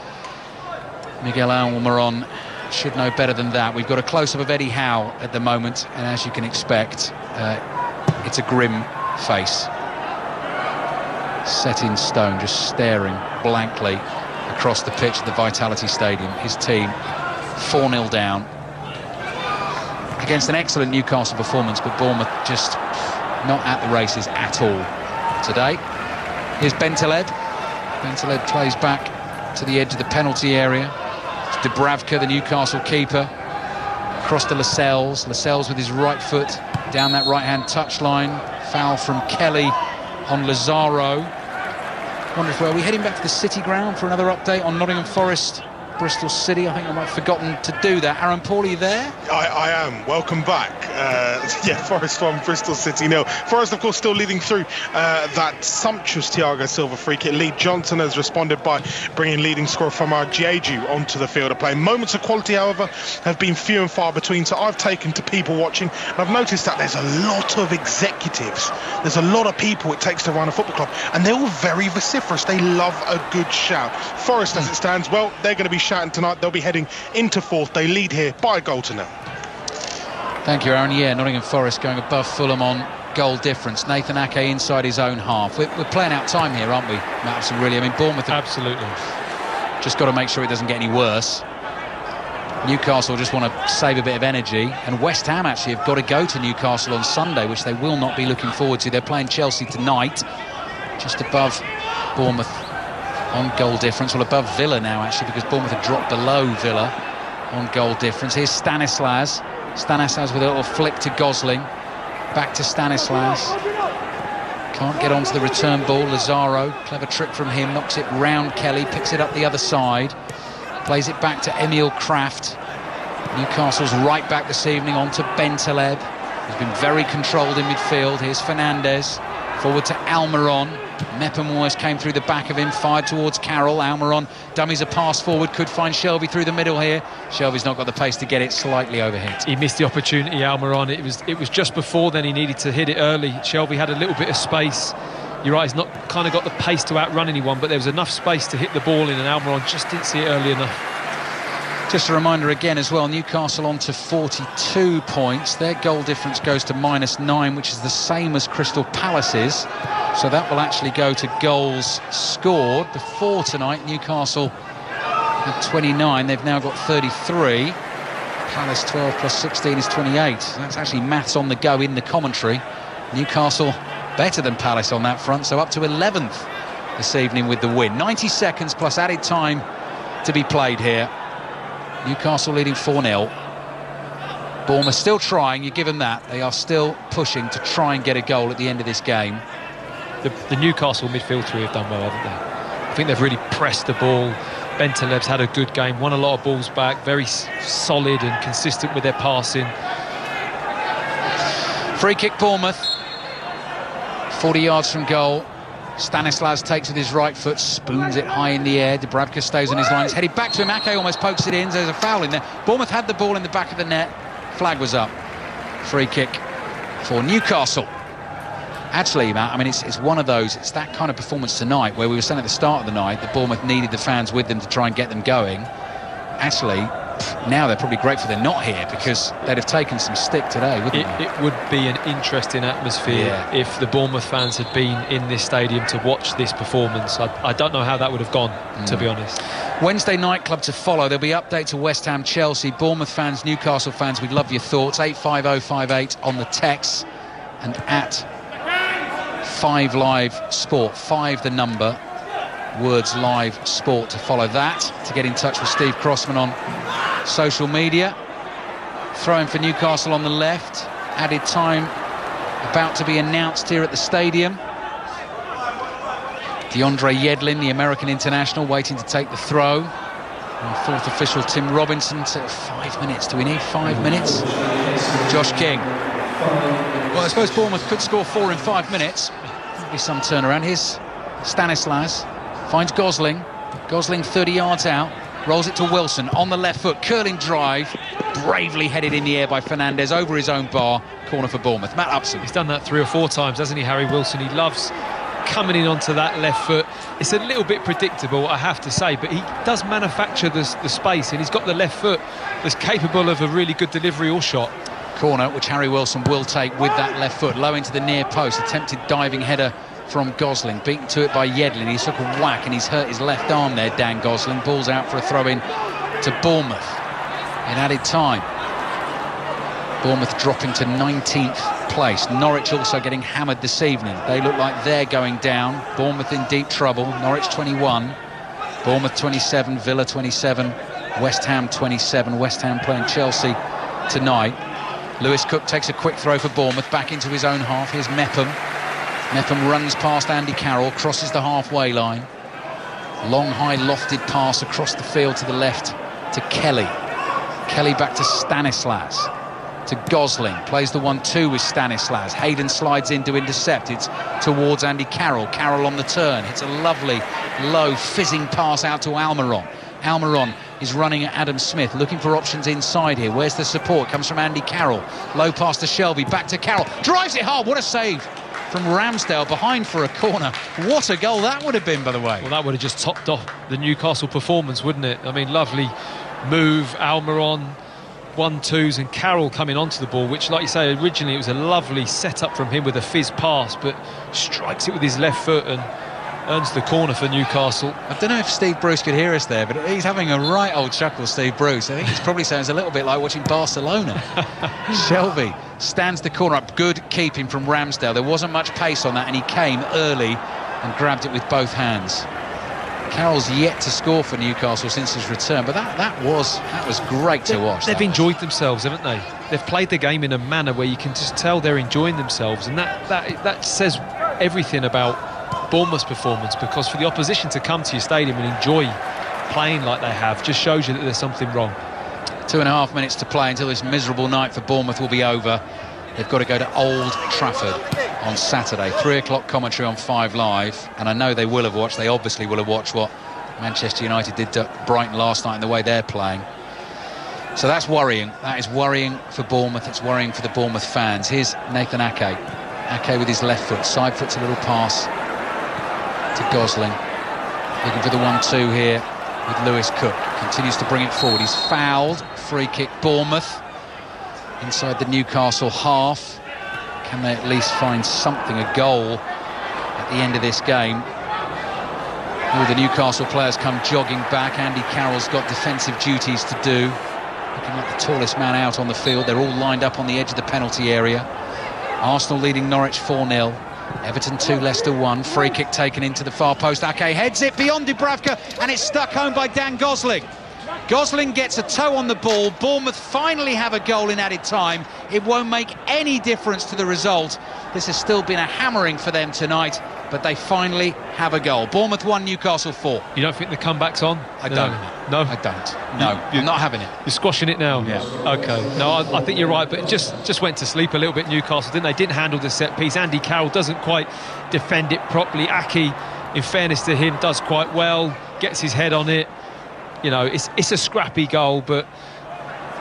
Miguel Almiron should know better than that. We've got a close-up of Eddie Howe at the moment, and as you can expect, it's a grim face. Set in stone, just staring blankly across the pitch at the Vitality Stadium. His team 4-0 down against an excellent Newcastle performance, but Bournemouth just not at the races at all today. Here's Bentaleb. Bentaleb plays back to the edge of the penalty area. It's Dubravka, the Newcastle keeper, across to Lascelles. Lascelles with his right foot down that right-hand touchline. Foul from Kelly on Lazaro. Wonder if we're heading back to the City ground for another update on Nottingham Forest, Bristol City. I think I might have forgotten to do that. Aaron Paul, are you there? I am. Welcome back. Forest 1, Bristol City 0. Forest, of course, still leading through that sumptuous Thiago Silva free kick. Lee Johnson has responded by bringing leading scorer Famara Diédhiou onto the field of play. Moments of quality, however, have been few and far between, so I've taken to people watching, and I've noticed that there's a lot of executives. There's a lot of people it takes to run a football club, and they're all very vociferous. They love a good shout. Forest, as it stands, well, they're going to be shouting tonight. They'll be heading into fourth. They lead here by a goal to nil. Thank you, Aaron. Yeah, Nottingham Forest going above Fulham on goal difference. Nathan Ake inside his own half. We're playing out time here, aren't we, Mattson, really? I mean, Bournemouth absolutely just got to make sure it doesn't get any worse. Newcastle just want to save a bit of energy, and West Ham actually have got to go to Newcastle on Sunday, which they will not be looking forward to. They're playing Chelsea tonight, just above Bournemouth on goal difference. Well, above Villa now, actually, because Bournemouth have dropped below Villa on goal difference. Here's Stanislas with a little flick to Gosling. Back to Stanislas. Can't get onto the return ball. Lazaro, clever trick from him, knocks it round Kelly, picks it up the other side, plays it back to Emil Kraft. Newcastle's right back this evening onto Bentaleb, who's been very controlled in midfield. Here's Fernandez, forward to Almiron. Mepham almost came through the back of him, fired towards Carroll. Almiron dummies a pass forward, could find Shelvey through the middle here. Shelvey's not got the pace to get it, slightly overhit. He missed the opportunity, Almiron. It was just before then he needed to hit it early. Shelvey had a little bit of space. You're right, he's not kind of got the pace to outrun anyone, but there was enough space to hit the ball in, and Almiron just didn't see it early enough. Just a reminder again as well, Newcastle on to 42 points. Their goal difference goes to -9, which is the same as Crystal Palace's. So that will actually go to goals scored. Before tonight, Newcastle had 29. They've now got 33. Palace 12 plus 16 is 28. So that's actually maths on the go in the commentary. Newcastle better than Palace on that front, so up to 11th this evening with the win. 90 seconds plus added time to be played here. Newcastle leading 4-0. Bournemouth still trying, you give them that. They are still pushing to try and get a goal at the end of this game. The Newcastle midfield three have done well, haven't they? I think they've really pressed the ball. Bentaleb's had a good game, won a lot of balls back, very solid and consistent with their passing. Free kick Bournemouth, 40 yards from goal. Stanislas takes with his right foot, spoons it high in the air. Dubravka stays on his line. It's headed back to him. Ake almost pokes it in. There's a foul in there. Bournemouth had the ball in the back of the net. Flag was up. Free kick for Newcastle. Actually, Matt, I mean, it's one of those, it's that kind of performance tonight where we were saying at the start of the night that Bournemouth needed the fans with them to try and get them going. Actually, now they're probably grateful they're not here, because they'd have taken some stick today, wouldn't they? It would be an interesting atmosphere if the Bournemouth fans had been in this stadium to watch this performance. I don't know how that would have gone, to be honest. Wednesday nightclub to follow. There'll be update to West Ham, Chelsea. Bournemouth fans, Newcastle fans, we'd love your thoughts. 85058 on the text, and at 5 Live Sport, 5 the number, words live sport to follow that, to get in touch with Steve Crossman on social media. Throwing for Newcastle on the left, added time about to be announced here at the stadium. DeAndre Yedlin, the American international, waiting to take the throw. And fourth official Tim Robinson. So 5 minutes, do we need 5 minutes? Josh King. Well, I suppose Bournemouth could score 4 in 5 minutes. There'll be some turnaround. Here's Stanislas, finds Gosling, Gosling 30 yards out, rolls it to Wilson on the left foot, curling drive, bravely headed in the air by Fernandez over his own bar. Corner for Bournemouth. Matt Upson. He's done that 3 or 4 times, hasn't he, Harry Wilson? He loves coming in onto that left foot. It's a little bit predictable, I have to say, but he does manufacture the space, and he's got the left foot that's capable of a really good delivery or shot. Corner which Harry Wilson will take with that left foot, low into the near post. Attempted diving header from Gosling, beaten to it by Yedlin. He took a whack and he's hurt his left arm there, Dan Gosling. Ball's out for a throw-in to Bournemouth in added time. Bournemouth dropping to 19th place. Norwich also getting hammered this evening. They look like they're going down. Bournemouth in deep trouble. Norwich 21, Bournemouth 27, Villa 27, West Ham 27. West Ham playing Chelsea tonight. Lewis Cook takes a quick throw for Bournemouth, back into his own half. Here's Mepham. Mepham runs past Andy Carroll, crosses the halfway line. Long, high, lofted pass across the field to the left to Kelly. Kelly back to Stanislas. To Gosling, plays the 1-2 with Stanislas. Hayden slides in to intercept. It's towards Andy Carroll. Carroll on the turn. It's a lovely, low, fizzing pass out to Almiron. Almiron is running at Adam Smith, looking for options inside here. Where's the support? Comes from Andy Carroll. Low pass to Shelby, back to Carroll. Drives it hard. What a save from Ramsdale, behind for a corner. What a goal that would have been, by the way. Well, that would have just topped off the Newcastle performance, wouldn't it? I mean, lovely move, Almiron, 1-2s, and Carroll coming onto the ball, which, like you say, originally it was a lovely setup from him with a fizz pass, but strikes it with his left foot and earns the corner for Newcastle. I don't know if Steve Bruce could hear us there, but he's having a right old chuckle, Steve Bruce. I think he's probably sounds a little bit like watching Barcelona. Shelby stands the corner up. Good keeping from Ramsdale. There wasn't much pace on that, and he came early and grabbed it with both hands. Carroll's yet to score for Newcastle since his return, but that was great to watch. They've enjoyed themselves, haven't they? They've played the game in a manner where you can just tell they're enjoying themselves, and that says everything about Bournemouth's performance, because for the opposition to come to your stadium and enjoy playing like they have just shows you that there's something wrong. 2.5 minutes to play until this miserable night for Bournemouth will be over. They've got to go to Old Trafford on Saturday. 3 o'clock commentary on 5 Live, and I know they will have watched, they obviously will have watched what Manchester United did to Brighton last night and the way they're playing. So that's worrying. That is worrying for Bournemouth. It's worrying for the Bournemouth fans. Here's Nathan Ake. Ake with his left foot, side foot's a little pass to Gosling. Looking for the 1-2 here with Lewis Cook. Continues to bring it forward. He's fouled. Free kick Bournemouth. Inside the Newcastle half. Can they at least find something, a goal at the end of this game? All the Newcastle players come jogging back. Andy Carroll's got defensive duties to do. Looking like the tallest man out on the field. They're all lined up on the edge of the penalty area. Arsenal leading Norwich 4-0. Everton 2, Leicester 1. Free kick taken into the far post. Ake heads it beyond Dubravka, and it's stuck home by Dan Gosling. Gosling gets a toe on the ball. Bournemouth finally have a goal in added time. It won't make any difference to the result. This has still been a hammering for them tonight, but they finally have a goal. Bournemouth 1, Newcastle 4. You don't think the comeback's on? I don't. No? I don't. No, I'm not having it. You're squashing it now? Yeah. OK. No, I think you're right, but just went to sleep a little bit, Newcastle, didn't they? Didn't handle the set piece. Andy Carroll doesn't quite defend it properly. Ake, in fairness to him, does quite well, gets his head on it. You know, it's a scrappy goal, but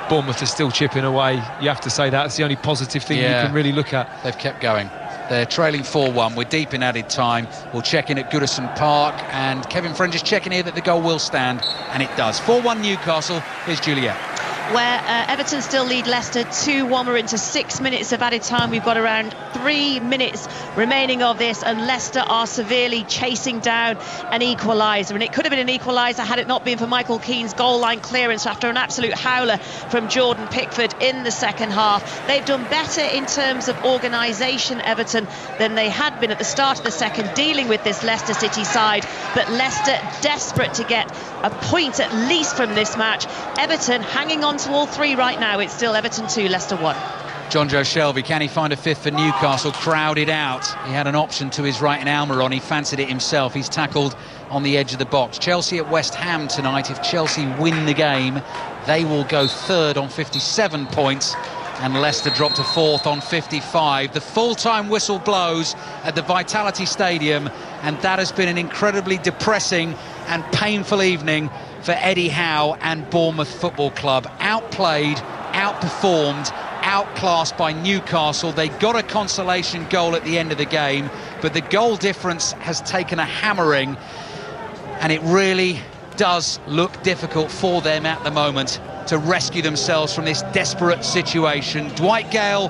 Bournemouth are still chipping away. You have to say that's the only positive thing you can really look at. They've kept going. They're trailing 4-1. We're deep in added time. We'll check in at Goodison Park, and Kevin Friend is checking here that the goal will stand, and it does. 4-1 Newcastle. Here's Juliet. Where Everton still lead Leicester 2-1. We're into 6 minutes of added time. We've got around 3 minutes remaining of this, and Leicester are severely chasing down an equaliser. And it could have been an equaliser had it not been for Michael Keane's goal line clearance after an absolute howler from Jordan Pickford in the second half. They've done better in terms of organisation, Everton, than they had been at the start of the second, dealing with this Leicester City side. But Leicester desperate to get a point at least from this match. Everton hanging on to all 3 right now. It's still Everton 2, Leicester 1. John Joe Shelby, can he find a fifth for Newcastle? Crowded out. He had an option to his right in Almiron. He fancied it himself. He's tackled on the edge of the box. Chelsea at West Ham tonight. If Chelsea win the game, they will go 3rd on 57 points, and Leicester drop to 4th on 55. The full-time whistle blows at the Vitality Stadium, and that has been an incredibly depressing and painful evening for Eddie Howe and Bournemouth Football Club. Outplayed, outperformed, outclassed by Newcastle. They got a consolation goal at the end of the game, but the goal difference has taken a hammering, and it really does look difficult for them at the moment to rescue themselves from this desperate situation. Dwight Gale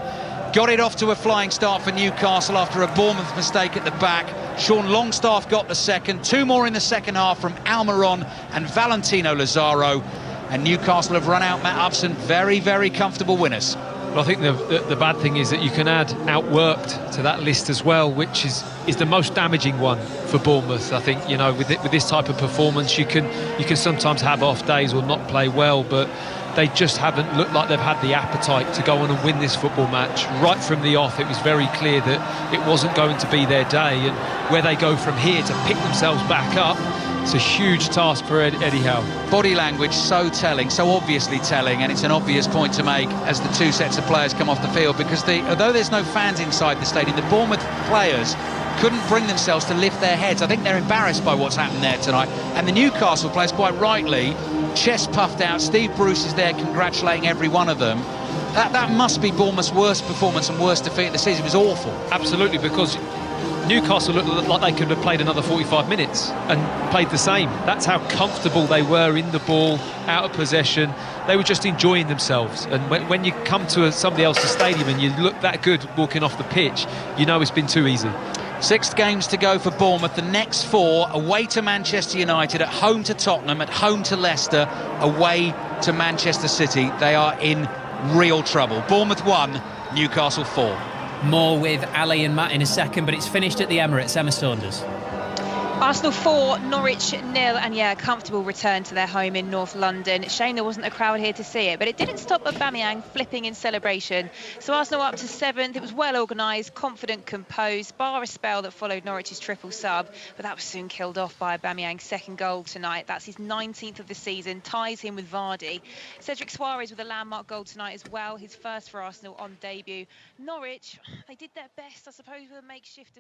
got it off to a flying start for Newcastle after a Bournemouth mistake at the back. Sean Longstaff got the second. Two more in the second half from Almiron and Valentino Lazaro. And Newcastle have run out Matt Upson. Very, very comfortable winners. Well, I think the bad thing is that you can add outworked to that list as well, which is the most damaging one for Bournemouth. I think, you know, with this type of performance, you can sometimes have off days or not play well, but they just haven't looked like they've had the appetite to go on and win this football match. Right from the off, it was very clear that it wasn't going to be their day, and where they go from here to pick themselves back up, it's a huge task for Eddie Howe. Body language so telling, so obviously telling, and it's an obvious point to make as the two sets of players come off the field, because although there's no fans inside the stadium, the Bournemouth players couldn't bring themselves to lift their heads. I think they're embarrassed by what's happened there tonight, and the Newcastle players, quite rightly, chest puffed out. Steve Bruce is there congratulating every one of them. That must be Bournemouth's worst performance and worst defeat of the season. It was awful. Absolutely, because Newcastle looked like they could have played another 45 minutes and played the same. That's how comfortable they were in the ball, out of possession. They were just enjoying themselves. And when you come to somebody else's stadium and you look that good walking off the pitch, you know it's been too easy. 6 games to go for Bournemouth. The next 4 away to Manchester United, at home to Tottenham, at home to Leicester, away to Manchester City. They are in real trouble. Bournemouth 1, Newcastle 4. More with Ali and Matt in a second, but it's finished at the Emirates. Emma Saunders. Arsenal 4, Norwich 0, and a comfortable return to their home in North London. Shame there wasn't a crowd here to see it, but it didn't stop Aubameyang flipping in celebration. So Arsenal up to 7th. It was well organised, confident, composed, bar a spell that followed Norwich's triple sub, but that was soon killed off by Aubameyang's second goal tonight. That's his 19th of the season, ties him with Vardy. Cedric Suarez with a landmark goal tonight as well, his first for Arsenal on debut. Norwich, they did their best, I suppose, with a makeshift